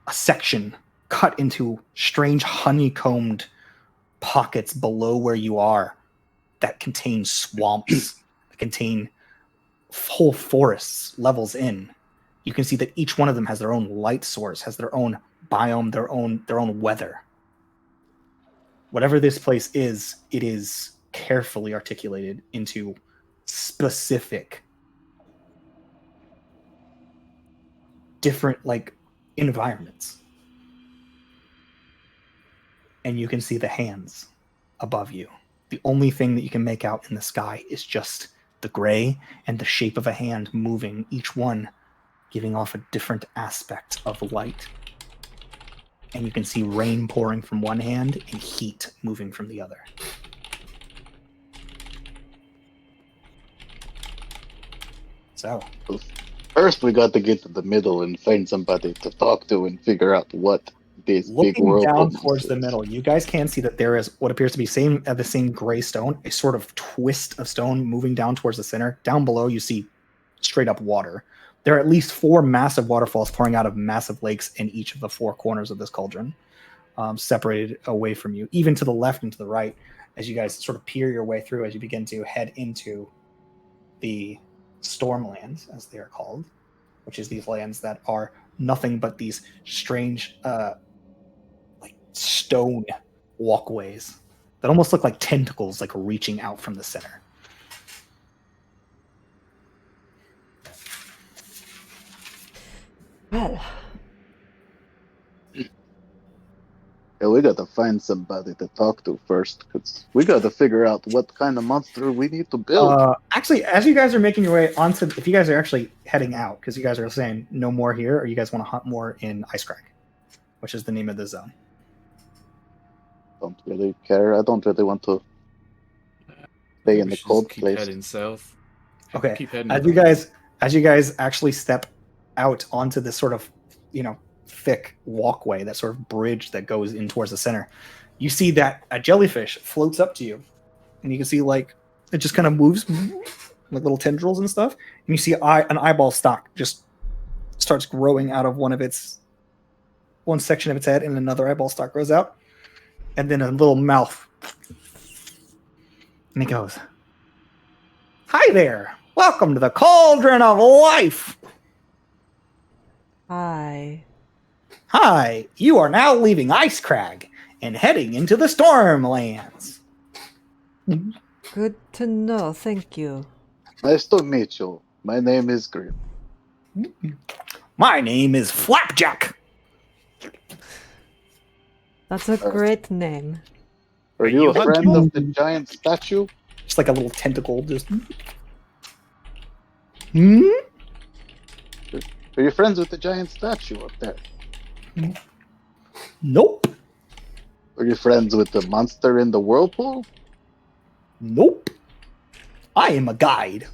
a section cut into strange honeycombed pockets below where you are that contain swamps, that contain whole forests levels in. You can see that each one of them has their own light source, has their own biome, their own weather. Whatever this place is, it is carefully articulated into specific different environments. And you can see the hands above you. The only thing that you can make out in the sky is just the gray and the shape of a hand moving, each one giving off a different aspect of light. And you can see rain pouring from one hand and heat moving from the other. So,
First, we got to get to the middle and find somebody to talk to and figure out what this big
looking
world
down
is.
towards the middle, you guys can see that there is what appears to be the same gray stone, a sort of twist of stone moving down towards the center. Down below, you see straight up water. There are at least 4 massive waterfalls pouring out of massive lakes in each of the 4 corners of this cauldron, separated away from you, even to the left and to the right, as you guys sort of peer your way through, as you begin to head into the Stormlands, as they are called, which is these lands that are nothing but these strange stone walkways that almost look like tentacles reaching out from the center.
Well,
Yeah, we gotta find somebody to talk to first, because we gotta figure out what kind of monster we need to build.
Actually, as you guys are making your way onto, if you guys are actually heading out, because you guys are saying no more here, or you guys want to hunt more in Ice Crack, which is the name of the zone.
Don't really care. I don't really want to stay
think
in
we
the
should
cold
just keep
place.
heading south.
Okay.
Keep heading.
As you guys actually step out onto this sort of, thick walkway, that sort of bridge that goes in towards the center, you see that a jellyfish floats up to you, and you can see like it just kind of moves like little tendrils and stuff, and you see an eyeball stalk just starts growing out of one section of its head, and another eyeball stalk grows out, and then a little mouth, and he goes, "Hi there, welcome to the Cauldron of Life.
Hi.
Hi, you are now leaving Ice Crag and heading into the Stormlands."
Good to know. Thank you.
Nice to meet you. My name is Grim.
My name is Flapjack.
That's a great name.
Are
Wait,
you
you
a
hunt
friend
people?
of the giant statue?
Just like a little tentacle, just.
Are you friends with the giant statue up there?
Nope.
Are you friends with the monster in the whirlpool?
Nope. I am a guide.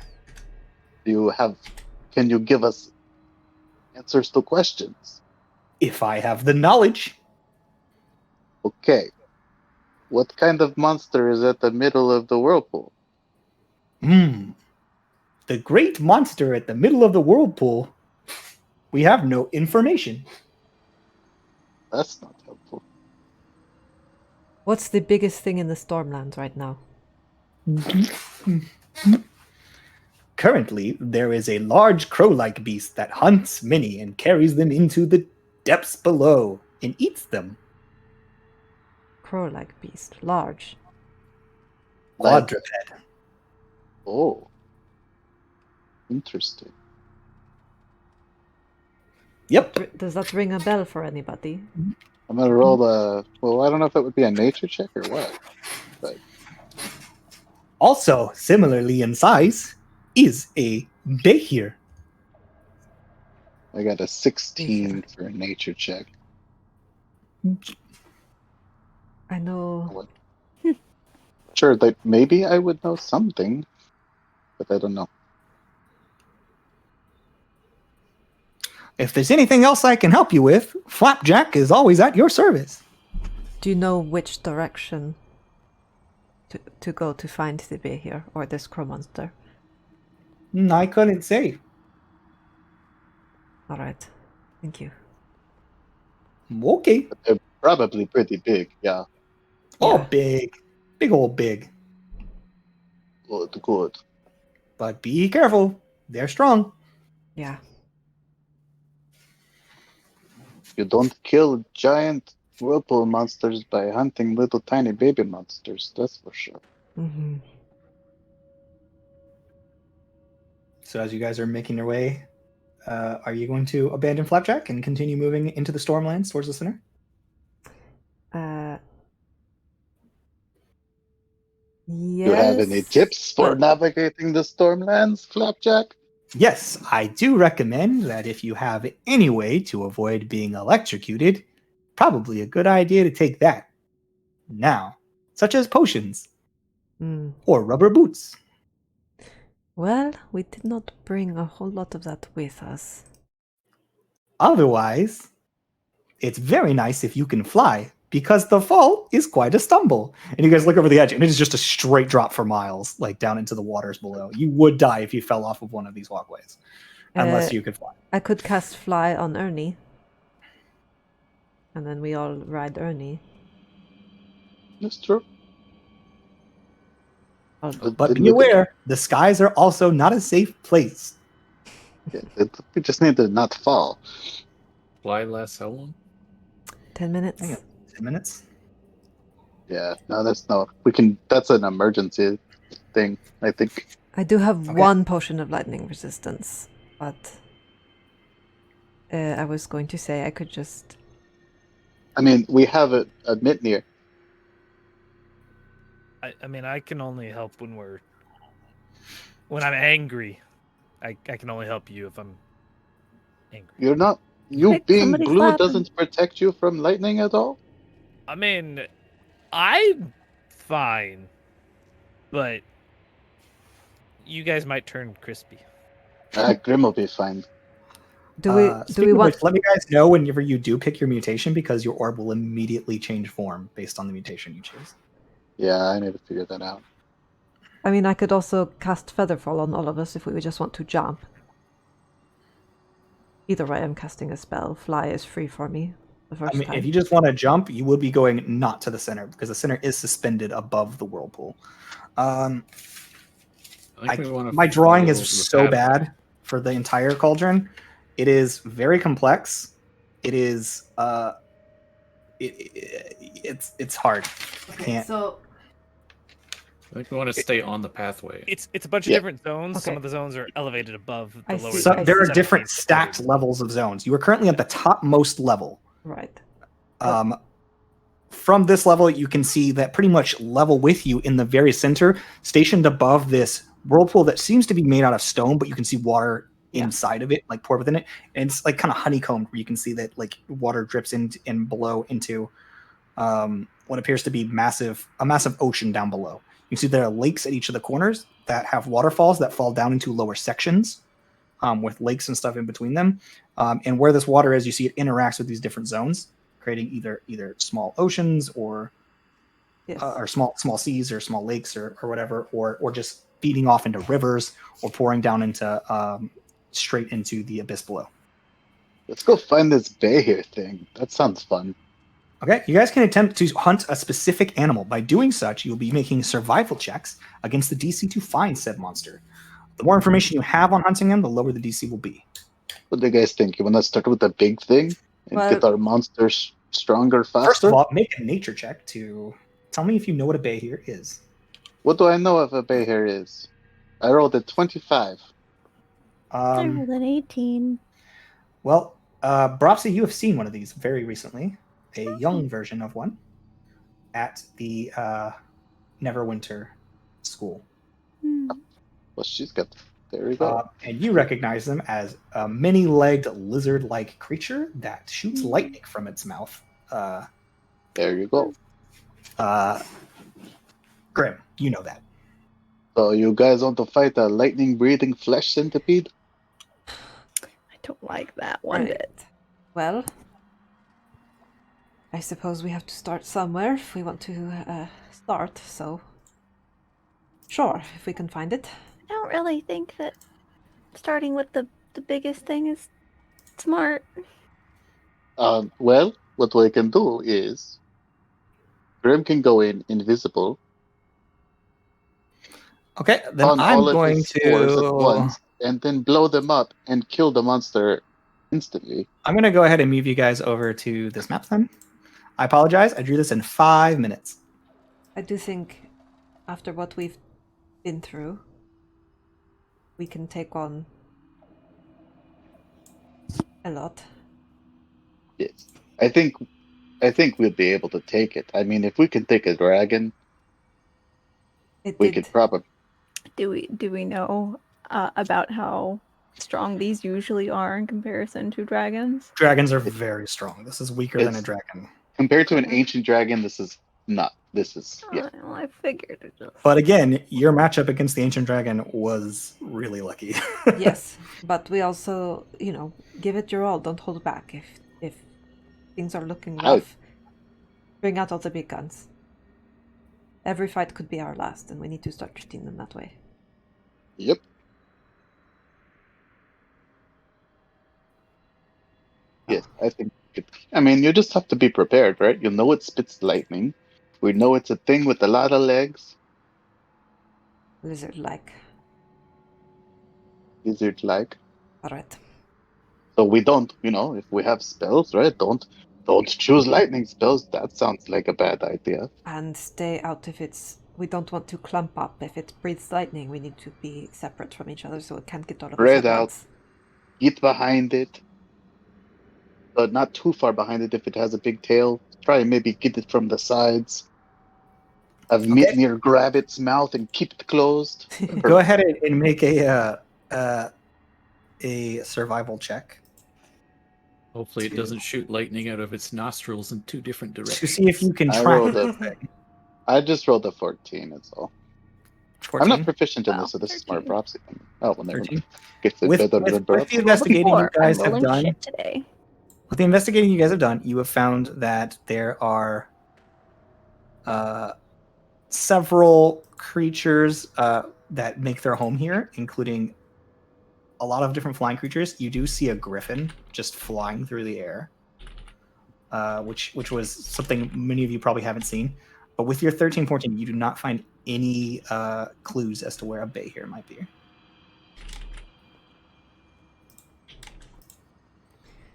Can you give us answers to questions?
If I have the knowledge.
Okay. What kind of monster is at the middle of the whirlpool?
The great monster at the middle of the whirlpool. We have no information.
That's not helpful.
What's the biggest thing in the Stormlands right now?
Currently, there is a large crow-like beast that hunts many and carries them into the depths below and eats them.
Crow-like beast. Large.
Quadruped.
Oh. Interesting.
Yep.
Does that ring a bell for anybody?
I'm gonna roll well, I don't know if it would be a nature check or what. But
Also, similarly in size, is a behir.
I got a 16 for a nature check.
I know.
Sure, that maybe I would know something, but I don't know.
If there's anything else I can help you with, Flapjack is always at your service.
Do you know which direction to go to find the behir or this crow monster?
I couldn't say.
All right. Thank you.
Okay.
They're probably pretty big, yeah.
Oh,
Yeah.
big. Big old big.
Good.
But be careful. They're strong.
Yeah.
You don't kill giant whirlpool monsters by hunting little tiny baby monsters, that's for sure.
Mm-hmm.
So as you guys are making your way, are you going to abandon Flapjack and continue moving into the Stormlands towards the center?
Yes.
Do you have any tips for
but-
navigating the Stormlands, Flapjack?
Yes, I do recommend that if you have any way to avoid being electrocuted, probably a good idea to take that. Now, such as potions
Mm.
or rubber boots.
Well, we did not bring a whole lot of that with us.
Otherwise, it's very nice if you can fly, because the fall is quite a stumble. And you guys look over the edge, and it is just a straight drop for miles, like down into the waters below. You would die if you fell off of one of these walkways, unless you could fly.
I could cast fly on Ernie. And then we all ride Ernie.
That's true.
But be aware, the skies are also not a safe place.
We just need to not fall.
Fly lasts how long?
10 minutes.
Hang on. 10 minutes?
Yeah, no, that's an emergency thing, I think.
I do have
Okay.
one potion of lightning resistance, but I was going to say I could just
I mean, we have a Mitnir.
I mean, I can only help when I'm angry. I can only help you if I'm angry.
You're not. You
Quick,
being
somebody
blue
slap him.
doesn't protect you from lightning at all.
I mean, I'm fine, but you guys might turn crispy.
Grim will be fine.
Do we
Speaking of
want?
which, let me guys know whenever you do pick your mutation, because your orb will immediately change form based on the mutation you choose.
Yeah, I need to figure that out.
I mean, I could also cast Featherfall on all of us if we would just want to jump. Either way, I'm casting a spell. Fly is free for me the first
I mean,
time.
if you just want to jump, you will be going not to the center because the center is suspended above the whirlpool.
I think we wanna
My drawing
follow
is
the
so
path.
bad for the entire cauldron. It is very complex. It is it's hard. I can't.
So
I think we want to stay on the pathway.
It's a bunch of
Yeah.
different zones.
Okay.
Some of the zones are elevated above the
I
lower.
see.
So
zones.
there are
17
different
to
stacked
30.
levels of zones. You are currently at the topmost level.
right.
From this level, you can see that pretty much level with you in the very center, stationed above this whirlpool that seems to be made out of stone, but you can see water inside of it, like poured within it. And it's like kind of honeycombed, where you can see that like water drips in and below into what appears to be a massive ocean down below. You can see there are lakes at each of the corners that have waterfalls that fall down into lower sections with lakes and stuff in between them. And where this water is, you see it interacts with these different zones, creating either small oceans or
Yes.
or small seas or small lakes or whatever, or just feeding off into rivers or pouring down into straight into the abyss below.
Let's go find this Behir thing. That sounds fun.
Okay, you guys can attempt to hunt a specific animal. By doing such, you'll be making survival checks against the DC to find said monster. The more information you have on hunting him, the lower the DC will be.
What do you guys think? You want to start with the big thing and
Well-
get our monsters stronger, faster?
First of all, make a nature check to tell me if you know what a Behir is.
What do I know if a Behir is? I rolled a 25.
I rolled an 18.
Well, Bropsy, you have seen one of these very recently, a young version of one, at the Neverwinter school.
Hmm.
Well, she's got. There we go.
And you recognize them as a many-legged lizard-like creature that shoots lightning from its mouth.
There you go.
Grim, you know that.
So you guys want to fight a lightning-breathing flesh centipede?
I don't like that one
Right.
bit.
Well, I suppose we have to start somewhere if we want to start, so sure, if we can find it.
I don't really think that starting with the biggest thing is smart.
Well, what we can do is Grim can go in invisible
Okay, then
on
I'm
all of
going
his spores at
to.
once, and then blow them up and kill the monster instantly.
I'm going to go ahead and move you guys over to this map then. I apologize. I drew this in 5 minutes.
I do think after what we've been through, we can take on a lot.
Yes, I think we'll be able to take it. I mean, if we can take a dragon, we could probably.
Do we know about how strong these usually are in comparison to dragons?
Dragons are very strong. This is weaker than a
It's-
dragon.
Compared to an ancient dragon, this is not. This is yeah.
Well, I figured it just.
But again, your matchup against the ancient dragon was really lucky.
Yes, but we also, give it your all. Don't hold back. If things are looking rough, bring out all the big guns. Every fight could be our last, and we need to start treating them that way.
Yep. Yes, I think. I mean, you just have to be prepared, right? You know it spits lightning. We know it's a thing with a lot of legs.
Lizard-like.
Lizard-like.
Alright.
So we don't, if we have spells, right? Don't choose lightning spells. That sounds like a bad idea.
And stay out if it's... We don't want to clump up. If it breathes lightning, we need to be separate from each other so it can't get all of us
Spread
at
out.
once.
Get behind it. But not too far behind it if it has a big tail. try and maybe get it from the sides. Have Mitnir grab its mouth and keep it closed.
Go ahead and make a survival check
Hopefully, it doesn't shoot lightning out of its nostrils in 2 different directions.
to see if you can
I
track
rolled
this
a-
thing.
I just rolled a 14, that's all.
14.
I'm not proficient in
Wow,
this, so this is more
13.
proxy. Oh, well, never
13.
mind. Gets it
With
better than
the
proxy.
investigating you guys
I'm
have
rolling
done,
shit today.
with the investigating you guys have done, you have found that there are several creatures that make their home here, including a lot of different flying creatures. You do see a griffin just flying through the air, which was something many of you probably haven't seen. But with your 13-14, you do not find any clues as to where a bay here might be.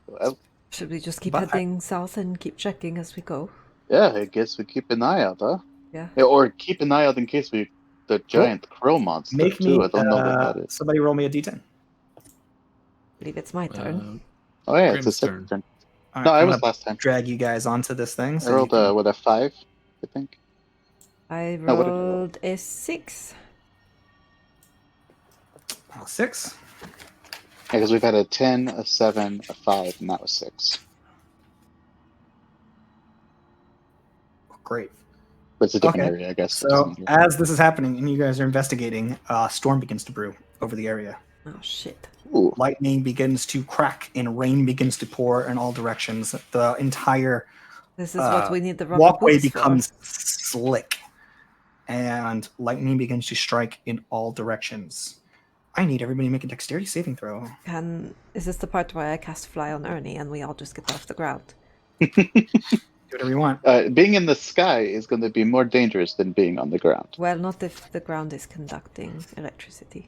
Well,
Should we just keep
But
heading south and keep checking as we go?
yeah, I guess we keep an eye out, huh?
Yeah.
Or keep an eye out in case the giant crow monster
Make
too.
me
I don't know what that is.
somebody roll me a d10.
I believe it's my turn.
Oh yeah, it's a
Grim's
second turn.
All
No,
right,
I
I'm
was
gonna
last time.
drag you guys onto this thing.
I
So you
rolled
can-
with a 5, I think.
I
No, what did you roll?
rolled a 6.
6.
Yeah, because we've had a 10, a 7, a 5, and that was 6.
Great.
But it's a different
Okay.
area, I guess.
So as this is happening and you guys are investigating, a storm begins to brew over the area.
Oh shit.
Ooh,
Lightning begins to crack and rain begins to pour in all directions. The entire
This is what we need the rubber
walkway
boots
becomes slick, and lightning begins to strike in all directions. I need everybody to make a dexterity saving throw.
for. Is this the part where I cast fly on Ernie and we all just get off the ground?
Do whatever you want.
being in the sky is going to be more dangerous than being on the ground.
Well, not if the ground is conducting electricity.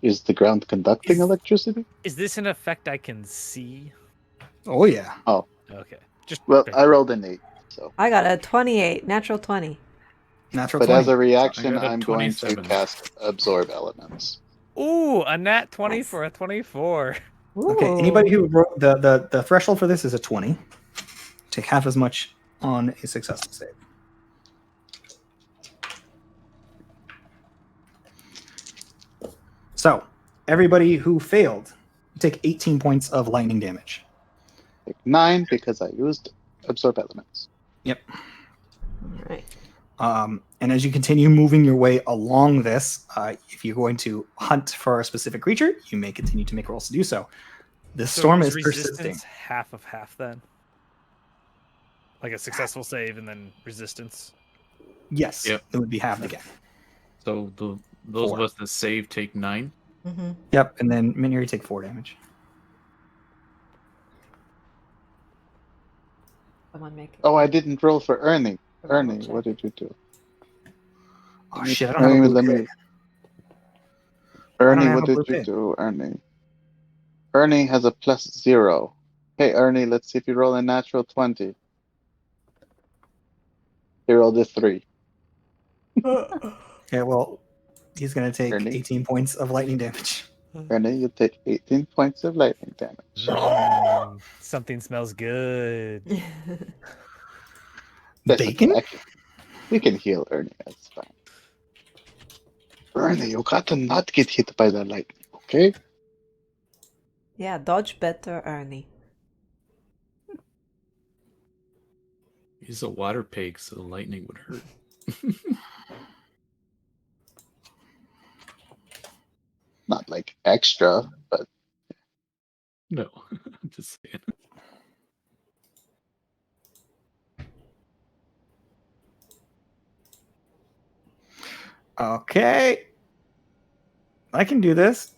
Is the ground conducting electricity?
Is this an effect I can see?
Oh yeah.
Okay. Just
Well, I rolled an 8, so.
I got a 28, natural 20.
Natural
But
20.
as a reaction,
I got a
I'm going to
27.
cast Absorb Elements.
Ooh, a nat 20
Nice.
for a 24.
Okay,
Ooh.
anybody who wrote the threshold for this is a 20. Take half as much on a successful save. So, everybody who failed, take 18 points of lightning damage.
Like 9 because I used Absorb Elements.
Yep.
All right.
And as you continue moving your way along this, if you're going to hunt for a specific creature, you may continue to make rolls to do so. The storm is persisting.
resistance half of half then? Like a successful save and then resistance?
Yes,
Yep.
it would be halved again.
So those
4.
of us that save take 9.
Mm-hmm.
Yep, and then Minir, you take 4 damage.
Someone make it.
Oh, I didn't roll for Ernie.
A roll
Ernie,
check.
what did you do?
Oh shit, I don't have a blue
let me.
pig.
Ernie,
have
what
a
did
blue
you
pig.
do, Ernie? Ernie has a +0. Hey, Ernie, let's see if you roll a natural 20. He rolled a 3.
Okay, well, he's going to take
Ernie?
18 points of lightning damage.
Ernie, you take 18 points of lightning damage.
Something smells good.
That's
Bacon?
okay. We can heal Ernie, that's fine. Ernie, you gotta not get hit by the lightning, okay?
Yeah, dodge better, Ernie.
He's a water pig, so the lightning would hurt.
Not like extra, but
No, I'm just saying.
Okay. I can do this.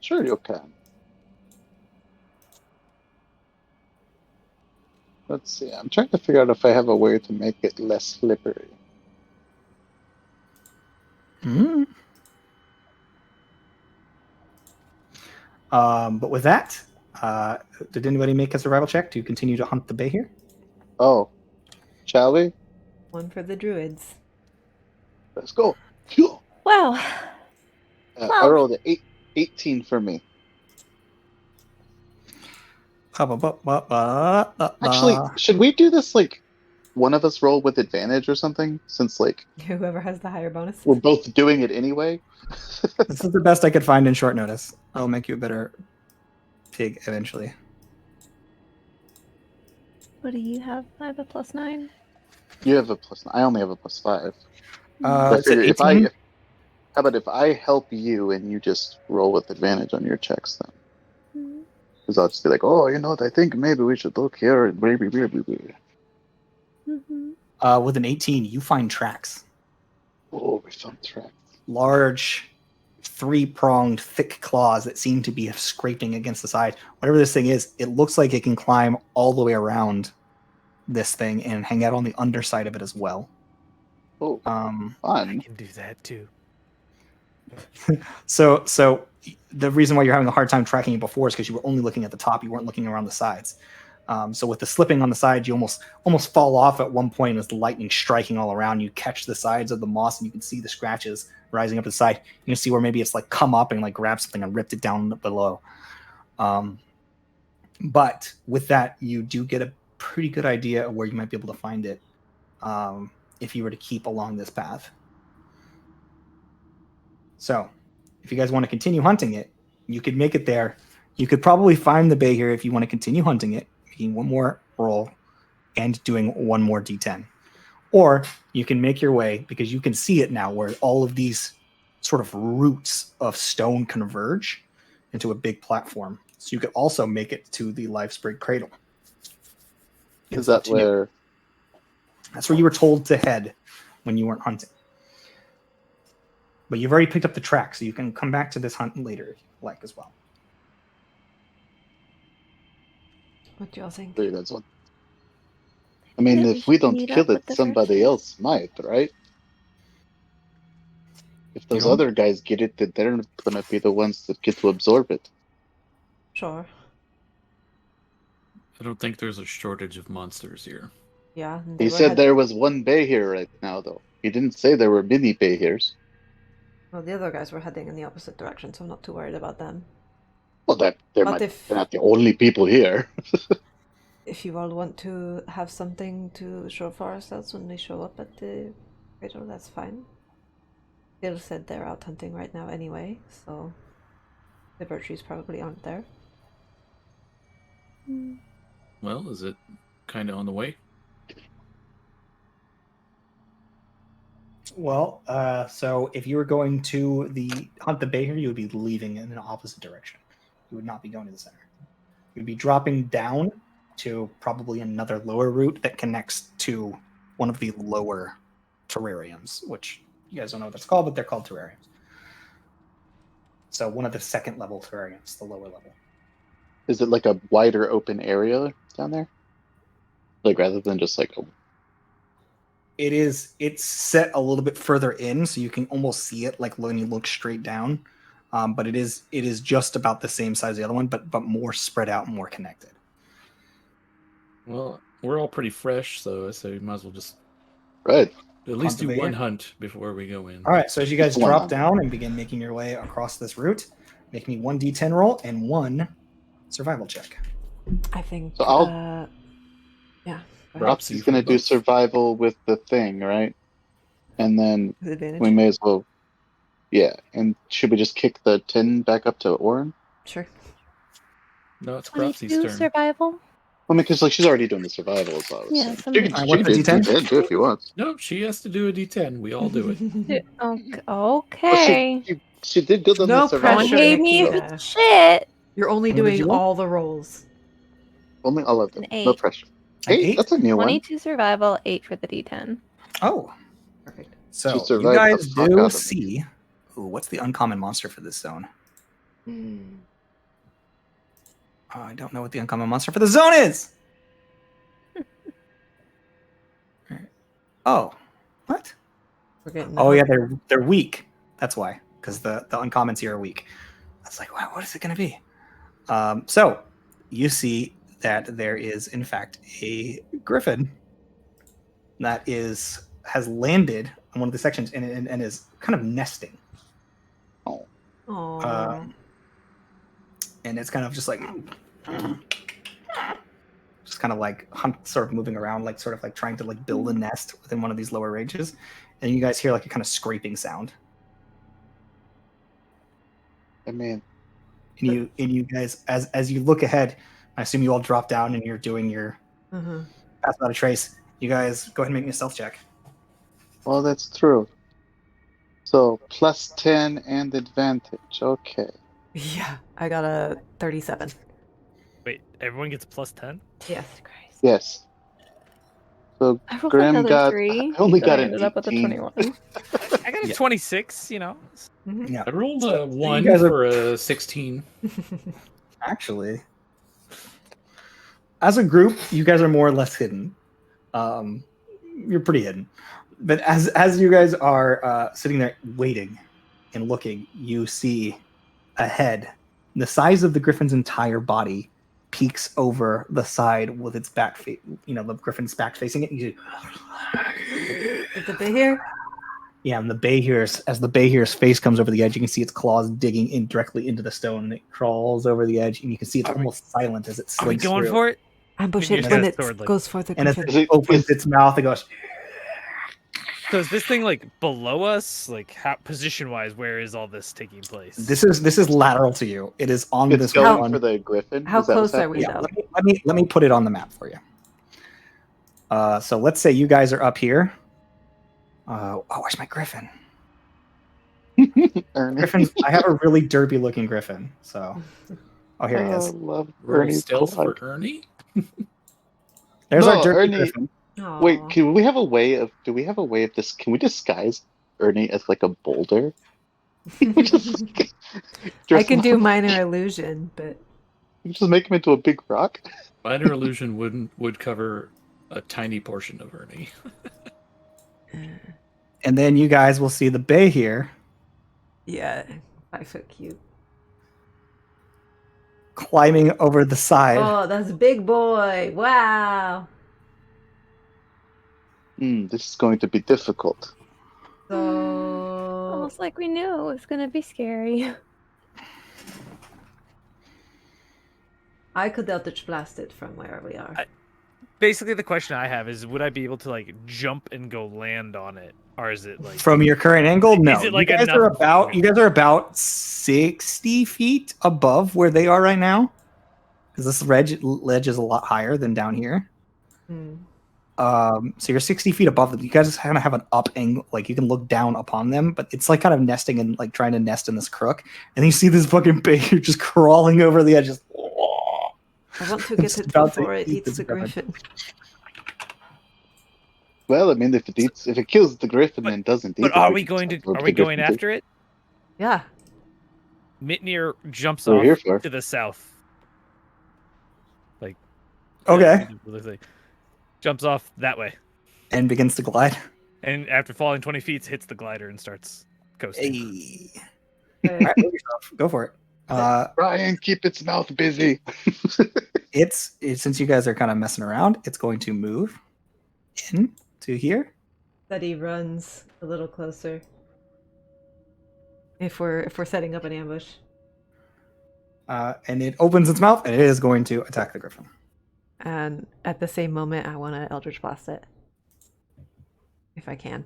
sure you can. Let's see, I'm trying to figure out if I have a way to make it less slippery.
Mm. But with that, did anybody make a survival check to continue to hunt the bay here?
Oh, shall we?
One for the druids.
Let's go. Phew.
Wow.
I
Well-
rolled an 18 for me. Actually, should we do this like one of us roll with advantage or something? Since like
Whoever has the higher bonus.
we're both doing it anyway.
This is the best I could find in short notice. I'll make you a better pig eventually.
What do you have? I have a +9.
You have a +9. I only have a +5.
Uh,
So I
it's at
figure
18.
how about if I help you and you just roll with advantage on your checks then?
Mhm.
Because I'll just be like, oh, you know what? I think maybe we should look here and maybe.
Mhm.
With an 18, you find tracks.
Oh, we found tracks.
Large, three-pronged, thick claws that seem to be scraping against the side. Whatever this thing is, it looks like it can climb all the way around this thing and hang out on the underside of it as well.
Oh,
Um,
I
fun.
can do that too.
so the reason why you're having a hard time tracking it before is because you were only looking at the top. You weren't looking around the sides. So with the slipping on the sides, you almost fall off at one point as the lightning striking all around. You catch the sides of the moss and you can see the scratches rising up the side. You can see where maybe it's like come up and like grab something and ripped it down below. But with that, you do get a pretty good idea of where you might be able to find it if you were to keep along this path. So if you guys want to continue hunting it, you could make it there. You could probably find the bay here if you want to continue hunting it, making one more roll and doing one more d10. Or you can make your way, because you can see it now, where all of these sort of roots of stone converge into a big platform. So you could also make it to the Life Sprig Cradle.
Is that where?
That's where you were told to head when you weren't hunting. But you've already picked up the track, so you can come back to this hunt later if you like as well.
What do y'all think?
That's one. I mean, if we don't kill it, somebody else might, right? If those other guys get it, then they're gonna be the ones that get to absorb it.
Sure.
I don't think there's a shortage of monsters here.
Yeah.
He said there was one bay here right now, though. He didn't say there were many bay here's.
Well, the other guys were heading in the opposite direction, so I'm not too worried about them.
Well, they're not the only people here.
If you all want to have something to show for ourselves when we show up at the cradle, that's fine. Bill said they're out hunting right now anyway, so the birchies probably aren't there.
Well, is it kind of on the way?
Well, so if you were going to hunt the bay here, you would be leaving in an opposite direction. You would not be going to the center. You'd be dropping down to probably another lower route that connects to one of the lower terrariums, which you guys don't know what that's called, but they're called terrariums. So one of the second level terrariums, the lower level.
Is it like a wider open area down there? Like rather than just like a...
It's set a little bit further in, so you can almost see it like when you look straight down. But it is just about the same size as the other one, but more spread out and more connected.
Well, we're all pretty fresh, so I say we might as well just
at
least do one hunt before we go in.
All right, so as you guys drop down and begin making your way across this route, make me 1d10 roll and 1 survival check.
I think.
So
yeah.
Robson's going to do survival with the thing, right? And then we may as well. Yeah, and should we just kick the 10 back up to Orin?
Sure.
No, it's Cropsy's turn.
Survival?
Well, because like she's already doing the survival, so
Yeah,
she can do D10 too if you want.
No, she has to do a D10. We all do it.
Okay.
Well, she did good on
no
the survival.
pressure,
Gave me
Nikita.
shit.
You're only doing all the rolls.
Only all of them.
An 8.
No pressure. 8? That's a new
22 survival, 8 for the D10.
Oh,
perfect.
So you guys do see. Ooh, what's the uncommon monster for this zone? I don't know what the uncommon monster for the zone is. Oh, what? Oh yeah, they're weak. That's why, because the uncommons here are weak. I was like, wow, what is it going to be? So you see that there is in fact a griffin that has landed on one of the sections and is kind of nesting.
Oh.
And it's kind of just like just kind of like sort of moving around, like sort of like trying to like build a nest within one of these lower ranges, and you guys hear like a kind of scraping sound.
I mean,
And you guys, as you look ahead, I assume you all drop down and you're doing your pass without a trace. You guys go ahead and make me a stealth check.
well, that's true. So plus 10 and advantage. Okay.
Yeah, I got a 37.
Wait, everyone gets plus 10?
Yes.
Christ.
Yes. So
I rolled
Grim
another
got.
3.
I only
so
got
I
an
ended up with a
18.
21.
I got a
Yeah.
26, you know.
Yeah,
I rolled a 1
guys are-
for a 16.
actually, as a group, you guys are more or less hidden. You're pretty hidden, but as you guys are sitting there waiting and looking, you see a head the size of the griffin's entire body peeks over the side with its back, the griffin's back facing it. You
Is the bay here?
Yeah, and as the Behir's face comes over the edge, you can see its claws digging in directly into the stone, and it crawls over the edge, and you can see it's almost silent as it
Are we
slinks
going
through.
for it?
Ambush
Maybe
it
use
when
that
it
sword, like-
goes for the
And as
griffin.
it opens its mouth, it goes.
So is this thing like below us? Like how position-wise, where is all this taking place?
This is lateral to you. It is on
It's
this
going
one.
for the griffin.
How
Is that what's
close are we,
happening?
Yeah,
though?
let me put it on the map for you. So let's say you guys are up here. Where's my griffin?
Ernie.
Griffins. I have a really derpy looking griffin. So, here he
Oh,
is.
love
Roll
Ernie's
stealth
blood.
for Ernie.
There's
No,
our derpy
Ernie-
griffin.
Wait,
Aw.
can we have a way of? Do we have a way of this? Can we disguise Ernie as like a boulder? Just
I
dress
can
him
do
up.
minor illusion, but
Just make him into a big rock.
Minor illusion would cover a tiny portion of Ernie.
And then you guys will see the bay here
yeah, 5 foot cube.
climbing over the side.
Oh, that's a big boy! Wow.
This is going to be difficult.
So
Almost like we knew it was gonna be scary.
I could Eldritch blast it from where we are.
Basically, the question I have is, would I be able to like jump and go land on it, or is it like
From your current angle, no.
Is it like
you guys
enough-
are about 60 feet above where they are right now, because this ledge is a lot higher than down here.
Hmm.
So you're 60 feet above them. You guys just kind of have an up angle, like you can look down upon them, but it's like kind of nesting and like trying to nest in this crook. And you see this fucking bear just crawling over the edge. Just,
I want to
It's
get it
about to
before it
eat
eats
this
the griffin.
Well, I mean, if it kills the griffin and doesn't eat
But
it,
are
we
we
can
going to?
absorb
Are
the
we going
griffin too.
after it?
Yeah.
Mitnir jumps
We're here
off
for.
to the south. Like
okay.
jumps off that way,
And begins to glide.
and after falling 20 feet, hits the glider and starts coasting.
Hey.
Okay.
All right, move yourself. Go for it.
Brian, keep its mouth busy.
It's since you guys are kind of messing around, it's going to move in to here.
That he runs a little closer. If we're setting up an ambush.
And it opens its mouth and it is going to attack the griffin.
And at the same moment I wanna Eldritch blast it. If I can.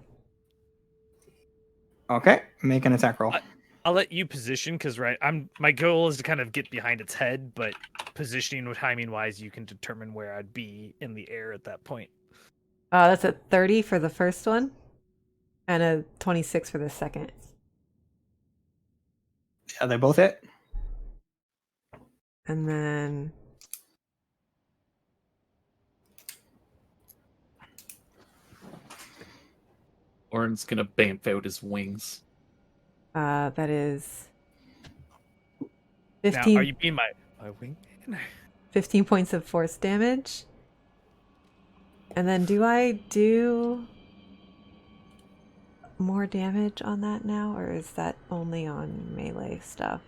Okay, make an attack roll.
I'll let you position because my goal is to kind of get behind its head, but positioning with timing wise, you can determine where I'd be in the air at that point.
That's a 30 for the first one. And a 26 for the second.
Yeah, they both hit.
And then
Orin's gonna bamf out his wings.
that is
Now,
15,
are you being my wing?
15 points of force damage. And then do I do more damage on that now, or is that only on melee stuff?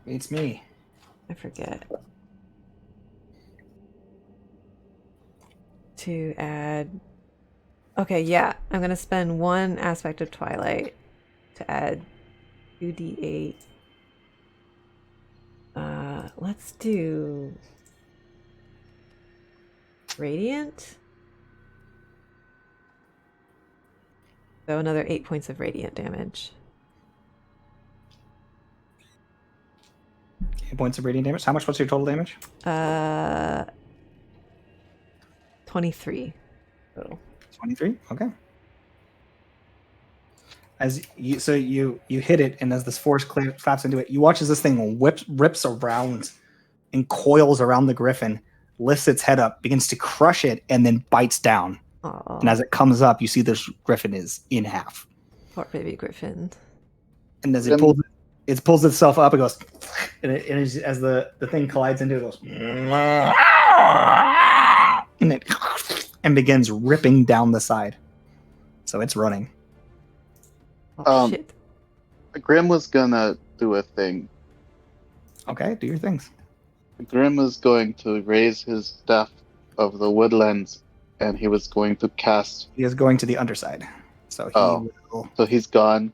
It's me.
I forget. To add... Okay, yeah. I'm going to spend one aspect of Twilight to add 2d8. Let's do radiant. So another 8 points of radiant damage.
8 points of radiant damage. How much was your total damage?
23 total.
23. Okay. As you hit it, and as this force flaps into it, you watch as this thing rips around and coils around the griffin, lifts its head up, begins to crush it, and then bites down.
Aww.
And as it comes up, you see this griffin is in half.
Poor baby griffin.
And as it pulls itself up, it goes, and as the thing collides into it, goes, and begins ripping down the side. So it's running.
Oh, shit.
Grim was gonna do a thing.
Okay, do your things.
Grim was going to raise his staff of the woodlands, and he was going to cast.
He is going to the underside. So
So he's gone.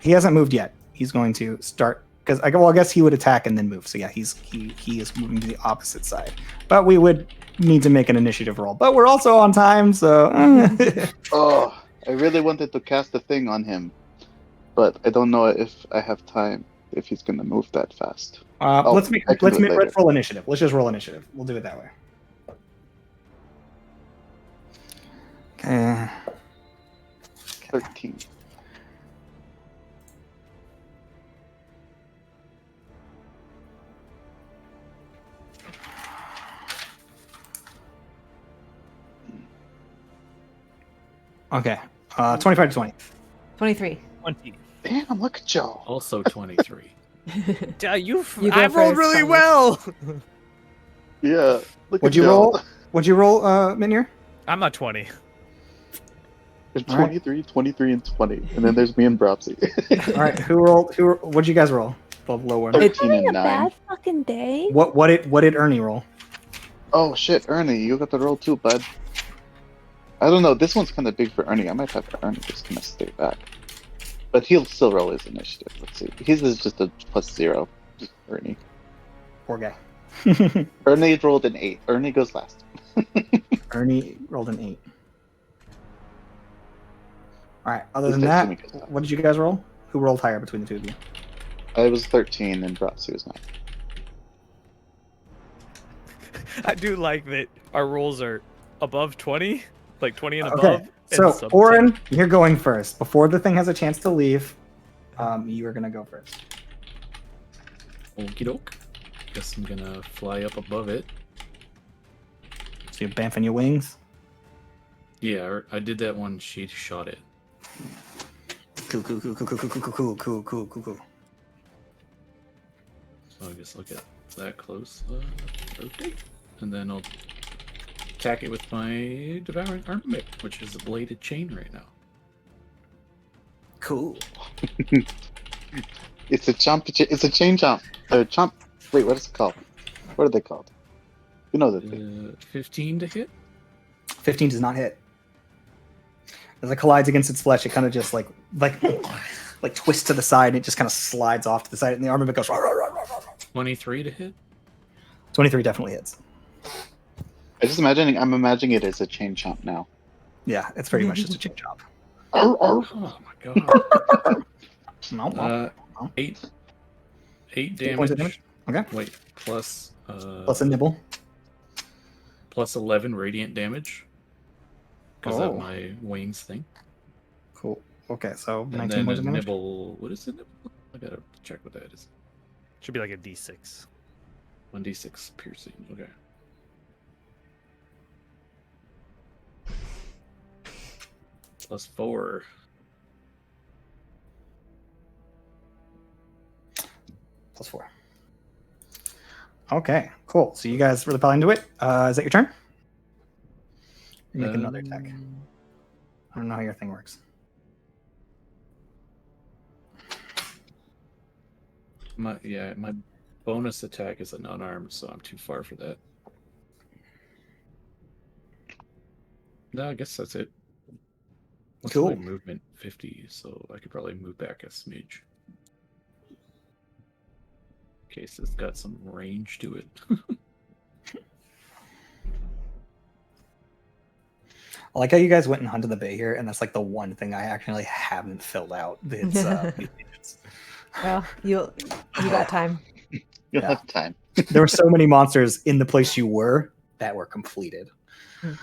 He hasn't moved yet. He's going to start because I guess he would attack and then move. So yeah, he is moving to the opposite side. But we would need to make an initiative roll. But we're also on time, so
Oh, I really wanted to cast a thing on him, but I don't know if I have time. If he's going to move that fast.
Let's roll initiative. Let's just roll initiative. We'll do it that way. Okay.
13.
Okay. 25 to 20.
23.
20.
Damn, look at y'all.
Also 23.
Yeah,
You go
I rolled
first,
really
Thomas.
well.
Yeah. Look
What'd
at
you
y'all.
roll? What'd you roll, Minir?
I'm not 20.
There's
All right.
23, 23, and 20. And then there's me and Bropsy.
All right. What'd you guys roll? The low one.
13 and
A
9.
bad fucking day.
What did Ernie roll?
Oh shit, Ernie, you got the roll too, bud. I don't know, this one's kind of big for Ernie. I might have Ernie just kind of stay back. But he'll still roll his initiative. Let's see. His is just a +0. Ernie.
Poor guy.
Ernie rolled an 8. Ernie goes last.
Ernie rolled an 8. All right. Other
He's
than that,
texting me 'cause
what did you guys roll? Who rolled higher between the two of you?
I was 13 and Bropsy was 9.
I do like that our rolls are above 20, like 20 and
Okay.
above. and
So,
sub 10.
Oren, you're going first. Before the thing has a chance to leave, you are going to go first.
Okie doke. Guess I'm gonna fly up above it.
So you're bamfing your wings.
Yeah, I did that when she shot it.
Cool.
So I guess I'll get that close. Okay. And then I'll attack it with my Devouring Armament, which is a bladed chain right now.
Cool.
It's a chomp. It's a chain chomp. Chomp. Wait, what is it called? What are they called? You know the thing.
15 to hit?
15 does not hit. As it collides against its flesh, it kind of just like twists to the side, and it just kind of slides off to the side, and the armament goes.
23 to hit?
23 definitely hits.
I'm imagining it as a chain chomp now.
Yeah, it's pretty much just a chain chop.
Oh my god.
No.
8
8 points of
damage.
Okay.
Wait, plus
Plus a nibble.
plus 11 radiant damage. Because
Oh.
of my wings thing.
Cool. Okay, so
And
19
then
points
a
of damage.
nibble. What is the nibble? I gotta check what that is.
Should be like a D6.
1d6 piercing. Okay. Plus 4.
Plus 4. Okay, cool. So you guys really pile into it. Is that your turn? You make another attack. I don't know how your thing works.
My bonus attack is an unarmed, so I'm too far for that. No, I guess that's it. What's
Cool.
my movement? 50, so I could probably move back a smidge. case it's got some range to it.
I like how you guys went and hunted the bay here, and that's like the one thing I actually haven't filled out. It's mutations.
Well, you got time.
You'll
Yeah.
have time.
There were so many monsters in the place you were that were completed.
Hmm.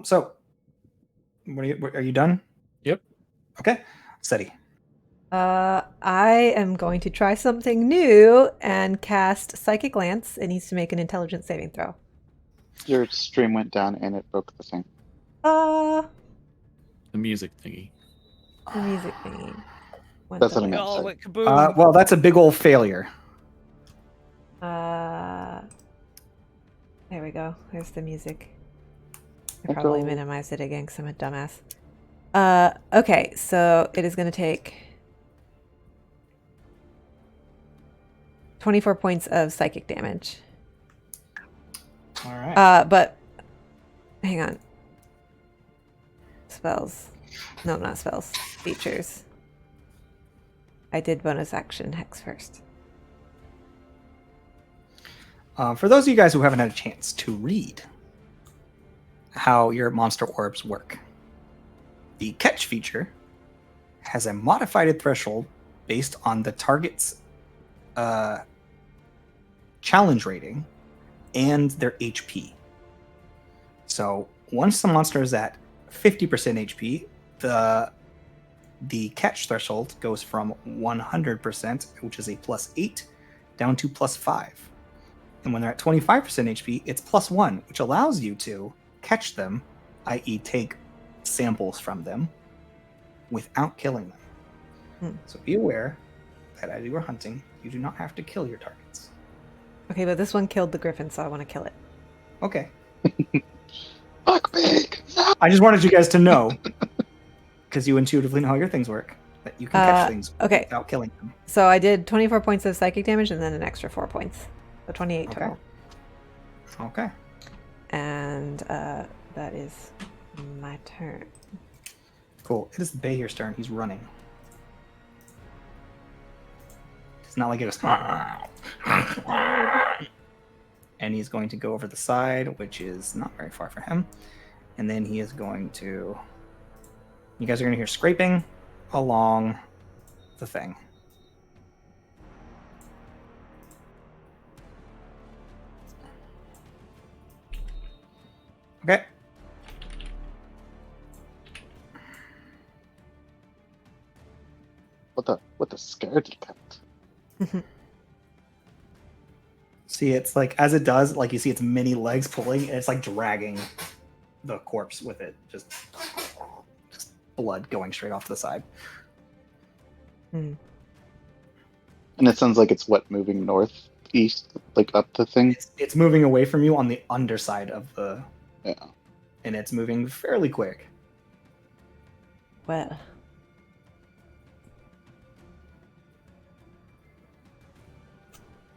So, are you done?
Yep.
Okay, steady.
I am going to try something new and cast Psychic Lance. It needs to make an intelligence saving throw.
Your stream went down and it broke the thing.
The
music thingy.
music thingy. Went
That's what I
away.
meant.
Oh,
Sorry.
what kaboom!
Well, that's a big old failure.
There we go. There's the music. I
Okay.
probably minimized it again because I'm a dumbass. Okay, so it is going to take 24 points of psychic damage.
All right.
But hang on. Spells. No, not spells. Features. I did bonus action hex first.
For those of you guys who haven't had a chance to read how your monster orbs work, the catch feature has a modified threshold based on the target's challenge rating and their HP. So once the monster is at 50% HP, the catch threshold goes from 100%, which is a +8, down to +5. And when they're at 25% HP, it's +1, which allows you to catch them, i.e. take samples from them, without killing them. So be aware that as you are hunting, you do not have to kill your targets.
Okay, but this one killed the griffin, so I want to kill it.
Okay.
Fuck big. No.
I just wanted you guys to know, because you intuitively know how your things work, that you can catch things
okay.
without killing them.
So I did 24 points of psychic damage and then an extra 4 points. So 28
Okay.
total.
Okay.
And that is my turn.
Cool. It is the Bayhir's turn. He's running. It's not like it goes. And he's going to go over the side, which is not very far for him. And then he is going to. You guys are going to hear scraping along the thing. Okay.
What the scaredy cat?
See, it's like as it does, like you see its many legs pulling, and it's like dragging the corpse with it. Just blood going straight off to the side.
And it sounds like it's moving northeast, like up the thing.
It's moving away from you on the underside of the.
Yeah.
And it's moving fairly quick.
Well.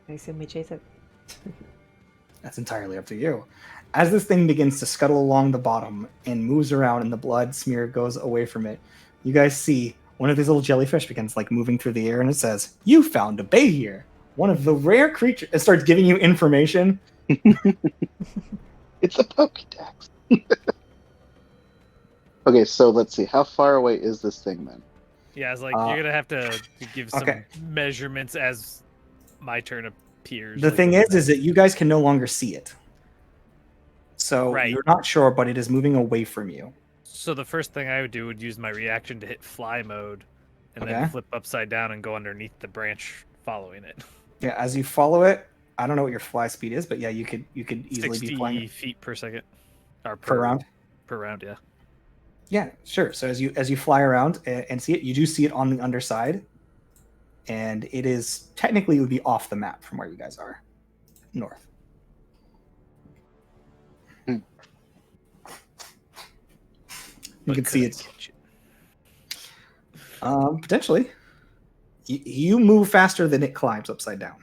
I assume we chase it.
That's entirely up to you. As this thing begins to scuttle along the bottom and moves around and the blood smear goes away from it, you guys see one of these little jellyfish begins like moving through the air and it says, "You found a bay here. One of the rare creatures." It starts giving you information.
It's a Pokédex. Okay, so let's see. How far away is this thing then?
Yeah, it's like you're gonna have to give some
okay.
measurements as my turn appears.
The
like,
thing is that you guys can no longer see it. So
Right.
you're not sure, but it is moving away from you.
So the first thing I would do would use my reaction to hit fly mode, and
Okay.
then flip upside down and go underneath the branch following it.
Yeah, as you follow it, I don't know what your fly speed is, but yeah, you could easily
60
be flying
feet per second, or
per round.
Per round, yeah.
Yeah, sure. So as you fly around and see it, you do see it on the underside, and it is technically it would be off the map from where you guys are, north. You
But
can
could
see
I
it
catch it?
potentially. You move faster than it climbs upside down.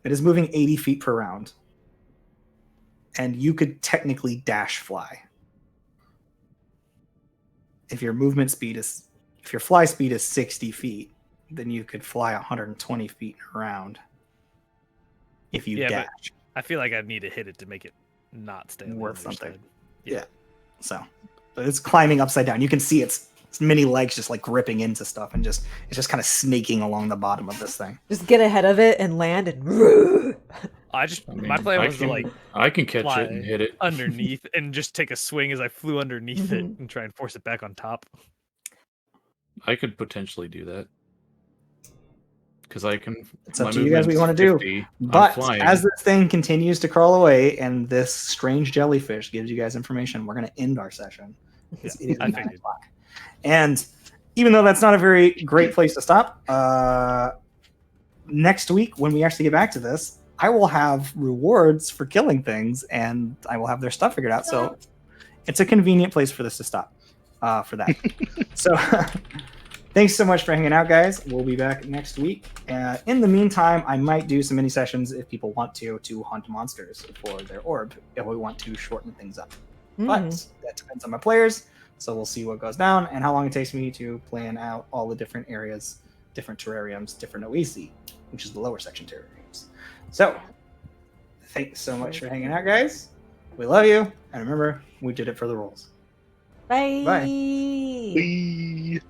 It is moving 80 feet per round, and you could technically dash fly if your movement speed is if your fly speed is 60 feet, then you could fly 120 feet around. If you
Yeah, but
dash.
I feel like I'd need to hit it to make it not stay on the
Worth
other
something.
side.
Yeah. So, but it's climbing upside down. You can see its many legs just like gripping into stuff and it's just kind of snaking along the bottom of this thing.
Just get ahead of it and land and.
I mean, my plan was to
I can catch
fly
it and hit it
underneath and just take a swing as I flew underneath it
Mhm.
and try and force it back on top.
I could potentially do that because I can.
It's up to you guys what you want to do.
50,
But
flying.
as this thing continues to crawl away and this strange jellyfish gives you guys information, we're going to end our session.
Yeah,
It is
I
9
figured.
o'clock. And even though that's not a very great place to stop, next week when we actually get back to this, I will have rewards for killing things and I will have their stuff figured out. So it's a convenient place for this to stop for that. So thanks so much for hanging out, guys. We'll be back next week. In the meantime, I might do some mini sessions if people want to hunt monsters for their orb if we want to shorten things up. But that depends on my players. So we'll see what goes down and how long it takes me to plan out all the different areas, different terrariums, different oasis, which is the lower section terrariums. So thanks so much for hanging out, guys. We love you. And remember, we did it for the rolls.
Bye.
Bye.
Whee!